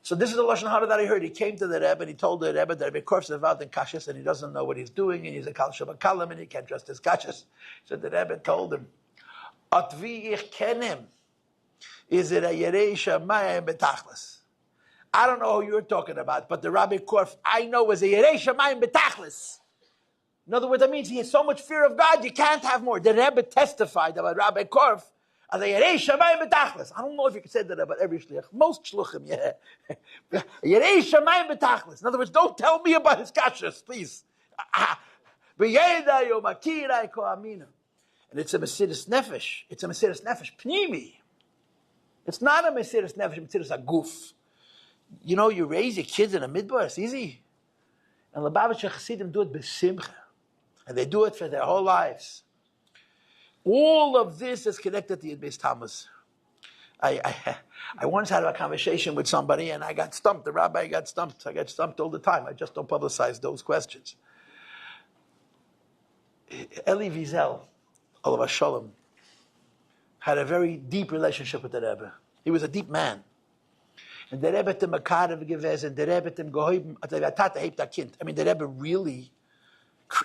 Speaker 1: So this is the Lashon Hara that I heard. He came to the Rebbe and he told the Rebbe that Rabbi Korf is involved in kashrus and he doesn't know what he's doing and he's a Kal Shabbat and he can't trust his kashrus. So the Rebbe told him, Atvi ich kenem. Is it a Yerei Shamayim Betachlis? I don't know who you're talking about, but the Rabbi Korf I know is a Yerei Shamayim Betachlis. In other words, that means he has so much fear of God, you can't have more. The Rebbe testified about Rabbi Korf as a Yerei Shamayim Betachlis. I don't know if you can say that about every shliach. Most shluchim, yeah. Yerei Shamayim Betachlis. In other words, don't tell me about his kashrus, please. And it's a Mesiris Nefesh. It's a Mesiris Nefesh Pnimi. It's not a Mesiris Nefesh, Mesiris Aguf. You know, you raise your kids in a midbar, it's easy. And Lubavitcher Chassidim do it b'simcha. And they do it for their whole lives. All of this is connected to Yud-Beis Tammuz. I once had a conversation with somebody and I got stumped. The rabbi got stumped. I get stumped all the time. I just don't publicize those questions. Eli Wiesel, Olav Shalom, had a very deep relationship with the Rebbe. He was a deep man. And the Rebbe hat ihm makarev gewesen, the Rebbe hat ihm gehoben, Tata hebt a kind. I mean, the Rebbe really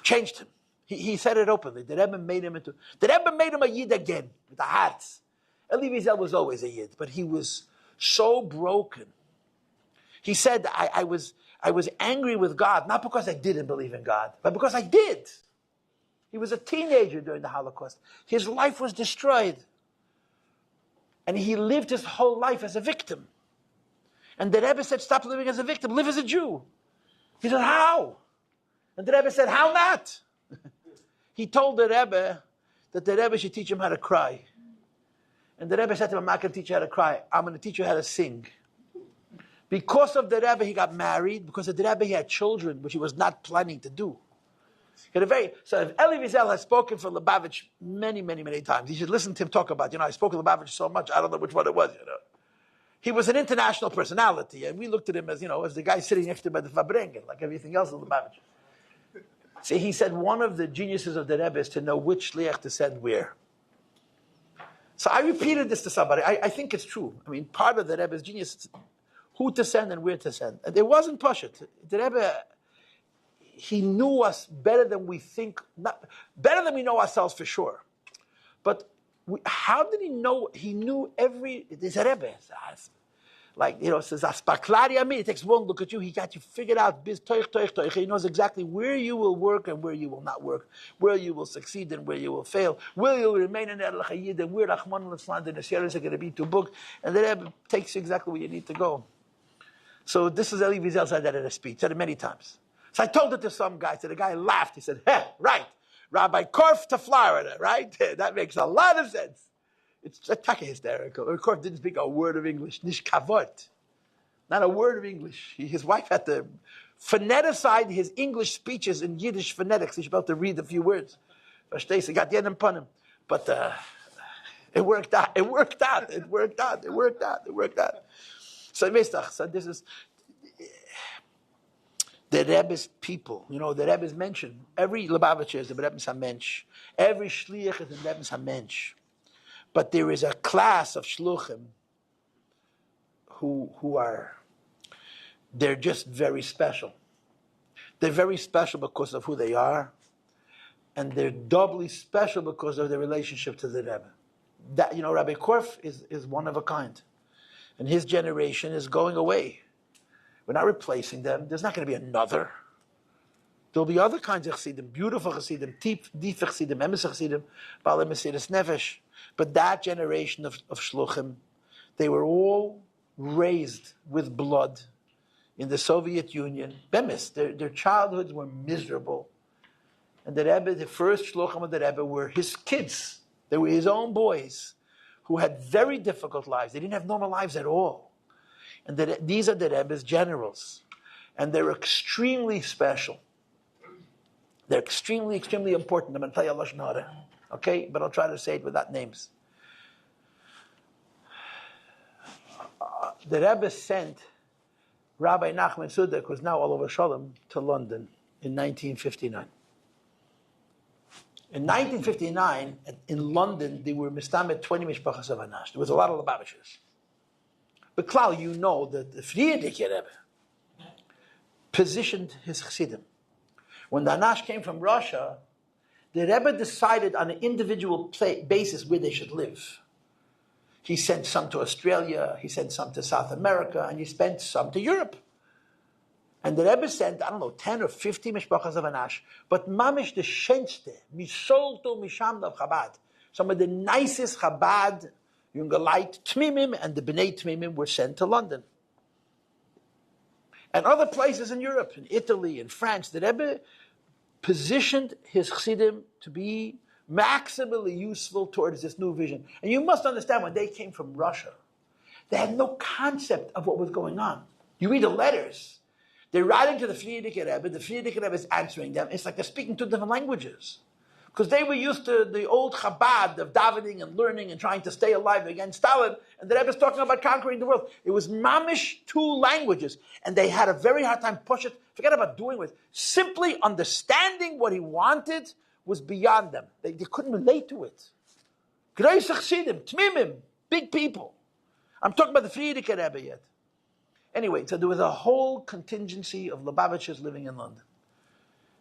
Speaker 1: changed him. He said it openly. The Rebbe made him a Yid again, with the hearts. Elie Wiesel was always a Yid, but he was so broken. He said, I was angry with God, not because I didn't believe in God, but because I did. He was a teenager during the Holocaust. His life was destroyed. And he lived his whole life as a victim. And the Rebbe said, stop living as a victim, live as a Jew. He said, how? And the Rebbe said, how not? He told the Rebbe that the Rebbe should teach him how to cry. And the Rebbe said to him, I'm not going to teach you how to cry, I'm going to teach you how to sing. Because of the Rebbe, he got married. Because of the Rebbe, he had children, which he was not planning to do. So if Elie Wiesel has spoken for Lubavitch many, many, many times, you should listen to him talk about, I spoke to Lubavitch so much, I don't know which one it was, He was an international personality, and we looked at him as, as the guy sitting next to him at the Fabrengen, like everything else in Lubavitch. See, he said one of the geniuses of the Rebbe is to know which shliach to send where. So I repeated this to somebody. I think it's true. I mean, part of the Rebbe's genius is who to send and where to send. And it wasn't Pashut. The Rebbe, he knew us better than we think, better than we know ourselves for sure. But how did he know? He knew there's a Rebbe. It says, it takes one look at you, he got you figured out. He knows exactly where you will work and where you will not work, where you will succeed and where you will fail, where you will remain in Erlich HaYid, and where Rahman al-Islam and the Sierras are going to be to book. And the Rebbe takes you exactly where you need to go. So this is Elie Wiesel said that in a speech, said it many times. So I told it to some guy, so the guy laughed. He said, right, Rabbi Korf to Florida, right? That makes a lot of sense. It's attack hysterical. Korf didn't speak a word of English. Nish kavot. Not a word of English. His wife had to phoneticize his English speeches in Yiddish phonetics. He's about to read a few words. He got the end upon him. But it worked out. So this is the Rebbe's people. The Rebbe's mentioned. Every Lubavitcher is the Rebbe's HaMensch. Every Shliach is the Rebbe's HaMensch. But there is a class of Shluchim who are, they're just very special. They're very special because of who they are, and they're doubly special because of their relationship to the Rebbe. That, Rabbi Korf is one of a kind. And his generation is going away. We're not replacing them. There's not going to be another. There'll be other kinds of chassidim, beautiful chassidim, deep chassidim, emes chassidim, baalei mesiras nefesh. But that generation of shluchim, they were all raised with blood in the Soviet Union. Bemis, their childhoods were miserable. And the Rebbe, the first shluchim of the Rebbe were his kids. They were his own boys who had very difficult lives. They didn't have normal lives at all. And these are the Rebbe's generals. And they're extremely special. They're extremely, extremely important. I'm going to tell you Lashon Hara. Okay? But I'll try to say it without names. The Rebbe sent Rabbi Nachman Sudek, who's now all over Shalom, to London in 1959. In 1959, in London, they were mistamet 20 mishpachas of Anash. There was a lot of Lubavitchers. But Klal, you know that the Frierdiker Rebbe positioned his chassidim. When the Anash came from Russia, the Rebbe decided on an individual basis where they should live. He sent some to Australia, he sent some to South America, and he sent some to Europe. And the Rebbe sent, 10 or 50 mishpachas of Anash, but mamish the shenste, misolto misham of Chabad. Some of the nicest Chabad, Jungelite, Tmimim, and the Bnei Tmimim were sent to London. And other places in Europe, in Italy, in France, the Rebbe positioned his chassidim to be maximally useful towards this new vision. And you must understand, when they came from Russia, they had no concept of what was going on. You read the letters. They're writing to the Frierdiker Rebbe. The Frierdiker Rebbe is answering them. It's like they're speaking two different languages. Because they were used to the old Chabad of davening and learning and trying to stay alive against Stalin. And the Rebbe is talking about conquering the world. It was mamish two languages. And they had a very hard time push it. Forget about doing it. Simply understanding what he wanted was beyond them. They couldn't relate to it. Greis chassidim, tmimim, big people. I'm talking about the Frierdiker Rebbe yet. Anyway, so there was a whole contingency of Lubavitchers living in London.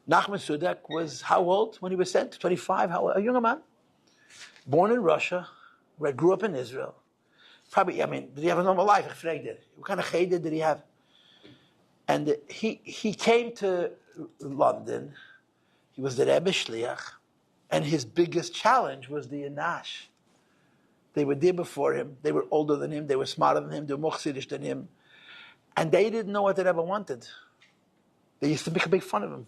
Speaker 1: Nachman Sudek was how old when he was sent? 25, a younger man. Born in Russia, where grew up in Israel. Probably, did he have a normal life? What kind of cheder did he have? And he came to London. He was the Rebbe Shliach. And his biggest challenge was the Anash. They were there before him. They were older than him. They were smarter than him. They were more chassidish than him. And they didn't know what the Rebbe wanted. They used to make fun of him.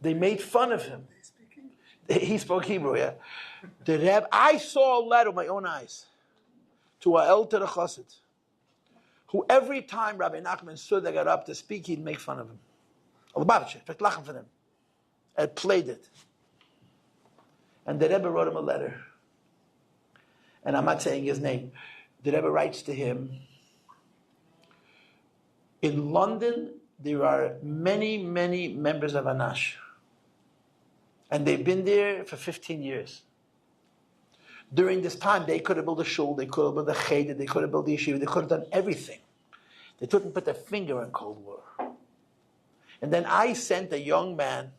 Speaker 1: They made fun of him. He spoke Hebrew, yeah. The Rebbe, I saw a letter with my own eyes to a El Torah Chassid, who every time Rabbi Nachman Sudek got up to speak, he'd make fun of him. Lubavitcher, in fact, lachen for him. And played it. And the Rebbe wrote him a letter. And I'm not saying his name. The Rebbe writes to him, in London, there are many, many members of Anash. And they've been there for 15 years. During this time, they could have built a shul, they could have built a cheder, they could have built a yeshiva, they could have done everything. They couldn't put their finger in Cold War. And then I sent a young man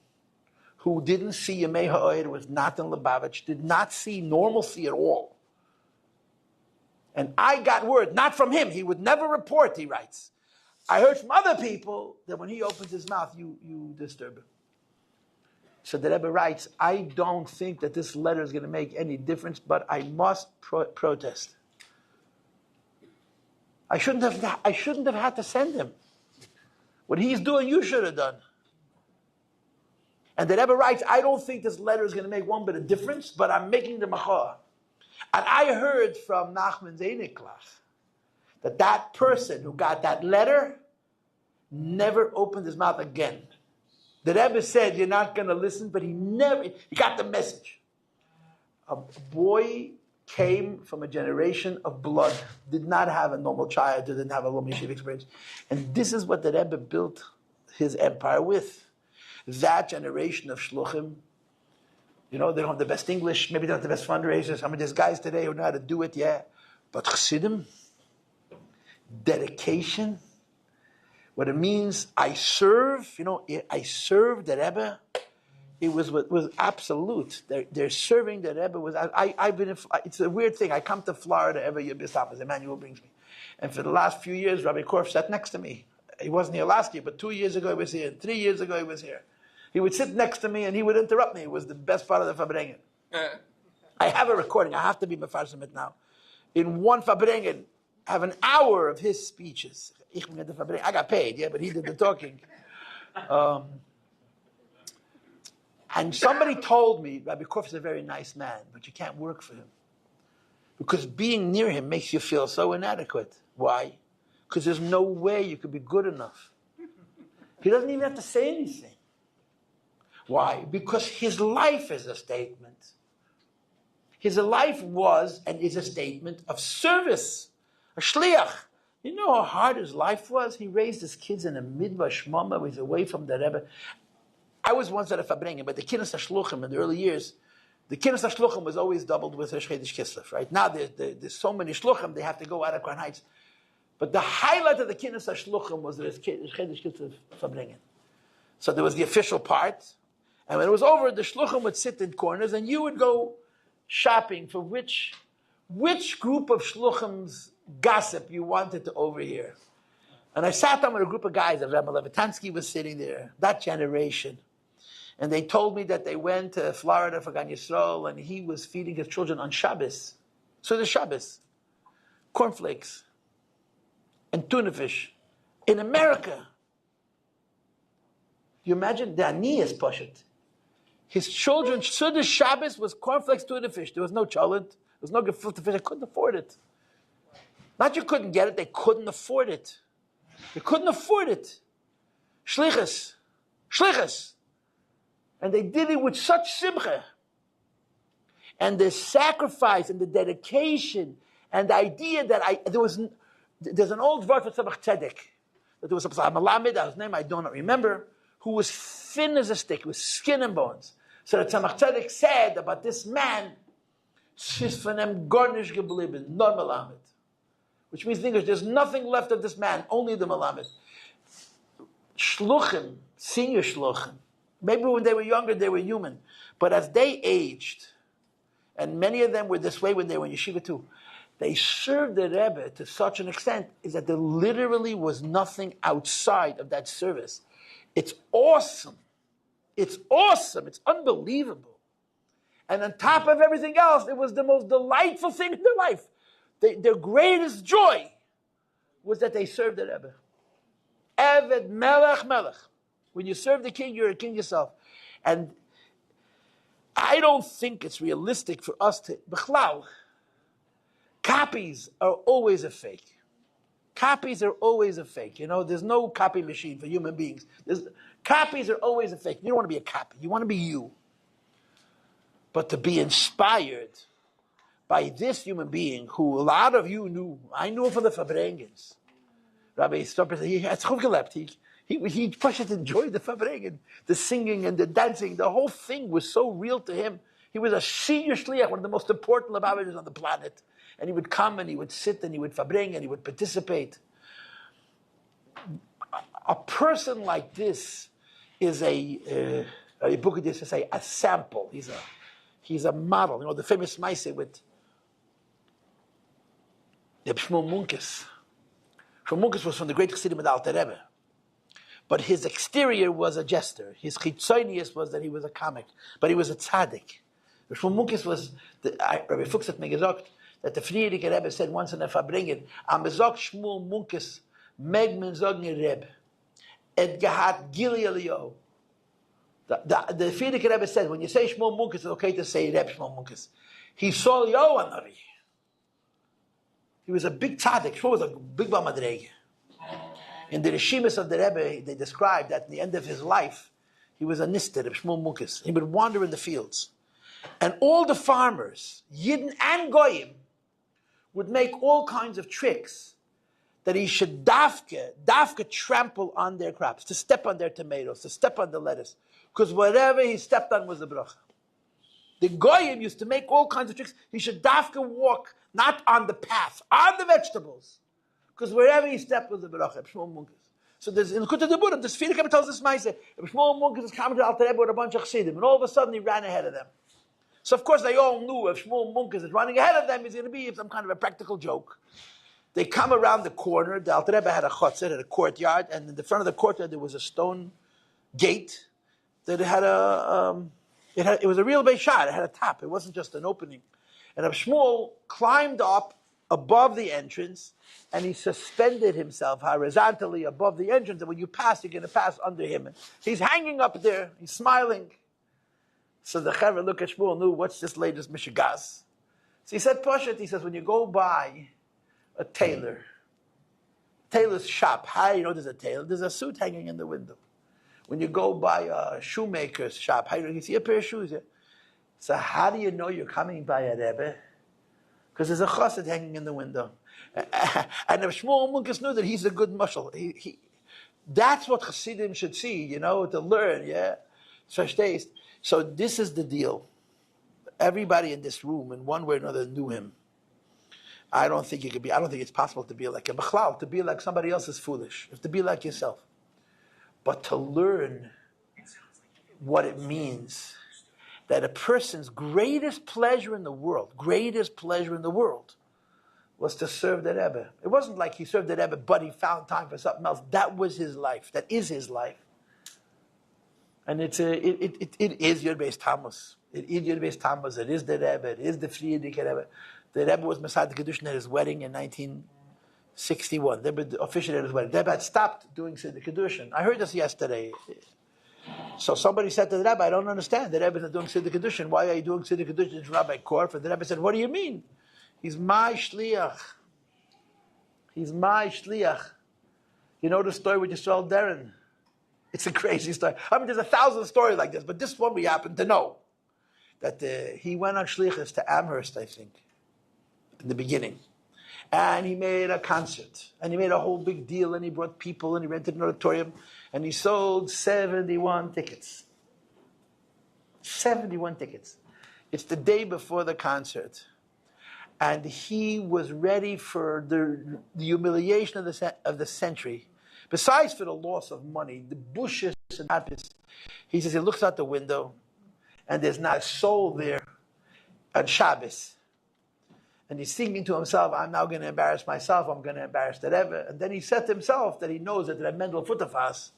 Speaker 1: who didn't see Yemei Ha'oyer, was not in Lubavitch, did not see normalcy at all. And I got word, not from him, he would never report, he writes. I heard from other people that when he opens his mouth, you disturb him. So the Rebbe writes, I don't think that this letter is going to make any difference, but I must protest. I shouldn't have had to send him. What he's doing, you should have done. And the Rebbe writes, I don't think this letter is going to make one bit of difference, but I'm making the machor. And I heard from Nachman Zeniklach that person who got that letter never opened his mouth again. The Rebbe said, you're not going to listen, but he got the message. A boy came from a generation of blood, did not have a normal childhood, didn't have a Lom Yeshiva experience. And this is what the Rebbe built his empire with. That generation of shluchim, they don't have the best English, maybe they don't have the best fundraisers. There's guys today who know how to do it, yeah. But chassidim, dedication, what it means, I serve the Rebbe. It was absolute. They're serving the Rebbe. I've been. It's a weird thing. I come to Florida every year. B'Shabbos, Emmanuel brings me, and for the last few years, Rabbi Korf sat next to me. He wasn't here last year, but 2 years ago he was here. 3 years ago he was here. He would sit next to me and he would interrupt me. It was the best part of the Fabrengen. I have a recording. I have to be mefarshim it now. In one Fabrengen, I have an hour of his speeches. I got paid, yeah, but he did the talking. And somebody told me, Rabbi Korf is a very nice man, but you can't work for him. Because being near him makes you feel so inadequate. Why? Because there's no way you could be good enough. He doesn't even have to say anything. Why? Because his life is a statement. His life was and is a statement of service, a shliach. You know how hard his life was? He raised his kids in a midbar shmama, he was away from the Rebbe. I was once at a Fabrengen, but the Kinnis HaShluchim in the early years, the Kinnis HaShluchim was always doubled with Rosh Chodesh Kislev, right? Now there's so many Shluchim, they have to go out of Crown Heights. But the highlight of the Kinnis HaShluchim was the Rosh Chodesh Kislev Fabrengen. So there was the official part, and when it was over, the Shluchim would sit in corners, and you would go shopping for which group of Shluchim's gossip you wanted to overhear. And I sat down with a group of guys, Rabbi Levitansky was sitting there, that generation. And they told me that they went to Florida for Gan Yisrael, and he was feeding his children on Shabbos. So the Shabbos, cornflakes, and tuna fish. In America, you imagine the Aniyas Pashat. His children, so the Shabbos was cornflakes, tuna fish. There was no cholent, there was no gefilte fish. They couldn't afford it. Not you couldn't get it, they couldn't afford it. They couldn't afford it. Shlichus. And they did it with such simcha. And the sacrifice and the dedication and the idea that there's an old word for Tzemach Tzedek. That there was a Malamed, whose name I don't remember, who was thin as a stick, with skin and bones. So the Tzemach Tzedek said about this man Sis von em garnish geblieben, nur Melamed. Which means in English, there's nothing left of this man, only the Melamed. Shluchim, senior shluchim. Maybe when they were younger, they were human. But as they aged, and many of them were this way when they were in yeshiva too, they served the Rebbe to such an extent is that there literally was nothing outside of that service. It's awesome. It's awesome. It's unbelievable. And on top of everything else, it was the most delightful thing in their life. Their greatest joy was that they served the Rebbe. Eved melech melech. When you serve the king, you're a king yourself. And I don't think it's realistic for us to... B'chlal, copies are always a fake. Copies are always a fake. You know, there's no copy machine for human beings. Copies are always a fake. You don't want to be a copy. You want to be you. But to be inspired by this human being who a lot of you knew. I knew him from the Fabrengens. Rabbi Stopper said, he just enjoyed the Fabrengen, the singing and the dancing. The whole thing was so real to him. He was a senior shliach, one of the most important Lubavitchers on the planet. And he would come and he would sit and he would Fabrengen and he would participate. A person like this is a book used to say, a sample. He's a model. You know, the famous Maaseh with the Shmuel Munkes. Shmuel Munkes was from the great Chassidim of the Alter Rebbe. But his exterior was a jester. His chitzonius was that he was a comic. But he was a tzaddik. Shmuel Munkes was, Rabbi Fuchs hat mir gesagt, that the Friedrich Rebbe said once in the Fabrengen, am bezog Shmuel Munkes, meg men sagen Rebbe, et gehat Gili Eliyahu. The Friedrich Rebbe said, when you say Shmuel Munkes, it's okay to say Rebbe Shmuel Munkes. He saw Eliyahu Anavi. He was a big tzaddik. Shmuel was a big Bamadrege. In the Rishimis of the Rebbe, they described that at the end of his life, he was a nister of Shmuel Munkes. He would wander in the fields. And all the farmers, Yidden and Goyim, would make all kinds of tricks that he should dafka trample on their crops, to step on their tomatoes, to step on the lettuce. Because whatever he stepped on was a bracha. The Goyim used to make all kinds of tricks. He should dafka walk, not on the path, on the vegetables. Because wherever he stepped was a bracha. Shmuel Munkes. So there's, in Kutei Deburim, this Friedrich Rebbe tells this Maaseh, Shmuel Munkes is coming to Alter Rebbe with a bunch of chassidim, and all of a sudden he ran ahead of them. So of course they all knew if Shmuel Munkes is running ahead of them, he's going to be some kind of a practical joke. They come around the corner. The Alter Rebbe had a chutzner, had a courtyard, and in the front of the courtyard there was a stone gate that had it was a real Beis shot. It had a top. It wasn't just an opening. And Shmuel climbed up above the entrance, and he suspended himself horizontally above the entrance. And when you pass, you're going to pass under him. And he's hanging up there. He's smiling. So the Chaver look at Shmuel, knew what's this latest mishigas. So he said, Poshet, he says, when you go by a tailor's shop, how do you know there's a tailor? There's a suit hanging in the window. When you go by a shoemaker's shop, how do you see a pair of shoes here? So how do you know you're coming by a Rebbe? Because there's a chassid hanging in the window. And if Shmuel Munkes knew that he's a good mushal, that's what chassidim should see, you know, to learn, yeah? So this is the deal. Everybody in this room, in one way or another, knew him. I don't think it's possible to be like a b'chlal. To be like somebody else is foolish. You have to be like yourself. But to learn what it means that a person's greatest pleasure in the world, was to serve the Rebbe. It wasn't like he served the Rebbe, but he found time for something else. That was his life. That is his life. And it is Yud-Beis Tammuz. It is Yud-Beis Tammuz. It is the Rebbe. It is the Friedrich Rebbe. The Rebbe was Masad Kedushin at his wedding in 1961. The Rebbe officiated his wedding. The Rebbe had stopped doing Siddur Kedushin. I heard this yesterday. So somebody said to the Rebbe, I don't understand. The Rebbe is not doing Siddur Kedushin. Why are you doing Siddur Kedushin? It's Rabbi Korf. And the Rebbe said, what do you mean? He's my shliach. He's my shliach. You know the story with Yisrael Deren? It's a crazy story. I mean, there's 1,000 stories like this, but this one we happen to know. That he went on shlichus to Amherst, I think, in the beginning. And he made a concert. And he made a whole big deal, and he brought people, and he rented an auditorium, and he sold 71 tickets. 71 tickets. It's the day before the concert. And he was ready for the humiliation of the century. Besides for the loss of money, the bushes and happiness. He says he looks out the window, and there's not a soul there on Shabbos. And he's thinking to himself, I'm now going to embarrass myself, I'm going to embarrass the Rebbe. And then he said to himself that he knows that Reb Mendel Futterfass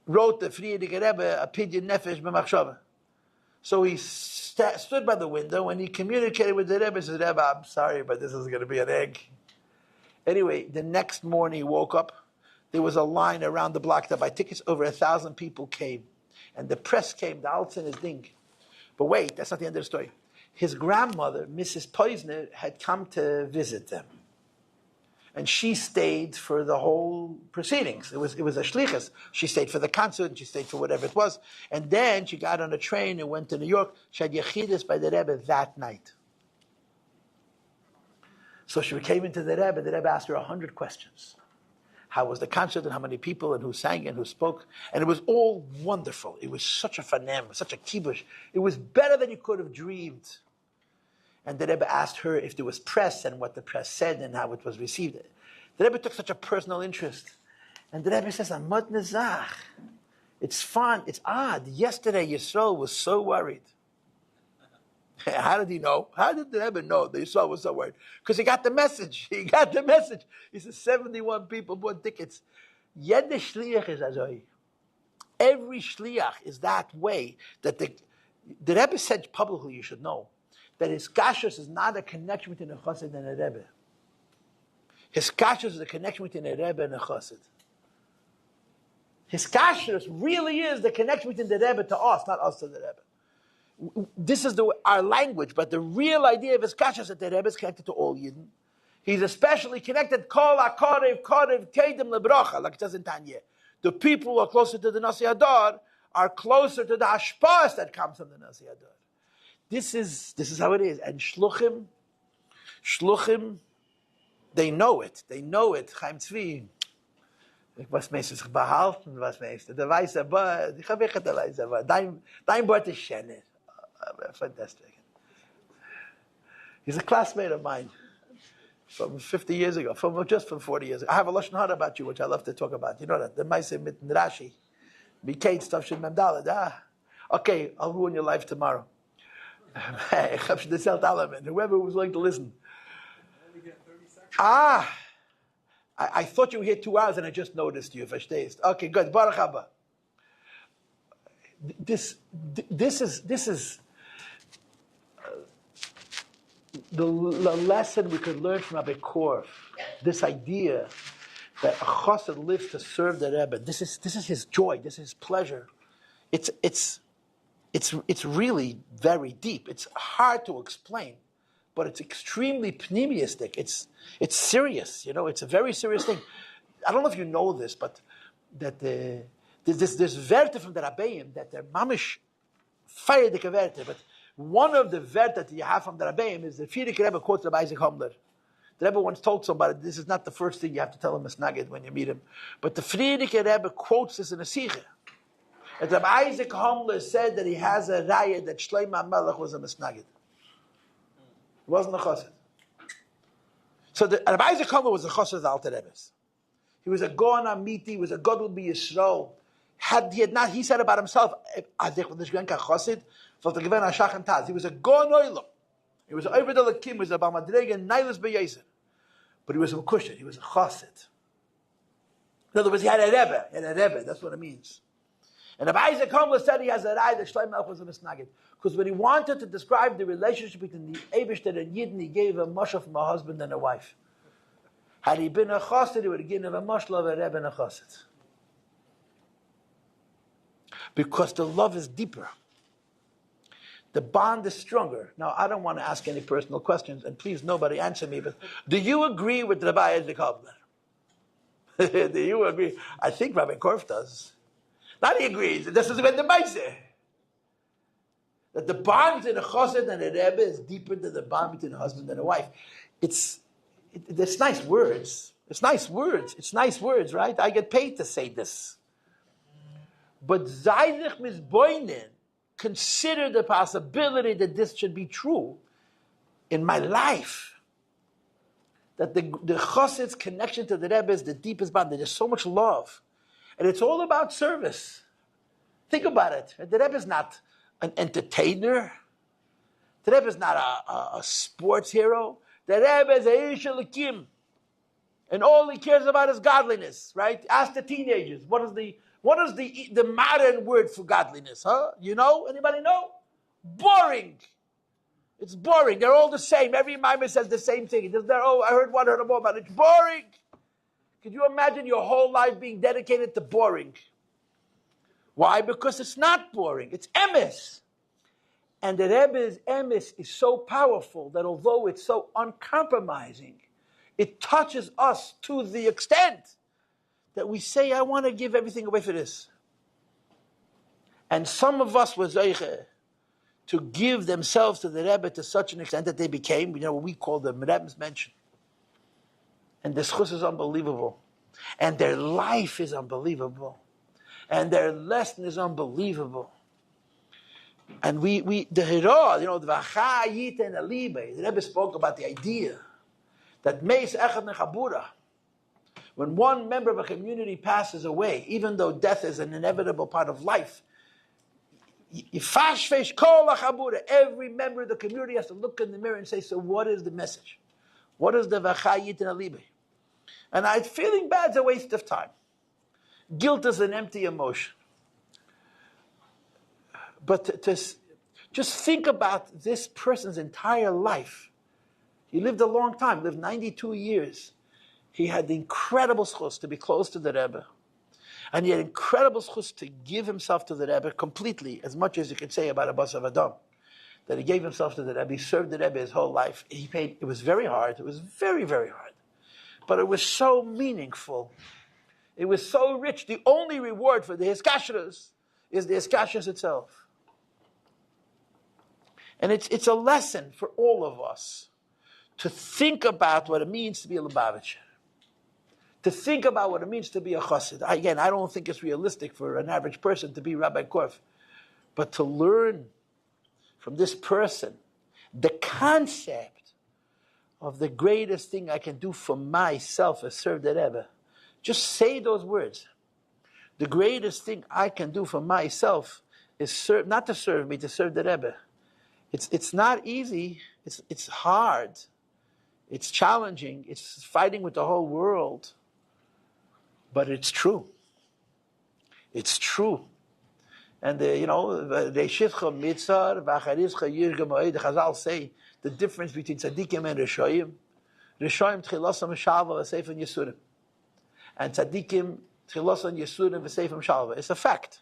Speaker 1: wrote the Friedrich Rebbe a Pidyon Nefesh b'machshava. So he stood by the window and he communicated with the Rebbe. He said, Rebbe, I'm sorry, but this is going to be an egg. Anyway, the next morning he woke up. There was a line around the block to buy tickets. Over 1,000 people came. And the press came, the Alts and his ding. But wait, that's not the end of the story. His grandmother, Mrs. Poisner, had come to visit them. And she stayed for the whole proceedings. It was a shlichus. She stayed for the concert, and she stayed for whatever it was. And then she got on a train and went to New York. She had yechidus by the Rebbe that night. So she came into the Rebbe asked her 100 questions. How was the concert, and how many people, and who sang, and who spoke. And it was all wonderful. It was such a fanem, such a kibush. It was better than you could have dreamed. And the Rebbe asked her if there was press, and what the press said, and how it was received. The Rebbe took such a personal interest. And the Rebbe says, Amad Nezach, it's fun, it's odd. Yesterday Yisrael was so worried. How did he know? How did the Rebbe know that Yisrael was so worried? Because he got the message. He got the message. He says 71 people bought tickets. Yed shliach is azoi. Every shliach is that way. That the Rebbe said publicly, you should know, that his kashrus is not a connection between a chassid and a Rebbe. His kashrus is a connection between a Rebbe and a chassid. His kashrus really is the connection between the Rebbe to us, not us to the Rebbe. This is our language, but the real idea of his kashrus is that the Rebbe is connected to all Yidden. He's especially connected, kol ha-korev, kedem lebracha, like it says in Tanya. The people who are closer to the Nasi Adar are closer to the hashpas that comes from the Nasi Adar. This is how it is. And shluchim, they know it. They know it. Chaim Tzvi. Was meest sich behalten, was meest. Der weiß aber, ich habe der weiß aber. Dein Wort ist schöner. Fantastic. He's a classmate of mine from 50 years ago, just from 40 years ago. I have a lashon hara about you, which I love to talk about. You know that the Maaseh mit Rashi, Mikate stuff should memdalad. Okay, I'll ruin your life tomorrow. Whoever was willing to listen. I thought you were here 2 hours and I just noticed you. Okay, good. Baruch haba. This is the lesson we could learn from Rabbi Korf. This idea that a chassid lives to serve the Rebbe. This is his joy. This is his pleasure. It's really very deep. It's hard to explain, but it's extremely pneumistic. It's serious. It's a very serious thing. I don't know if you know this, but that there's werte from the Rabbeim that they're mamish feierdige werte. But one of the werte that you have from the Rabbeim is the Friedrich Rebbe quotes Rabbi Isaac Homler. The Rebbe once told somebody, this is not the first thing you have to tell him as nagid when you meet him, but the Friedrich Rebbe quotes this in a sikha. That Rabbi Isaac Homler said that he has a raya that Shlomo HaMelech was a misnagid. He wasn't a chassid. So Rabbi Isaac Homler was a chassid of the Alter Rebbe's. He was a Goan Amiti, he was a Gadol B'Yisrael. He said about himself, he was a Goan Oilam. He was Oived Elakim, he was a Balmadrega, Nailas B'Yeser. But he was a Mekusher, he was a chassid. In other words, he had a Rebbe, that's what it means. And Rabbi Isaac Homler said he has a rai that Shlomo Melech was a misnagid. Because when he wanted to describe the relationship between the Eibishter and Yidden, he gave a mashal from a husband and a wife. Had he been a chassid, he would have given him a mashal of a Rebbe and a chassid. Because the love is deeper. The bond is stronger. Now, I don't want to ask any personal questions, and please, nobody answer me, but do you agree with Rabbi Isaac Homler? Do you agree? I think Rabbi Korf does. Not he agrees. This is when the Maaseh. That the bond between a chassid and a Rebbe is deeper than the bond between a husband and a wife. It's nice words. It's nice words, right? I get paid to say this. But Zaydich misboinen, consider the possibility that this should be true in my life. That the Chassid's connection to the Rebbe is the deepest bond. There's so much love. And it's all about service. Think about it. The Rebbe is not an entertainer. The Rebbe is not a sports hero. The Rebbe is a Ish Elikim. And all he cares about is godliness, right? Ask the teenagers, what is the modern word for godliness, huh? You know? Anybody know? Boring. It's boring. They're all the same. Every mimer says the same thing. I heard one, heard more, but it's boring. Could you imagine your whole life being dedicated to boring? Why? Because it's not boring. It's emes. And the Rebbe's emes is so powerful that although it's so uncompromising, it touches us to the extent that we say, I want to give everything away for this. And some of us were zeiche to give themselves to the Rebbe to such an extent that they became, what we call the Rebbe's mention. And the schus is unbelievable. And their life is unbelievable. And their lesson is unbelievable. And the Hira, the Vacha Yita and Alibe, the Rebbe spoke about the idea that Meis Echad Nechabura, when one member of a community passes away, even though death is an inevitable part of life, every member of the community has to look in the mirror and say, so what is the message? What is the Vachayit and Alibe? And feeling bad is a waste of time. Guilt is an empty emotion. But to just think about this person's entire life. He lived a long time, lived 92 years. He had the incredible schus to be close to the Rebbe. And he had incredible schus to give himself to the Rebbe completely, as much as you could say about a bas of Adam. That he gave himself to the Rebbe, he served the Rebbe his whole life. It was very hard, it was very, very hard. But it was so meaningful. It was so rich. The only reward for the Hiskashras is the Hiskashras itself. And it's a lesson for all of us to think about what it means to be a Lubavitcher. To think about what it means to be a chassid. Again, I don't think it's realistic for an average person to be Rabbi Korf. But to learn from this person the concept of the greatest thing I can do for myself is serve the Rebbe. Just say those words. The greatest thing I can do for myself is not to serve me, to serve the Rebbe. It's not easy. It's hard. It's challenging. It's fighting with the whole world. But it's true. It's true. And the Chazal say the difference between tzaddikim and Rishoyim. Rishoyim tchilasam shalva v'seifim yisurim. And tzaddikim tchilasam yisurim v'seifim shalva. It's a fact.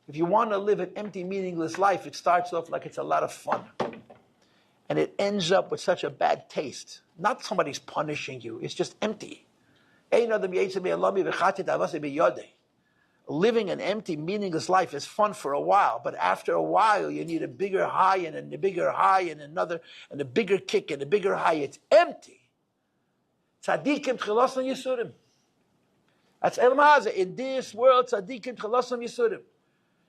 Speaker 1: If you want to live an empty, meaningless life, it starts off like it's a lot of fun. And it ends up with such a bad taste. Not somebody's punishing you. It's just empty. Living an empty, meaningless life is fun for a while, but after a while you need a bigger high and a bigger high and another, and a bigger kick and a bigger high. It's empty. Tzadikim tchilasan yisurim. That's El Maza. In this world, tzadikim tchilasan yisurim.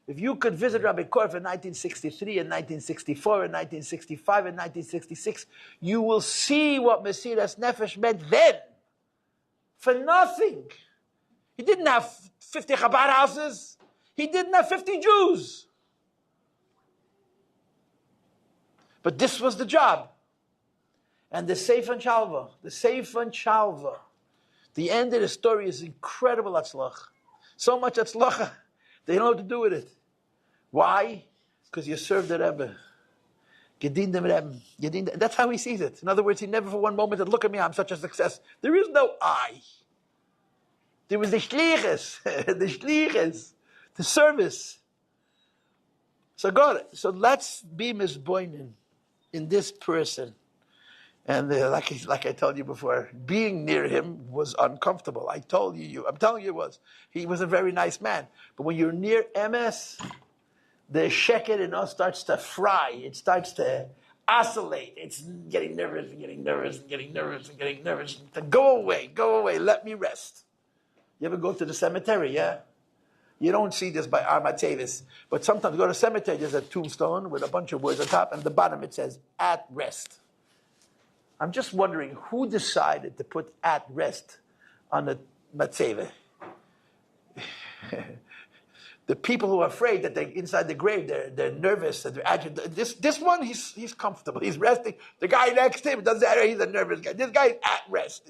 Speaker 1: If you could visit Rabbi Korf in 1963 and 1964 and 1965 and 1966, you will see what Mesiras Nefesh meant then. For nothing. He didn't have 50 Chabad houses. He didn't have 50 Jews. But this was the job. And the Seif and Shalva, the end of the story is incredible atzlach. So much atzlach, they don't know what to do with it. Why? Because you served the Rebbe. That's how he sees it. In other words, he never for one moment said, look at me, I'm such a success. There is no I. There was the shliches, the service. So God, let's be misboinen in this person. And like I told you before, being near him was uncomfortable. I'm telling you it was. He was a very nice man. But when you're near MS, the sheket in us starts to fry. It starts to oscillate. It's getting nervous and getting nervous and getting nervous and getting nervous. Go away, let me rest. You ever go to the cemetery, yeah? You don't see this by our matzevis, but sometimes you go to a cemetery, there's a tombstone with a bunch of words on top, and at the bottom it says, at rest. I'm just wondering who decided to put at rest on the matzeva. The people who are afraid that they're inside the grave, they're nervous, and they're agitated. This one, he's comfortable. He's resting. The guy next to him doesn't matter. He's a nervous guy. This guy's at rest.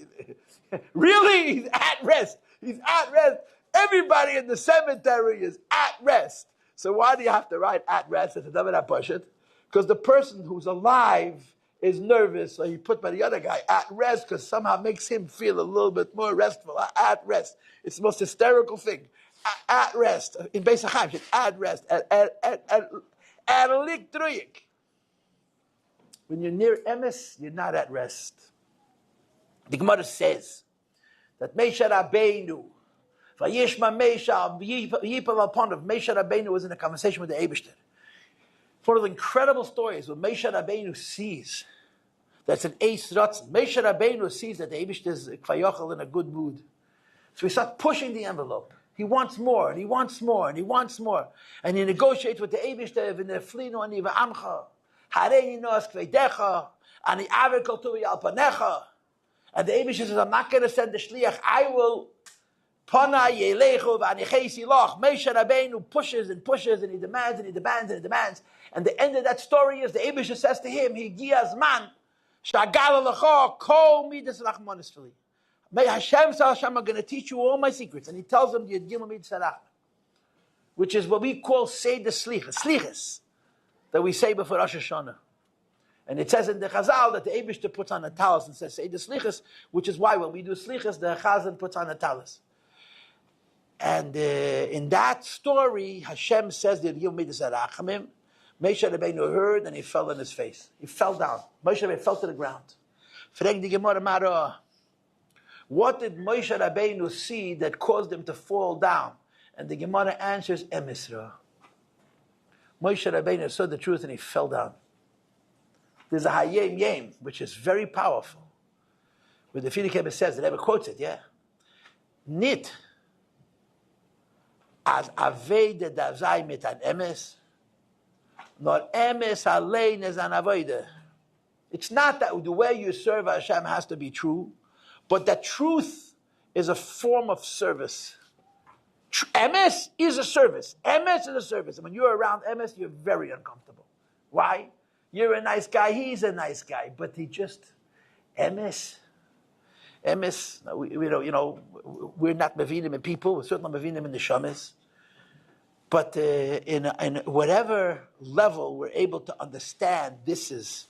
Speaker 1: Really? He's at rest. He's at rest. Everybody in the cemetery is at rest. So why do you have to write at rest? Because the person who's alive is nervous, so he put by the other guy at rest because somehow makes him feel a little bit more restful. At rest. It's the most hysterical thing. At rest. In Beis HaChaim, at rest. When you're near Emes, you're not at rest. The Gemara says that Moshe Rabbeinu, Vayishma Moshe, Yipal upon of Moshe Rabbeinu was in a conversation with the Eibishter. One of the incredible stories where Moshe Rabbeinu sees that's an Eis Ratzon. Moshe Rabbeinu sees that the Eibishter is in a good mood. So he starts pushing the envelope. He wants more, and he wants more, and he wants more. And he negotiates with the Eibishter, v'neflinu ani v'amcha, hareini noas kveidecha, ani aver kol tuvi al panecha. And the Eibishter says, I'm not going to send the shliach, I will pana yelechu v'anichesi loch. Moshe Rabbeinu pushes and pushes, and he demands, and he demands, and he demands. And the end of that story is, the Eibishter says to him, Higias man, shagala lecha, kol midas rachmanis fili. Hashem says, Hashem, I'm going to teach you all my secrets. And he tells them the Yud-Gimmel Tammuz, which is what we call Seder Slichas, that we say before Rosh Hashanah. And it says in the Chazal that the Eibishter puts on a talis and says Seder Slichas, which is why when we do Slichas, the Chazan puts on a talis. And in that story, Hashem says the Yud-Gimmel Tammuz, Moshe Rabbeinu heard and he fell on his face. He fell down. Moshe Rabbeinu fell to the ground. Fabrengen Yud-Beis. What did Moshe Rabbeinu see that caused him to fall down? And the Gemara answers, Emisra. Moshe Rabbeinu saw the truth and he fell down. There's a Hayem Yem, which is very powerful. Where the Fidik says, the Rebbe quotes it, yeah? Nit, as Aveda Davzai mit an Emes, nor Emes Alein as an Avoida. It's not that the way you serve Hashem has to be true, but that truth is a form of service. Emes is a service. Emes is a service. And when you're around Emes, you're very uncomfortable. Why? You're a nice guy, he's a nice guy, but he just, Emes, we're not Mevinim in people, we're certainly Mevinim in the Shamis. But in whatever level we're able to understand, this is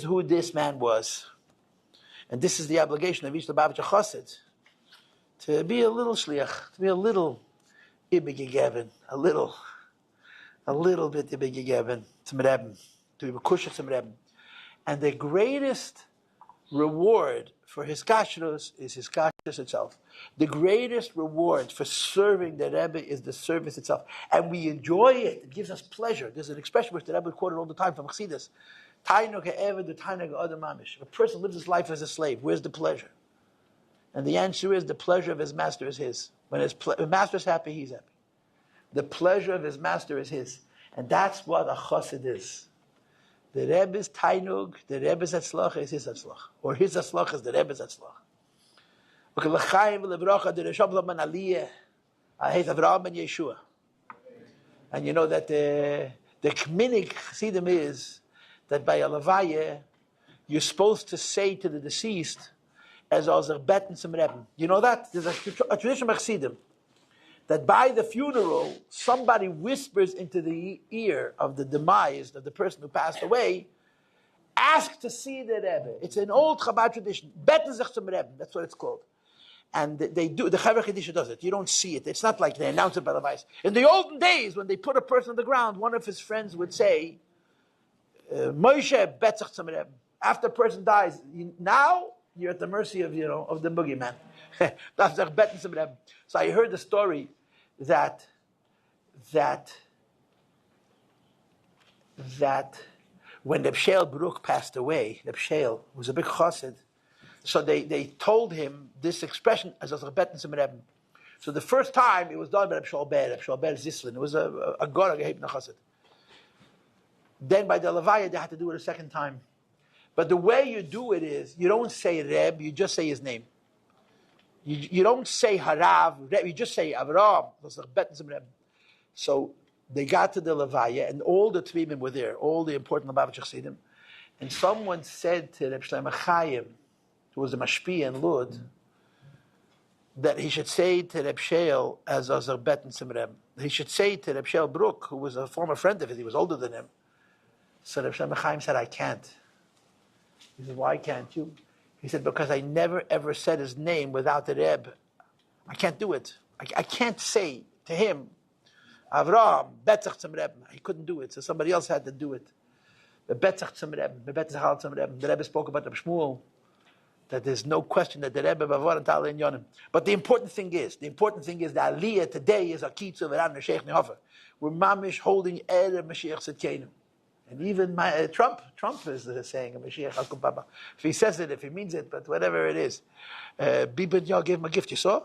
Speaker 1: who this man was. And this is the obligation of each Lubavitcher Chassid, to be a little shliach, to be a little ibigegevin, a little bit ibigegevin, to Rebbe, to be mekushach to Rebbe. And the greatest reward for his kashrus is his kashrus itself. The greatest reward for serving the Rebbe is the service itself. And we enjoy it. It gives us pleasure. There's an expression which the Rebbe quoted all the time from Chassidus. If a person lives his life as a slave, where's the pleasure? And the answer is the pleasure of his master is his. When his master is happy, he's happy. The pleasure of his master is his. And that's what a chassid is. The Rebbe's tainug, the Rebbe's atzlach is his atzlach. Or his atzlach is the Rebbe's atzlach. Okay, l'chaim v'levracha, the Reshab ben Aliyah, his Avraham ben Yeshua. And you know that the kminig chassidim is that by a levaya, you're supposed to say to the deceased, as Ozer beten zum Rebbe. You know that? There's a tradition of Chassidim, that by the funeral, somebody whispers into the ear of the demise of the person who passed away, ask to see the Rebbe. It's an old Chabad tradition. Beten sich zum Rebbe, that's what it's called. And they do, the Chaver Chedisha does it. You don't see it. It's not like they announce it by the vice. In the olden days, when they put a person on the ground, one of his friends would say, Moshe betzach zum Rebbe. After a person dies, now you're at the mercy of the boogeyman. So I heard the story that when the Pshel Baruch passed away, the Pshel was a big chassid, so they told him this expression as a betten zum Rebbe. So the first time it was done by Reb Shalber Zislin. It was a Gorag Heb Nachassid. Then by the Levaya, they had to do it a second time. But the way you do it is, you don't say Reb, you just say his name. You don't say Harav, Reb, you just say Avram. So they got to the Levaya, and all the Tvimim were there, all the important Lubavitch Chassidim. And someone said to Reb Shlomo Chaim, who was a Mashpi in Lud, that he should say to Reb Sheil as Azar Bet and Simrem. He should say to Reb Sheil Brook, who was a former friend of his, he was older than him. So Reb Shlomo Chaim said, I can't. He said, why can't you? He said, because I never ever said his name without the Reb. I can't do it. I can't say to him, Avram, Betzach Tzim Reb. He couldn't do it, so somebody else had to do it. The Betzach Tzim Reb, the Betzach Tzim Reb. The Rebbe spoke about the Shmuel, that there's no question that the Rebbe Bavor and Tal in Yonim. But the important thing is that Aliyah today is a Kitzu V'ran Sheikh Nehofer. We're mamish holding Erev Mashiach Tzidkenu. And even Trump is saying a Mashiach Hakum Baba. If he says it, if he means it, but whatever it is. Bibi Netanyahu gave him a gift, you saw?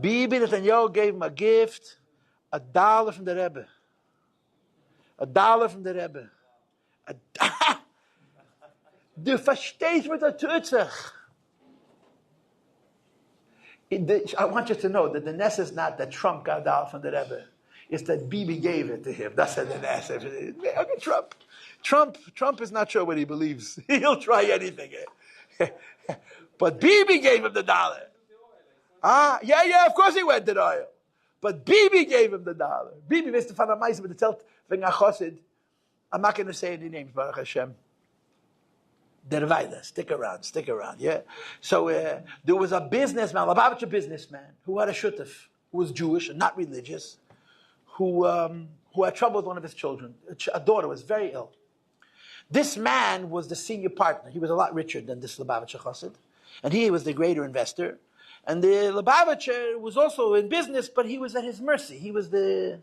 Speaker 1: Bibi Netanyahu gave him a gift, $1 from the Rebbe. $1 from the Rebbe. Du versteht mit der Tutzach. I want you to know that the Ness is not that Trump got $1 from the Rebbe. It's that Bibi gave it to him. That's the Ness. Okay, Trump is not sure what he believes. He'll try anything. But Bibi gave him the $1. Yeah, of course he went to the oil. But Bibi gave him the $1. Bibi wist van der Meise mit der Zelt wegen a Chossid. I'm not going to say any names, Baruch Hashem. Dervaida, stick around, yeah? So there was a businessman, a Lubavitcher businessman, who had a shutef, who was Jewish and not religious, who had trouble with one of his children. A daughter was very ill. This man was the senior partner. He was a lot richer than this Lubavitcher chassid, and he was the greater investor. And the Lubavitcher was also in business, but he was at his mercy. He was the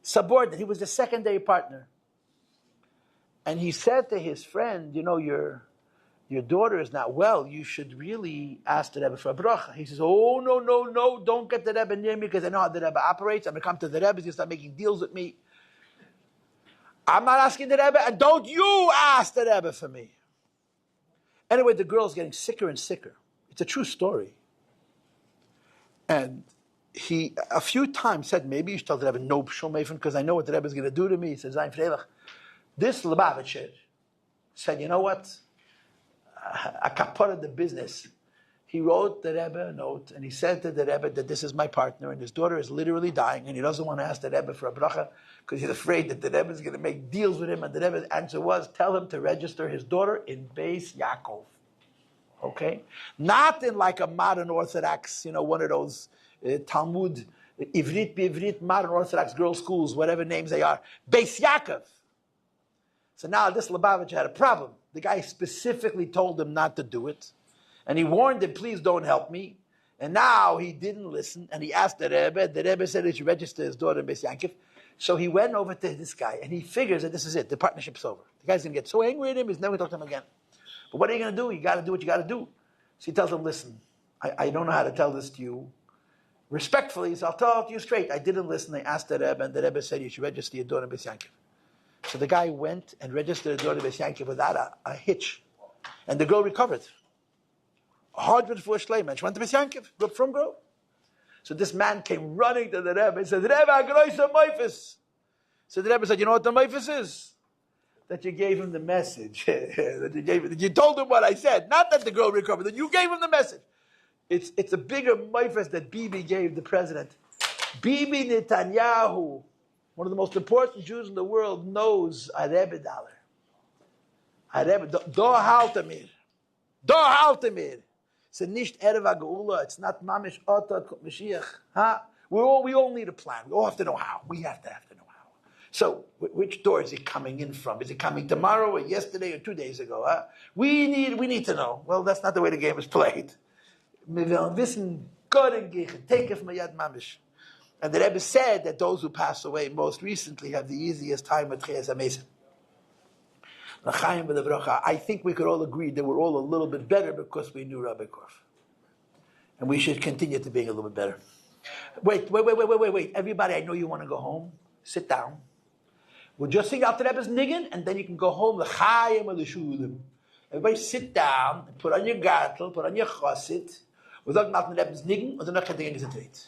Speaker 1: subordinate. He was the secondary partner. And he said to his friend, you know, your daughter is not well. You should really ask the Rebbe for a bracha. He says, oh, no, don't get the Rebbe near me because I know how the Rebbe operates. I'm going to come to the Rebbe. He's going to start making deals with me. I'm not asking the Rebbe, and don't you ask the Rebbe for me. Anyway, the girl's getting sicker and sicker. It's a true story. And he, a few times, said, maybe you should tell the Rebbe, no, Shumefen, because I know what the Rebbe is going to do to me. He says, Zayin Freilach. This Lubavitcher said, you know what? I kapara the business. He wrote the Rebbe a note, and he said to the Rebbe that this is my partner, and his daughter is literally dying, and he doesn't want to ask the Rebbe for a bracha, because he's afraid that the Rebbe is going to make deals with him, and the Rebbe's answer was, tell him to register his daughter in Beis Yaakov. Okay? Not in like a modern Orthodox, one of those Talmud, Ivrit, modern Orthodox girls' schools, whatever names they are. Beis Yaakov. So now this Lubavitcher had a problem. The guy specifically told him not to do it. And he warned him, please don't help me. And now he didn't listen. And he asked the Rebbe. The Rebbe said he should register his daughter in Beis Yaakov. So he went over to this guy. And he figures that this is it. The partnership's over. The guy's going to get so angry at him, he's never going to talk to him again. But what are you going to do? You got to do what you got to do. So he tells him, listen, I don't know how to tell this to you. Respectfully, so I'll tell it to you straight. I didn't listen. I asked the Rebbe. And the Rebbe said you should register your daughter in Beis Yaakov. So the guy went and registered his daughter in Beis Yaakov without a hitch. And the girl recovered. 100 for a shleiman. She went to Beis Yaakov, from girl. So this man came running to the Rebbe and said, Rebbe, I got a meifus. So the Rebbe said, you know what the meifus is? That you gave him the message. that you told him what I said. Not that the girl recovered, that you gave him the message. It's a bigger meifus that Bibi gave the president. Bibi Netanyahu, one of the most important Jews in the world, knows a Rebbe dollar. A Rebbe, do haltamir. Do haltamir. It's nicht Erev HaGeula. It's not Mamish Ota Mashiach. Huh? We all need a plan. We all have to know how. We have to know how. So, which door is it coming in from? Is it coming tomorrow or yesterday or 2 days ago? Huh? We need to know. Well, that's not the way the game is played. Wir wollen wissen, Gott entgegen, take it from Yad Mamish. And the Rebbe said that those who pass away most recently have the easiest time with Chayes HaMesim. I think we could all agree that we're all a little bit better because we knew Rabbi Korf. And we should continue to being a little bit better. Wait. Everybody, I know you want to go home. Sit down. We'll just sing out to Rebbe's niggin, and then you can go home. L'chaim or l'shulim. Everybody sit down, and put on your gartel, put on your chosit. We're talking about the Rebbe's niggin, or the not getting into it.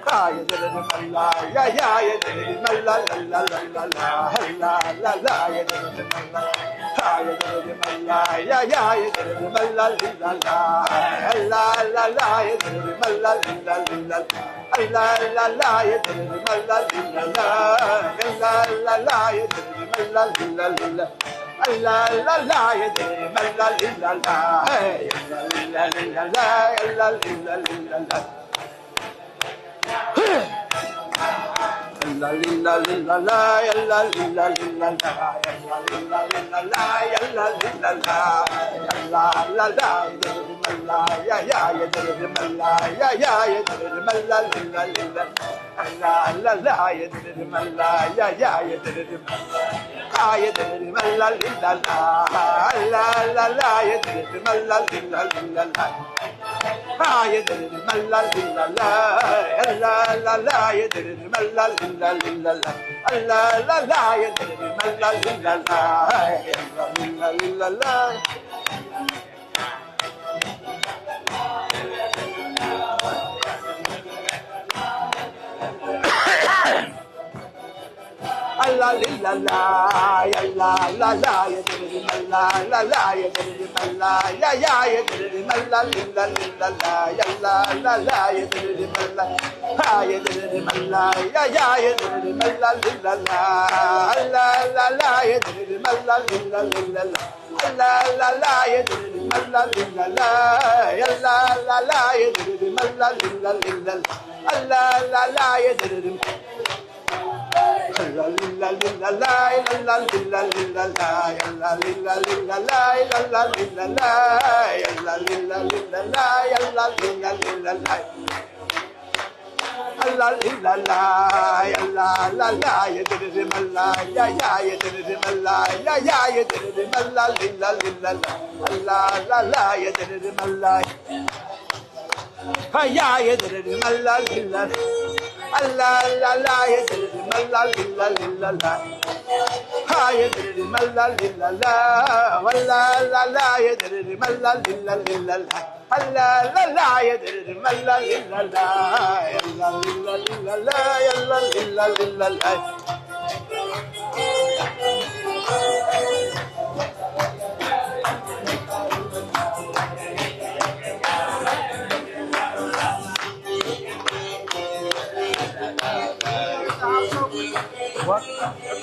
Speaker 1: What?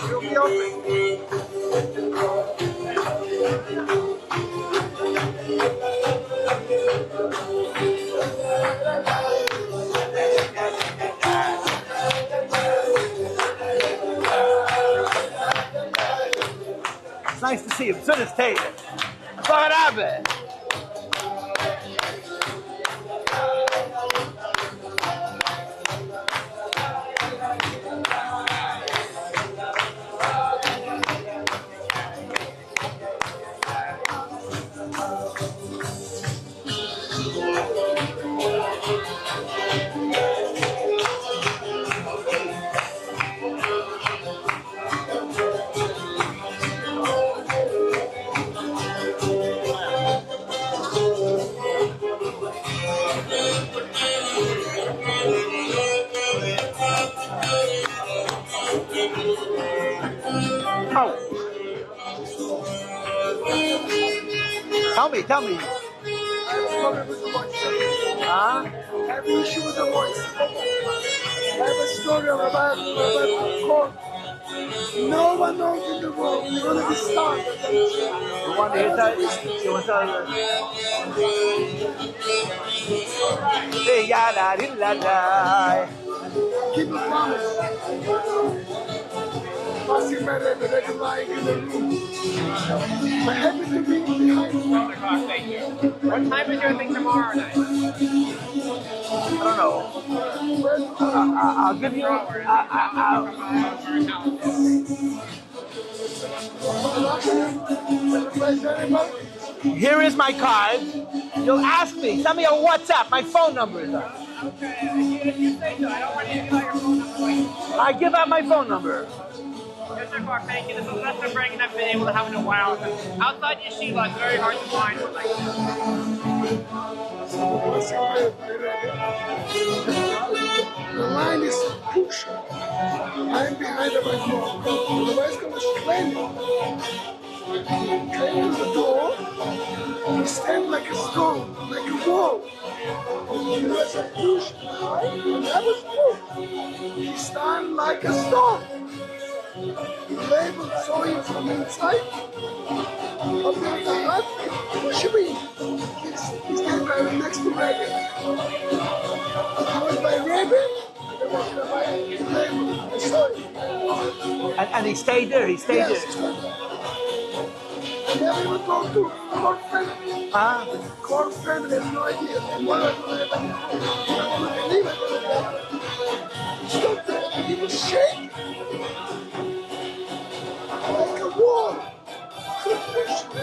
Speaker 1: It'll be open. It's nice to see you. So does Taylor. Rabbi. Tell me.
Speaker 3: I have a problem with the voice.
Speaker 1: Huh?
Speaker 3: I have an issue with the voice. I have a story about court. No one knows in the world. You're going to be stunned.
Speaker 1: You want to hear that? You want to tell her?
Speaker 3: Keep a promise. Passing my regular lying in the room. I'm happy to be behind you.
Speaker 5: Thank you. What time is your thing tomorrow night?
Speaker 1: I don't know. I'll give you. Here is my card. You'll ask me. Send me a WhatsApp. My phone number is on.
Speaker 5: Okay, you say so. I don't want you to give out your phone number.
Speaker 1: I give out my phone number.
Speaker 5: Thank you. This is the best Fabrengen I've been able to have in a while. Outside Yeshiva, it's very hard to find one like this.
Speaker 3: The line is pusher. I'm behind the microphone. The guy's going to claim it. Came to the door. He stand like a stone, like a wall. He was a pusher. And that was cool. He stand like a stone. The label saw him from inside. Open the hut. Push me. He's getting right next to Rabbi. I was by Rabbi.
Speaker 1: And he stayed there. He stayed
Speaker 3: Yes.
Speaker 1: there.
Speaker 3: I never even talked to court family. Court family has no idea. What I believe it. He stood there. He was shaking like a wall. Couldn't push me.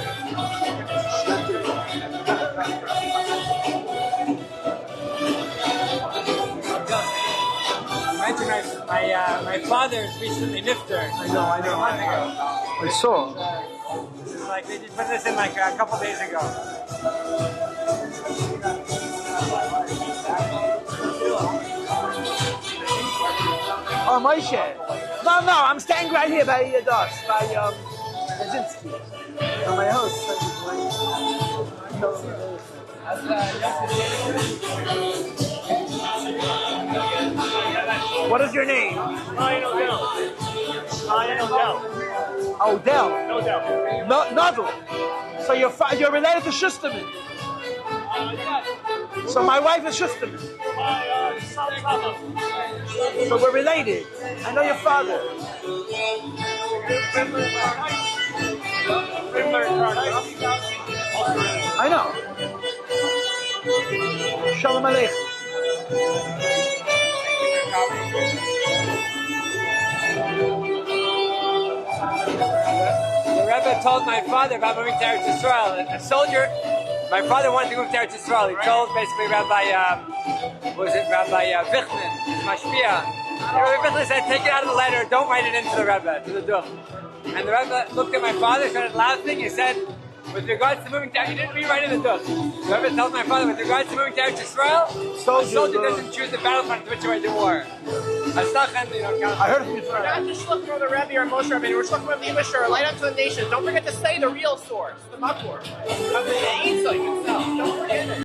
Speaker 6: My father's recently nifter.
Speaker 1: I know.
Speaker 6: A month ago.
Speaker 1: I saw.
Speaker 6: This is like they just put this in like a couple days ago.
Speaker 1: Oh, Moshe. No, I'm standing right here by Das, by Kaczynski. On my house. What is your name? Odell. Nodel. So you're related to Schusterman. So my wife is Schusterman. So we're related. I know your father. I know. Shalom Aleichem.
Speaker 6: The Rebbe told my father about moving to Eretz Yisrael. A soldier, my father wanted to move to Eretz Yisrael. He told basically Rabbi Vichman, his mashpia. Rabbi Vichman said, take it out of the letter, don't write it into the Rebbe, to the Duch. And the Rebbe looked at my father, started laughing, he said, with regards to moving to, he didn't rewrite it in the Duch. The Rebbe told my father, with regards to moving to Eretz Yisrael, a soldier doesn't choose the battlefront to which way to war.
Speaker 1: I heard it before.
Speaker 5: We're not just looking for the Rabbi or Moshe Rabbeinu. We're just looking for the Yibashur, light unto the nations. Don't forget to say the real source, the Makor. Of the Eitzah himself. Don't forget it.